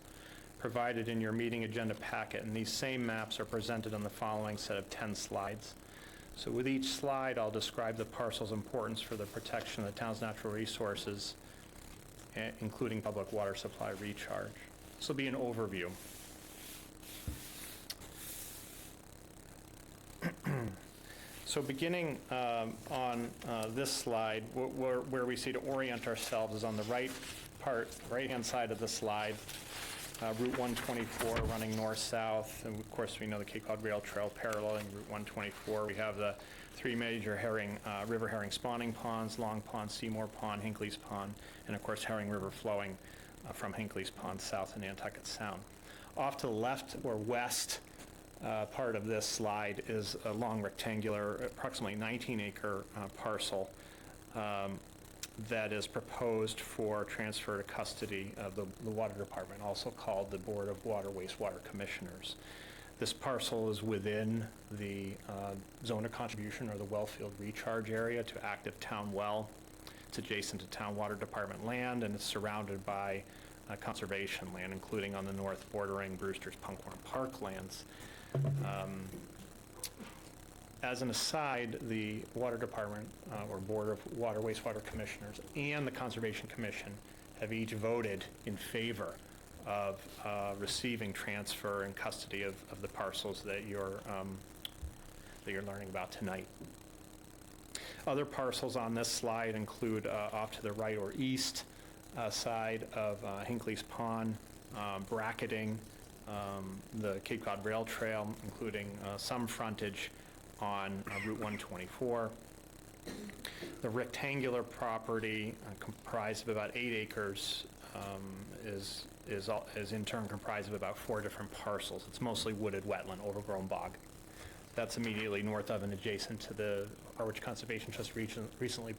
provided in your meeting agenda packet, and these same maps are presented on the following set of 10 slides. So with each slide, I'll describe the parcel's importance for the protection of the town's natural resources, including public water supply recharge. This will be an overview. So beginning on this slide, where we see to orient ourselves is on the right-hand side of the slide, Route 124 running north-south, and of course we know the Cape Cod Rail Trail paralleling Route 124. We have the three major river herring spawning ponds: Long Pond, Seymour Pond, Hinckley's Pond, and of course Herring River flowing from Hinckley's Pond south in Nantucket Sound. Off to the left or west part of this slide is a long rectangular, approximately 19-acre parcel that is proposed for transfer to custody of the Water Department, also called the Board of Water Wastewater Commissioners. This parcel is within the zone of contribution, or the wellfield recharge area, to active town well. It's adjacent to town Water Department land, and it's surrounded by conservation land, including on the north bordering Brewster's Punkhorn Park lands. As an aside, the Water Department, or Board of Water Wastewater Commissioners, and the Conservation Commission have each voted in favor of receiving transfer and custody of the parcels that you're learning about tonight. Other parcels on this slide include off to the right or east side of Hinckley's Pond, bracketing the Cape Cod Rail Trail, including some frontage on Route 124. The rectangular property, comprised of about 8 acres, is in turn comprised of about 4 different parcels. It's mostly wooded wetland, overgrown bog. That's immediately north of and adjacent to the Harwich Conservation Trust recently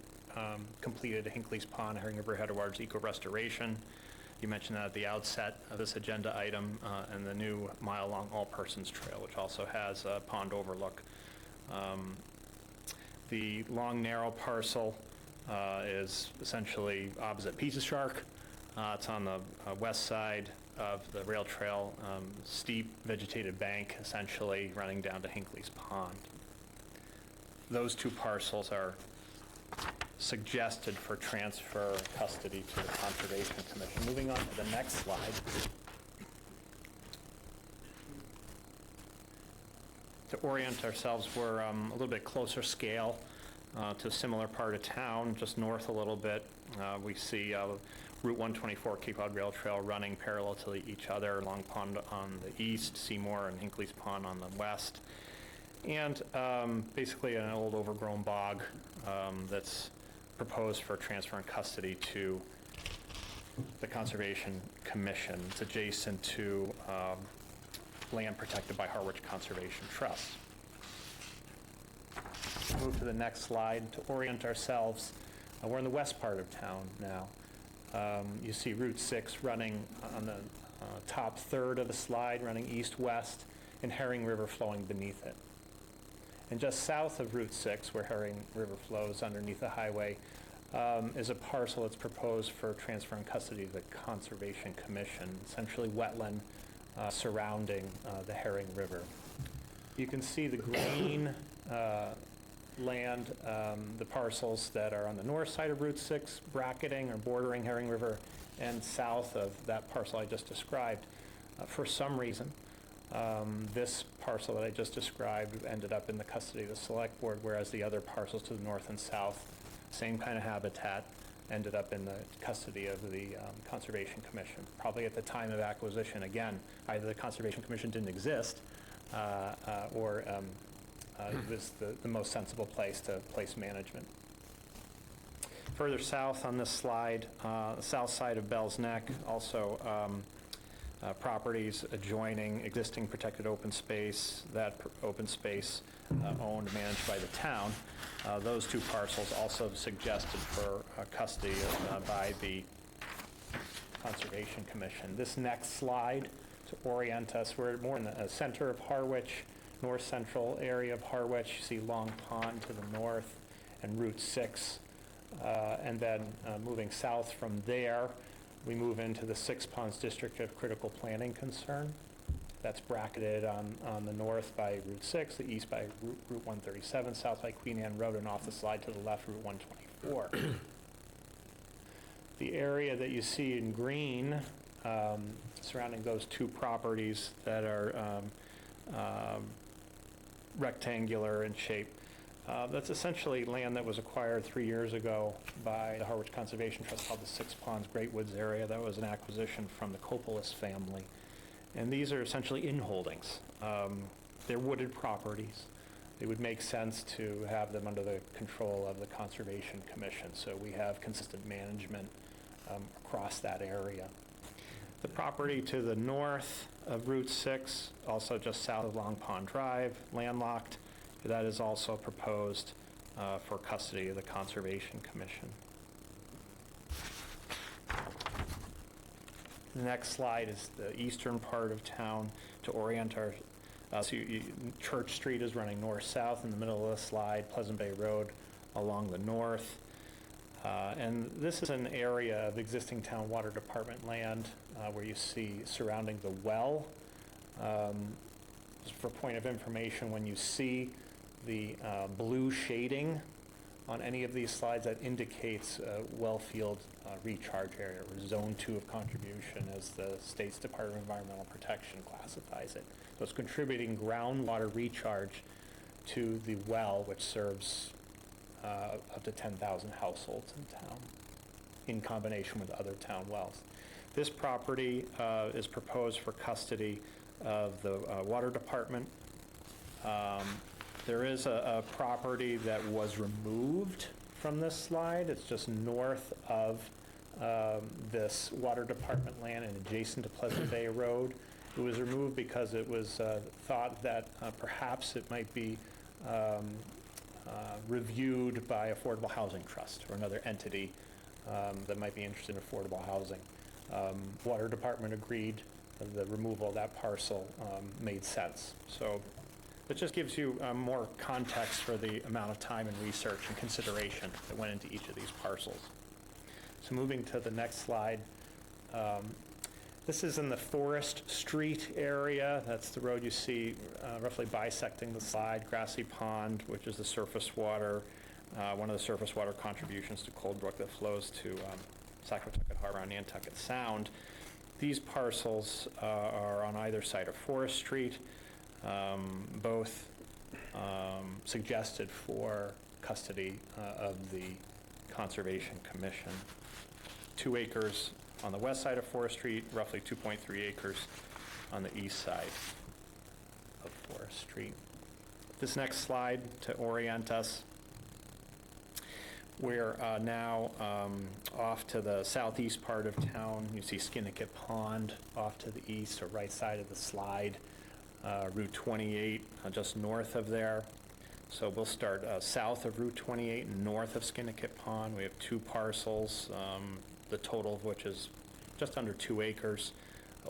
completed Hinckley's Pond, Herring River Headwaters Eco Restoration. You mentioned that at the outset of this agenda item, and the new mile-long All-Persons Trail, which also has a pond overlook. The long, narrow parcel is essentially opposite Pizza Shark. It's on the west side of the rail trail, steep vegetated bank, essentially running down to Hinckley's Pond. Those 2 parcels are suggested for transfer custody to the Conservation Commission. Moving on to the next slide. To orient ourselves, we're a little bit closer scale to a similar part of town, just north a little bit. We see Route 124 Cape Cod Rail Trail running parallel to each other, Long Pond on the east, Seymour and Hinckley's Pond on the west, and basically an old overgrown bog that's proposed for transfer and custody to the Conservation Commission. It's adjacent to land protected by Harwich Conservation Trust. Move to the next slide to orient ourselves. We're in the west part of town now. You see Route 6 running on the top third of the slide, running east-west, and Herring River flowing beneath it. And just south of Route 6, where Herring River flows underneath the highway, is a parcel that's proposed for transfer and custody to the Conservation Commission, essentially wetland surrounding the Herring River. You can see the green land, the parcels that are on the north side of Route 6, bracketing or bordering Herring River, and south of that parcel I just described. For some reason, this parcel that I just described ended up in the custody of the Select Board, whereas the other parcels to the north and south, same kind of habitat, ended up in the custody of the Conservation Commission. Probably at the time of acquisition, again, either the Conservation Commission didn't exist, or it was the most sensible place to place management. Further south on this slide, south side of Bell's Neck, also properties adjoining existing protected open space, that open space owned, managed by the town. Those 2 parcels also suggested for custody by the Conservation Commission. This next slide, to orient us, we're more in the center of Harwich, north central area of Harwich. You see Long Pond to the north and Route 6. And then moving south from there, we move into the Six Ponds District of Critical Planning Concern. That's bracketed on the north by Route 6, the east by Route 137, south by Queen Anne Road, and off the slide to the left, Route 124. The area that you see in green surrounding those 2 properties that are rectangular in shape, that's essentially land that was acquired 3 years ago by the Harwich Conservation Trust called the Six Ponds Great Woods area. That was an acquisition from the Copolis family. And these are essentially in-holdings. They're wooded properties. It would make sense to have them under the control of the Conservation Commission, so we have consistent management across that area. The property to the north of Route 6, also just south of Long Pond Drive, landlocked, that is also proposed for custody of the Conservation Commission. The next slide is the eastern part of town to orient our, Church Street is running north-south in the middle of the slide, Pleasant Bay Road along the north. And this is an area of existing town water department land where you see surrounding the well. Just for point of information, when you see the blue shading on any of these slides, that indicates well field recharge area, or Zone 2 of contribution, as the state's Department of Environmental Protection classifies it. So it's contributing groundwater recharge to the well, which serves up to 10,000 households in town, in combination with other town wells. This property is proposed for custody of the water department. There is a property that was removed from this slide. It's just north of this water department land and adjacent to Pleasant Bay Road. It was removed because it was thought that perhaps it might be reviewed by Affordable Housing Trust or another entity that might be interested in affordable housing. Water department agreed the removal of that parcel made sense. So it just gives you more context for the amount of time and research and consideration that went into each of these parcels. So moving to the next slide. This is in the Forest Street area. That's the road you see roughly bisecting the slide. Grassy Pond, which is the surface water, one of the surface water contributions to Cold Brook that flows to Saquatucket Harbor on Nantucket Sound. These parcels are on either side of Forest Street, both suggested for custody of the Conservation Commission. 2 acres on the west side of Forest Street, roughly 2.3 acres on the east side of Forest Street. This next slide, to orient us, we're now off to the southeast part of town. You see Skinnicket Pond off to the east or right side of the slide. Route 28 just north of there. So we'll start south of Route 28 and north of Skinnicket Pond. We have 2 parcels, the total of which is just under 2 acres.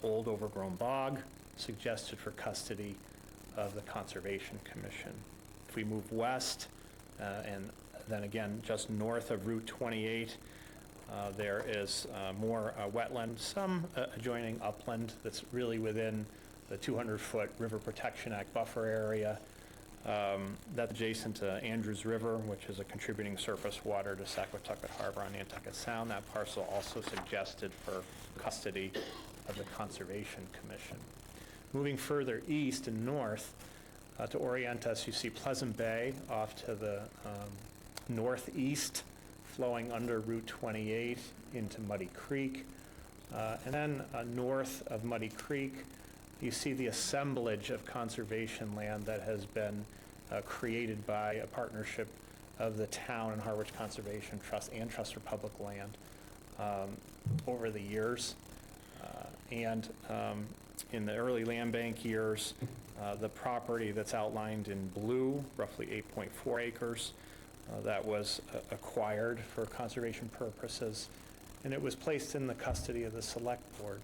Old overgrown bog, suggested for custody of the Conservation Commission. If we move west, and then again just north of Route 28, there is more wetland, some adjoining upland that's really within the 200-foot River Protection Act buffer area. That's adjacent to Andrews River, which is a contributing surface water to Saquatucket Harbor on Nantucket Sound. That parcel also suggested for custody of the Conservation Commission. Moving further east and north, to orient us, you see Pleasant Bay off to the northeast, flowing under Route 28 into Muddy Creek. And then north of Muddy Creek, you see the assemblage of conservation land that has been created by a partnership of the town and Harwich Conservation Trust and Trust for Public Land over the years. And in the early land bank years, the property that's outlined in blue, roughly 8.4 acres, that was acquired for conservation purposes, and it was placed in the custody of the Select Board.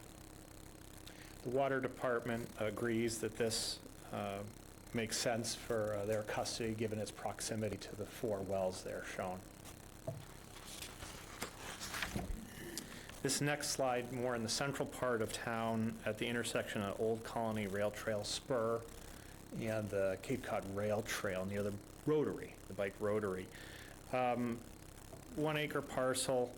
The Water Department agrees that this makes sense for their custody given its proximity to the 4 wells there shown. This next slide, more in the central part of town at the intersection of Old Colony Rail Trail Spur and the Cape Cod Rail Trail near the Rotary, the bike rotary. 1 acre parcel.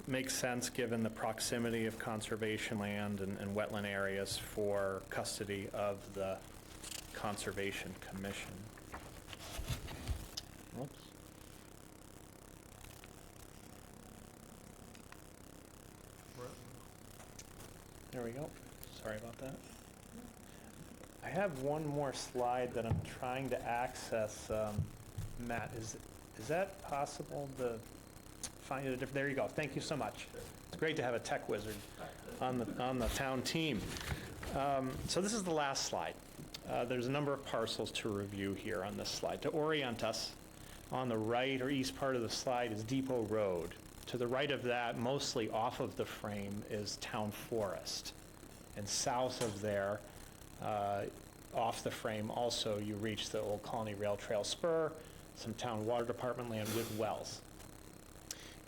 Makes sense given the proximity of conservation land and wetland areas for custody of the Conservation Commission. Whoops. There we go. Sorry about that. I have one more slide that I'm trying to access. Matt, is that possible to find it? There you go. Thank you so much. It's great to have a tech wizard on the town team. So this is the last slide. There's a number of parcels to review here on this slide. To orient us, on the right or east part of the slide is Depot Road. To the right of that, mostly off of the frame, is Town Forest. And south of there, off the frame also, you reach the Old Colony Rail Trail Spur, some town water department land with wells.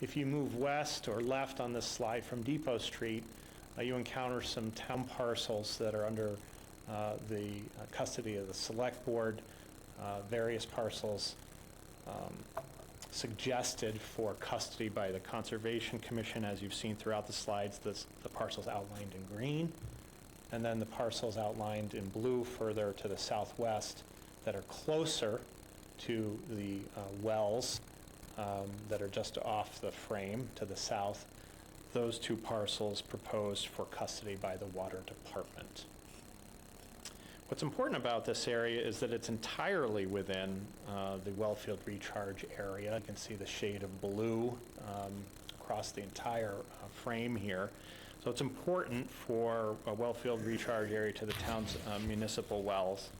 If you move west or left on this slide from Depot Street, you encounter some town parcels that are under the custody of the Select Board, various parcels suggested for custody by the Conservation Commission, as you've seen throughout the slides, the parcels outlined in green, and then the parcels outlined in blue further to the southwest that are closer to the wells that are just off the frame to the south. Those two parcels proposed for custody by the Water Department. What's important about this area is that it's entirely within the wellfield recharge area. You can see the shade of blue across the entire frame here. So it's important for a wellfield recharge area to the town's municipal wells.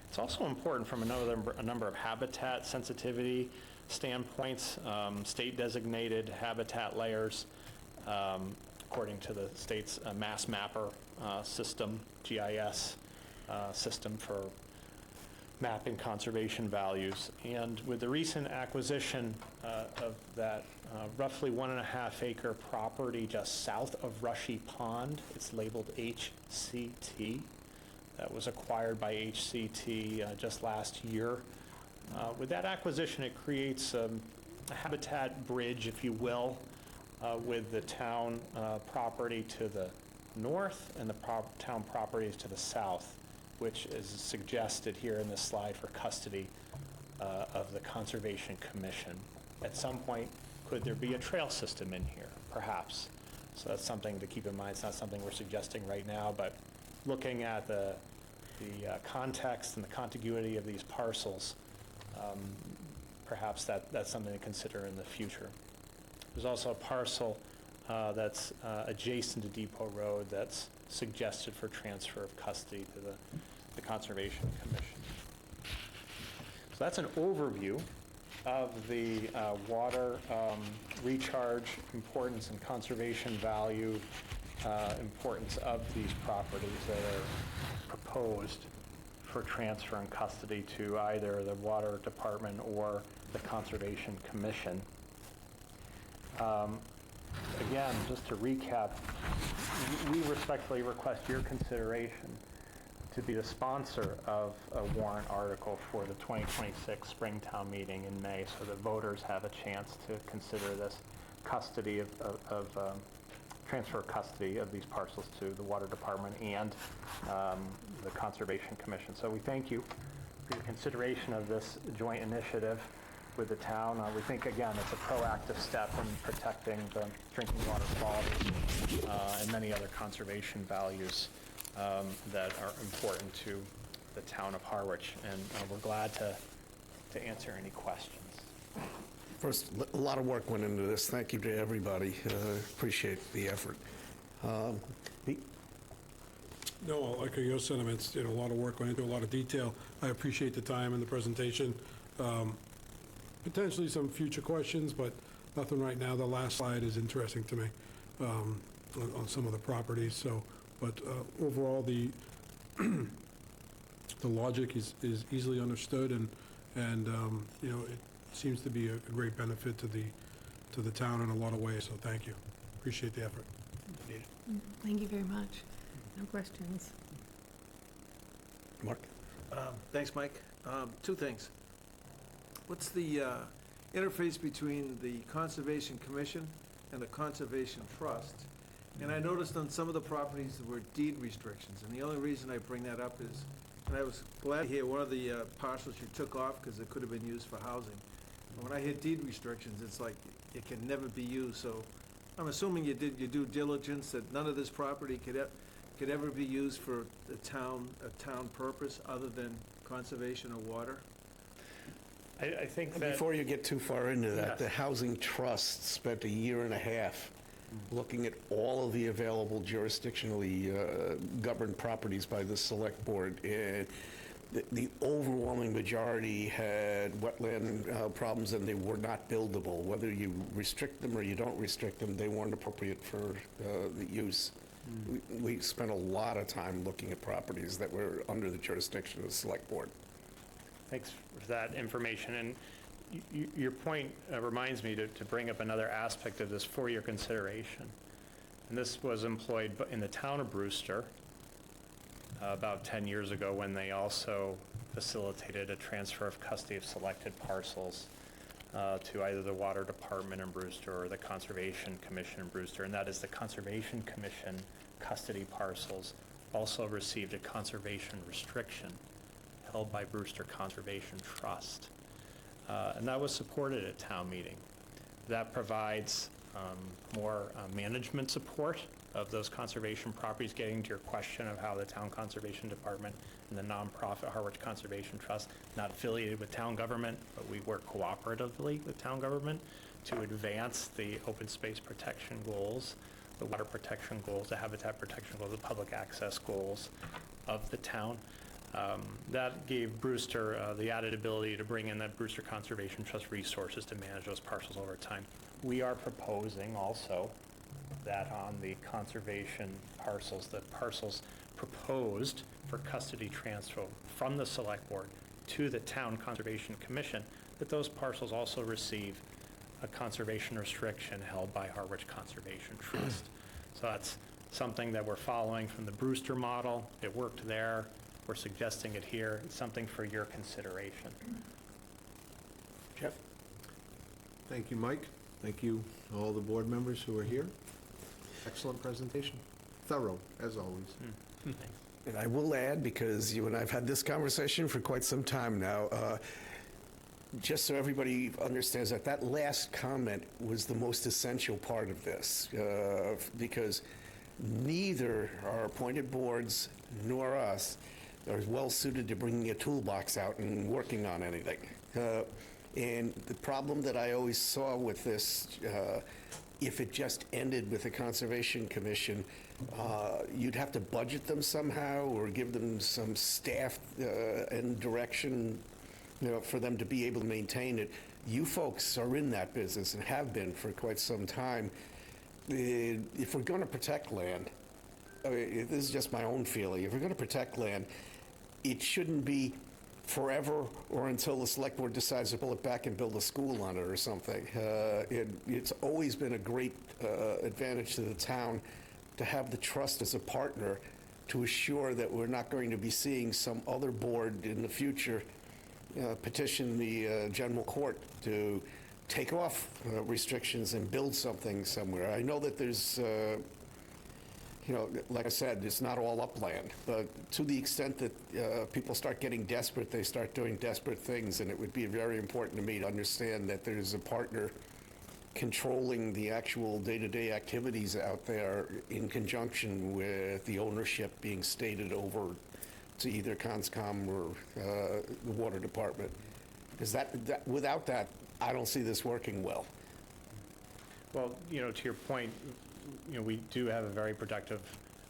It's also important from a number of habitat sensitivity standpoints, state-designated habitat layers, according to the state's mass mapper system, GIS system for mapping conservation values. And with the recent acquisition of that roughly 1.5 acre property just south of Rushy Pond, it's labeled HCT. That was acquired by HCT just last year. With that acquisition, it creates a habitat bridge, if you will, with the town property to the north and the town properties to the south, which is suggested here in this slide for custody of the Conservation Commission. At some point, could there be a trail system in here? Perhaps. So that's something to keep in mind. It's not something we're suggesting right now, but looking at the context and the contiguity of these parcels, perhaps that's something to consider in the future. There's also a parcel that's adjacent to Depot Road that's suggested for transfer of custody to the Conservation Commission. So that's an overview of the water recharge importance and conservation value importance of these properties that are proposed for transfer and custody to either the Water Department or the Conservation Commission. Again, just to recap, we respectfully request your consideration to be the sponsor of a warrant article for the 2026 Springtown meeting in May, so that voters have a chance to consider this custody of transfer custody of these parcels to the Water Department and the Conservation Commission. So we thank you for your consideration of this joint initiative with the town. We think, again, it's a proactive step in protecting the drinking water quality and many other conservation values that are important to the town of Harwich. And we're glad to answer any questions. First, a lot of work went into this. Thank you to everybody. Appreciate the effort. Pete? No, like your sentiments, a lot of work went into a lot of detail. I appreciate the time and the presentation. Potentially some future questions, but nothing right now. The last slide is interesting to me on some of the properties. So, but overall, the logic is easily understood, and it seems to be a great benefit to the town in a lot of ways. So, thank you. Appreciate the effort. Thank you very much. No questions. Mark? Thanks, Mike. Two things. What's the interface between the Conservation Commission and the Conservation Trust? And I noticed on some of the properties there were deed restrictions, and the only reason I bring that up is, and I was glad to hear one of the parcels you took off because it could have been used for housing. And when I hear deed restrictions, it's like it can never be used. So I'm assuming you did your due diligence that none of this property could ever be used for a town purpose other than conservation of water. I think that... Before you get too far into that, the Housing Trust spent 1.5 years looking at all of the available jurisdictionally governed properties by the Select Board, and the overwhelming majority had wetland problems and they were not buildable. Whether you restrict them or you don't restrict them, they weren't appropriate for the use. We spent a lot of time looking at properties that were under the jurisdiction of the Select Board. Thanks for that information. And your point reminds me to bring up another aspect of this for your consideration. And this was employed in the town of Brewster about 10 years ago when they also facilitated a transfer of custody of selected parcels to either the Water Department in Brewster or the Conservation Commission in Brewster. And that is the Conservation Commission custody parcels also received a conservation restriction held by Brewster Conservation Trust. and that was supported at town meeting. That provides more management support of those conservation properties, getting to your question of how the Town Conservation Department and the nonprofit Harwich Conservation Trust, not affiliated with town government, but we work cooperatively with town government to advance the open space protection goals, the water protection goals, the habitat protection goals, the public access goals of the town. That gave Brewster the added ability to bring in that Brewster Conservation Trust resources to manage those parcels over time. We are proposing also that on the conservation parcels, the parcels proposed for custody transfer from the Select Board to the Town Conservation Commission, that those parcels also receive a conservation restriction held by Harwich Conservation Trust. So that's something that we're following from the Brewster model. It worked there. We're suggesting it here. It's something for your consideration. Jeff? Thank you, Mike. Thank you, all the board members who are here. Excellent presentation. Thorough, as always. And I will add, because you and I have had this conversation for quite some time now, just so everybody understands that that last comment was the most essential part of this, because neither our appointed boards nor us are well suited to bringing a toolbox out and working on anything. And the problem that I always saw with this, if it just ended with the Conservation Commission, you'd have to budget them somehow or give them some staff and direction, for them to be able to maintain it. You folks are in that business and have been for quite some time. If we're going to protect land, this is just my own feeling, if we're going to protect land, it shouldn't be forever or until the Select Board decides to pull it back and build a school on it or something. It's always been a great advantage to the town to have the trust as a partner to assure that we're not going to be seeing some other board in the future petition the general court to take off restrictions and build something somewhere. I know that there's, like I said, it's not all upland, but to the extent that people start getting desperate, they start doing desperate things, and it would be very important to me to understand that there's a partner controlling the actual day-to-day activities out there in conjunction with the ownership being stated over to either Conscom or the Water Department. Because without that, I don't see this working well. Well, to your point, we do have a very productive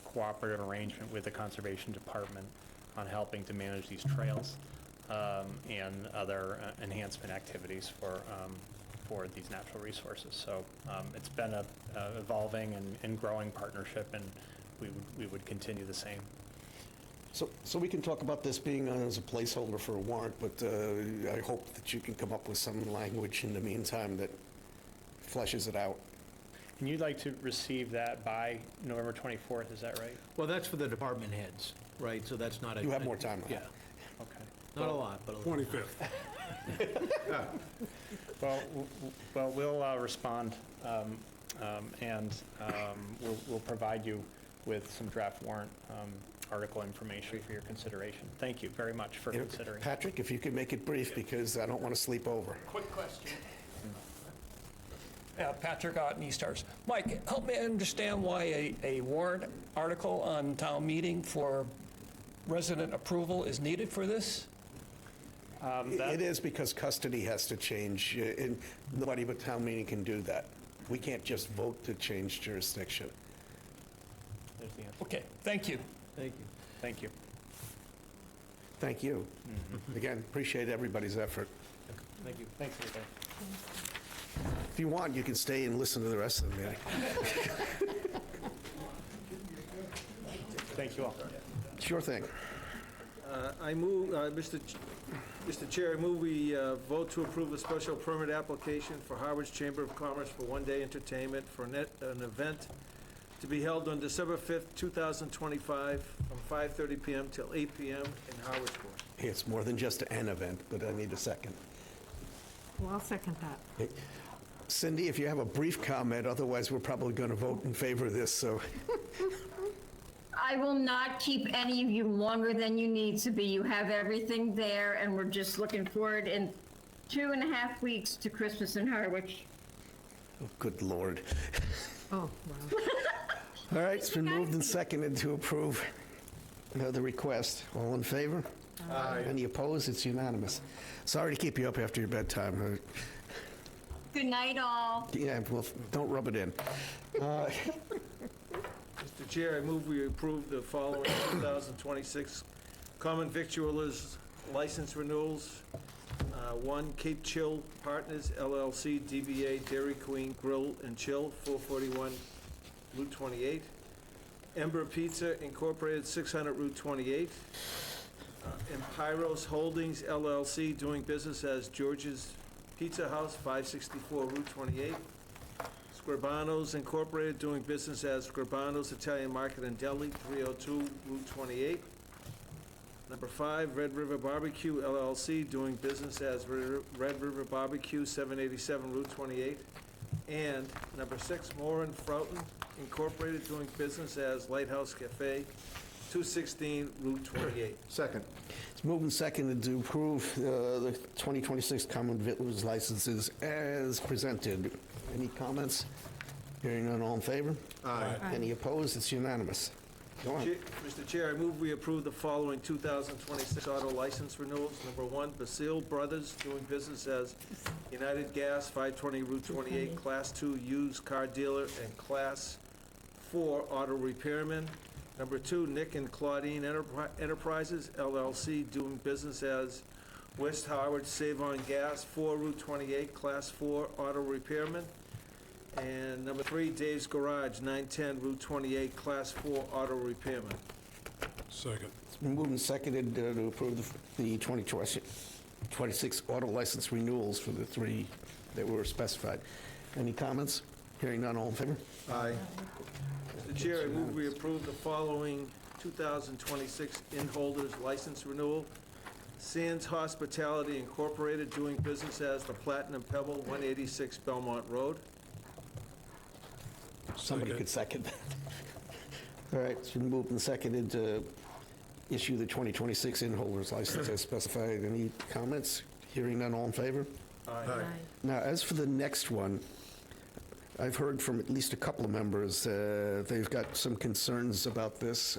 cooperative arrangement with the Conservation Department on helping to manage these trails and other enhancement activities for these natural resources. So it's been a evolving and growing partnership, and we would continue the same. So we can talk about this being as a placeholder for a warrant, but I hope that you can come up with some language in the meantime that fleshes it out. And you'd like to receive that by November 24th, is that right? Well, that's for the department heads, right? So that's not a... You have more time on Yeah. that. Okay. Not a lot, but a little. 25th. Well, we'll respond, and we'll provide you with some draft warrant article information for your consideration. Thank you very much for considering. Patrick, if you could make it brief, because I don't want to sleep over. Quick question. Patrick Ott, East Stars. Mike, help me understand why a warrant article on town meeting for resident approval is needed for this? It is because custody has to change, and nobody but town meeting can do that. We can't just vote to change jurisdiction. There's the answer. Okay, thank you. Thank you. Thank you. Thank you. Again, appreciate everybody's effort. Thank you. Thanks, everybody. If you want, you can stay and listen to the rest of the meeting. Thank you all. Sure thing. I move, Mr. Chair, I move we vote to approve a special permit application for Harwich Chamber of Commerce for one-day entertainment for an event to be held on December 5th, 2025, from 5:30 p.m. till 8 p.m. in Harwichport. It's more than just an event, but I need a second. Well, I'll second that. Cindy, if you have a brief comment, otherwise we're probably going to vote in favor of this, so. I will not keep any of you longer than you need to be. You have everything there, and we're just looking forward. And 2.5 weeks to Christmas in Harwich. Oh, good Lord. Oh, wow. All right, it's been moved and seconded to approve the request. All in favor? Aye. Any opposed? It's unanimous. Sorry to keep you up after your bedtime. Good night, all. Yeah, well, don't rub it in. Mr. Chair, I move we approve the following 2026 common victualers license renewals. One, Cape Chill Partners LLC, DBA Dairy Queen Grill and Chill, 441 Route 28. Ember Pizza Incorporated, 600 Route 28. Empiros Holdings LLC, doing business as George's Pizza House, 564 Route 28. Scribanos Incorporated, doing business as Scribanos Italian Market and Deli, 302 Route 28. Number 5, Red River Barbecue LLC, doing business as Red River Barbecue, 787 Route 28. And number 6, Moran Froughton Incorporated, doing business as Lighthouse Cafe, 216 Route 28. Second. It's moved and seconded to approve the 2026 common victuals licenses as presented. Any comments? Hearing none, all in favor? Aye. Any opposed? It's unanimous. Go on. Mr. Chair, I move we approve the following 2026 auto license renewals. Number 1, Basile Brothers, doing business as United Gas, 520 Route 28, Class 2 used car dealer and Class 4 auto repairman. Number 2, Nick and Claudine Enterprises, LLC, doing business as West Harwich Save-On Gas, 4 Route 28, Class 4 auto repairman. And number 3, Dave's Garage, 910 Route 28, Class 4 auto repairman. Second. It's been moved and seconded to approve the 2026 auto license renewals for the 3 that were specified. Any comments? Hearing none, all in favor? Aye. Mr. Chair, I move we approve the following 2026 in-holders license renewal. Sands Hospitality Incorporated, doing business as the Platinum Pebble, 186 Belmont Road. Somebody could second that. All right, it's been moved and seconded to issue the 2026 in-holders license as specified. Any comments? Hearing none, all in favor? Aye. Now, as for the next one, I've heard from at least a couple of members, they've got some concerns about this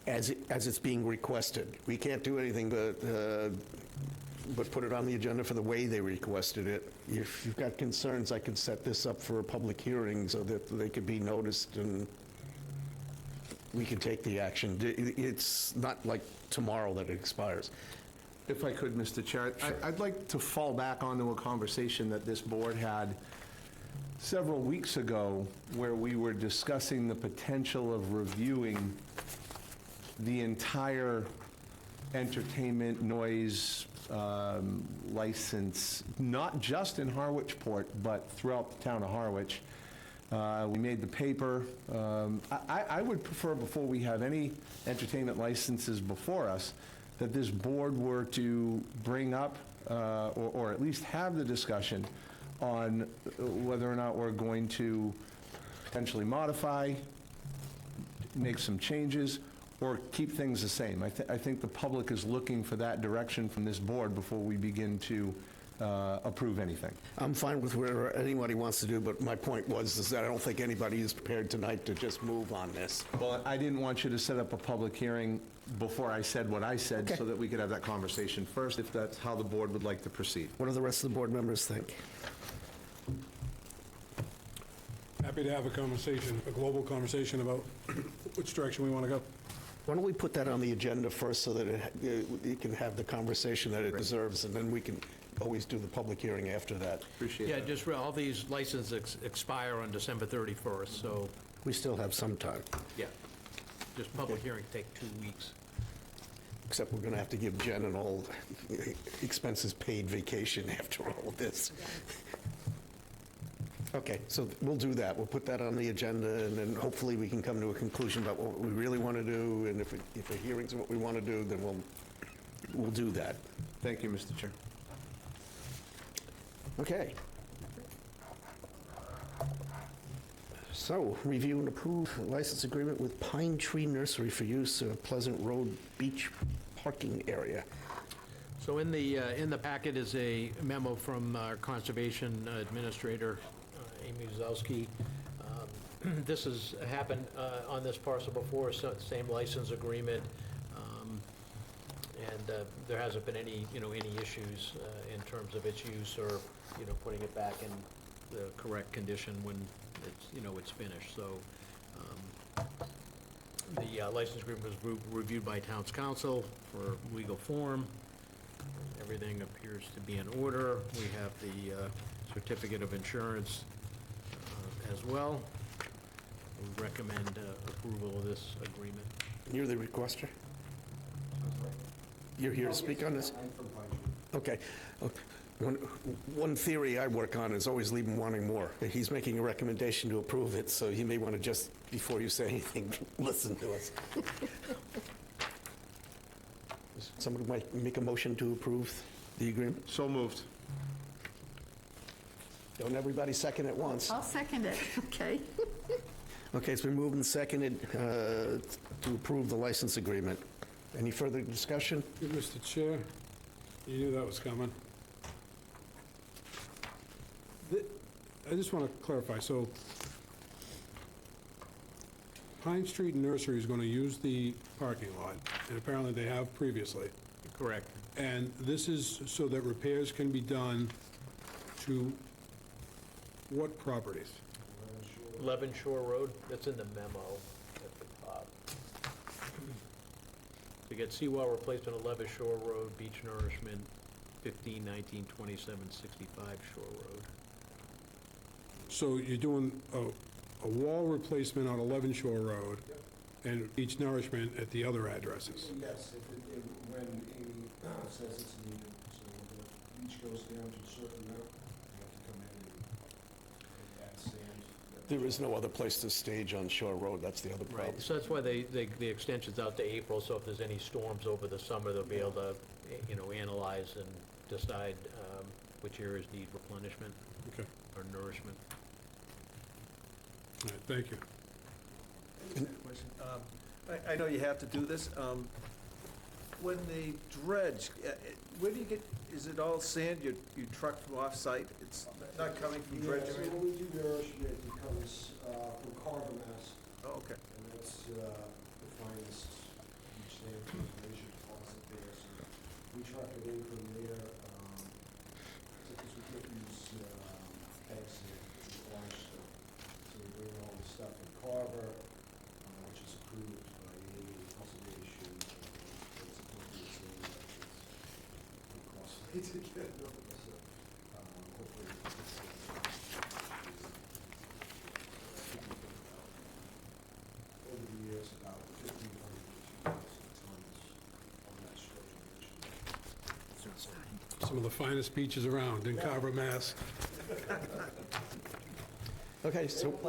as it's being requested. We can't do anything but put it on the agenda for the way they requested it. If you've got concerns, I can set this up for a public hearing so that they could be noticed and we can take the action. It's not like tomorrow that it expires. If I could, Mr. Chair, I'd like to fall back onto a conversation that this board had several weeks ago where we were discussing the potential of reviewing the entire entertainment noise license, not just in Harwichport, but throughout the town of Harwich. We made the paper. I would prefer, before we have any entertainment licenses before us, that this board were to bring up, or at least have the discussion on whether or not we're going to potentially modify, make some changes, or keep things the same. I think the public is looking for that direction from this board before we begin to approve anything. I'm fine with whatever anybody wants to do, but my point is that I don't think anybody is prepared tonight to just move on this. Well, I didn't want you to set up a public hearing before I said what I said, so that we could have that conversation first, if that's how the board would like to proceed. What do the rest of the board members think? Happy to have a conversation, a global conversation about which direction we want to go. Why don't we put that on the agenda first so that it can have the conversation that it deserves, and then we can always do the public hearing after that. Appreciate Yeah, that. just, all these licenses expire on December 31st, so, We still have some time, yeah. Just public hearing take 2 weeks. except we're going to have to give Jen an all expenses paid vacation after all of this. Okay, so we'll do that. We'll put that on the agenda, and then hopefully we can come to a conclusion about what we really want to do, and if a hearing's what we want to do, then we'll do that. Thank you, Mr. Chair. Okay. So, review and approve license agreement with Pine Tree Nursery for use of Pleasant Road Beach parking area. So in the packet is a memo from our Conservation Administrator, Amy Zalski. This has happened on this parcel before, so same license agreement, and there hasn't been any issues in terms of its use or, putting it back in the correct condition when it's finished. So the license agreement was reviewed by Town's Council for legal form. Everything appears to be in order. We have the certificate of insurance as well. We recommend approval of this agreement. You're the requester? You're here to speak on this? Okay. One theory I work on is always leave him wanting more. He's making a recommendation to approve it, so you may want to just, before you say anything, listen to us. Somebody might make a motion to approve the agreement? So moved. Don't everybody second at once. I'll second it, okay? Okay, it's been moved and seconded to approve the license agreement. Any further discussion? Mr. Chair, you knew that was coming. I just want to clarify, so Pine Street Nursery is going to use the parking lot, and apparently they have previously. Correct. And this is so that repairs can be done to what properties? 11 Shore Road, that's in the memo at the top. You get seawall replacement, 11 Shore Road, beach nourishment, 15, 19, 27, 65 Shore Road. So you're doing a wall replacement on 11 Shore Road and beach nourishment at the other addresses? Yes, when Amy says it's needed, so when the beach goes down to a certain amount, you have to come in and add sand. There is no other place to stage on Shore Road, that's the other problem. Right, so that's why the extension's out to April, so if there's any storms over the summer, they'll be able to, analyze and decide which areas need replenishment or nourishment. All right, thank you. Question. I know you have to do this. When they dredge, where do you get, is it all sand you truck from off-site? It's not coming from dredging? Yeah, so when we do nourishment, it comes from Carver, Mass. Oh, okay. And that's the finest beach sand preparation deposit there. So we truck it in from there, because we can't use bag sand, it's orange stuff. So we bring all the stuff in Carver, which is approved by the conservation, it's appropriate sand that's costly to get over. So hopefully it's over the years about 1,500 to 2,000 tons on that stretch. Some of the finest beaches around in Carver, Mass. Okay, so,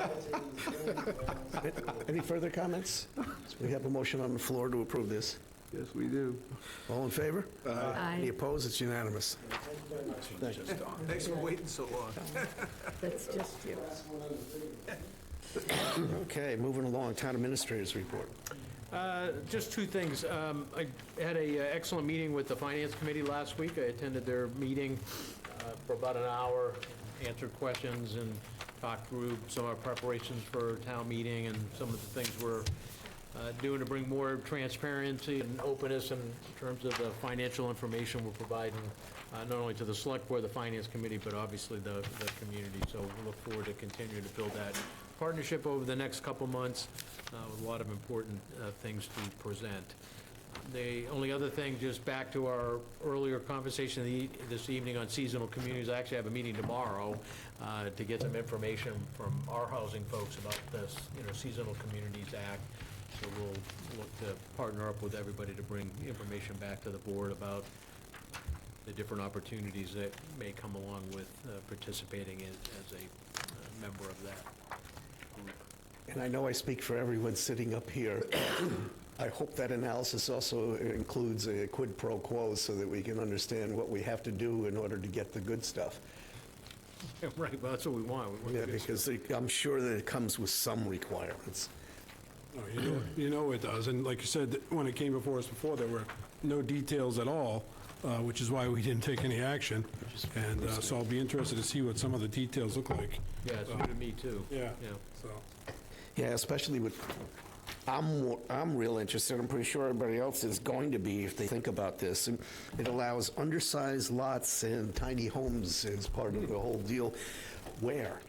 any further comments? So we have a motion on the floor to approve this. Yes, we do. All in favor? Aye. Any opposed? It's unanimous. Thank you. Thanks for waiting so long. That's just you. Okay, moving along, Town Administrator's report. Just two things. I had an excellent meeting with the Finance Committee last week. I attended their meeting for about an hour, answered questions, and talked through some of our preparations for town meeting and some of the things we're doing to bring more transparency and openness in terms of the financial information we're providing, not only to the Select Board, the Finance Committee, but obviously the community. So we look forward to continuing to build that partnership over the next couple months with a lot of important things to present. The only other thing, just back to our earlier conversation this evening on seasonal communities, I actually have a meeting tomorrow to get some information from our housing folks about this, Seasonal Communities Act. So we'll look to partner up with everybody to bring information back to the board about the different opportunities that may come along with participating as a member of that group. And I know I speak for everyone sitting up here. I hope that analysis also includes a quid pro quo so that we can understand what we have to do in order to get the good stuff. Right, well, that's what we want. Yeah, because I'm sure that it comes with some requirements. Oh, you know it does. And like you said, when it came before us before, there were no details at all. which is why we didn't take any action. And so I'll be interested to see what some of the details look like. Yeah, it's new to me, too. Yeah, Yeah. so. Yeah, especially with, I'm real interested, I'm pretty sure everybody else is going to be if they think about this. And it allows undersized lots and tiny homes as part of the whole deal. Where?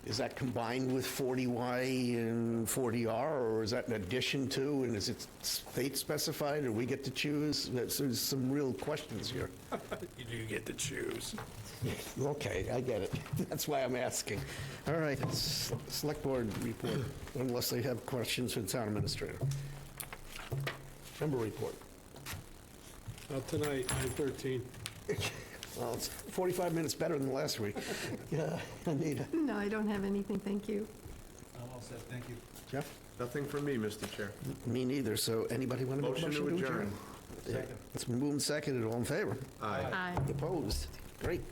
Is that combined with 40Y and 40R, or is that in addition to, and is it state specified, or we get to choose? There's some real questions here. You do get to choose. Okay, I get it. That's why I'm asking. All right, Select Board report, unless they have questions for the Town Administrator. Member report. Not tonight, 9:13. Well, it's 45 minutes better than last week. Yeah, Anita. No, I don't have anything, thank you. I'm all set, thank you. Jeff? Nothing from me, Mr. Chair. Me neither, so anybody want to make a motion to adjourn? Second. It's been moved and seconded, all in favor? Aye. Aye. Opposed? Great.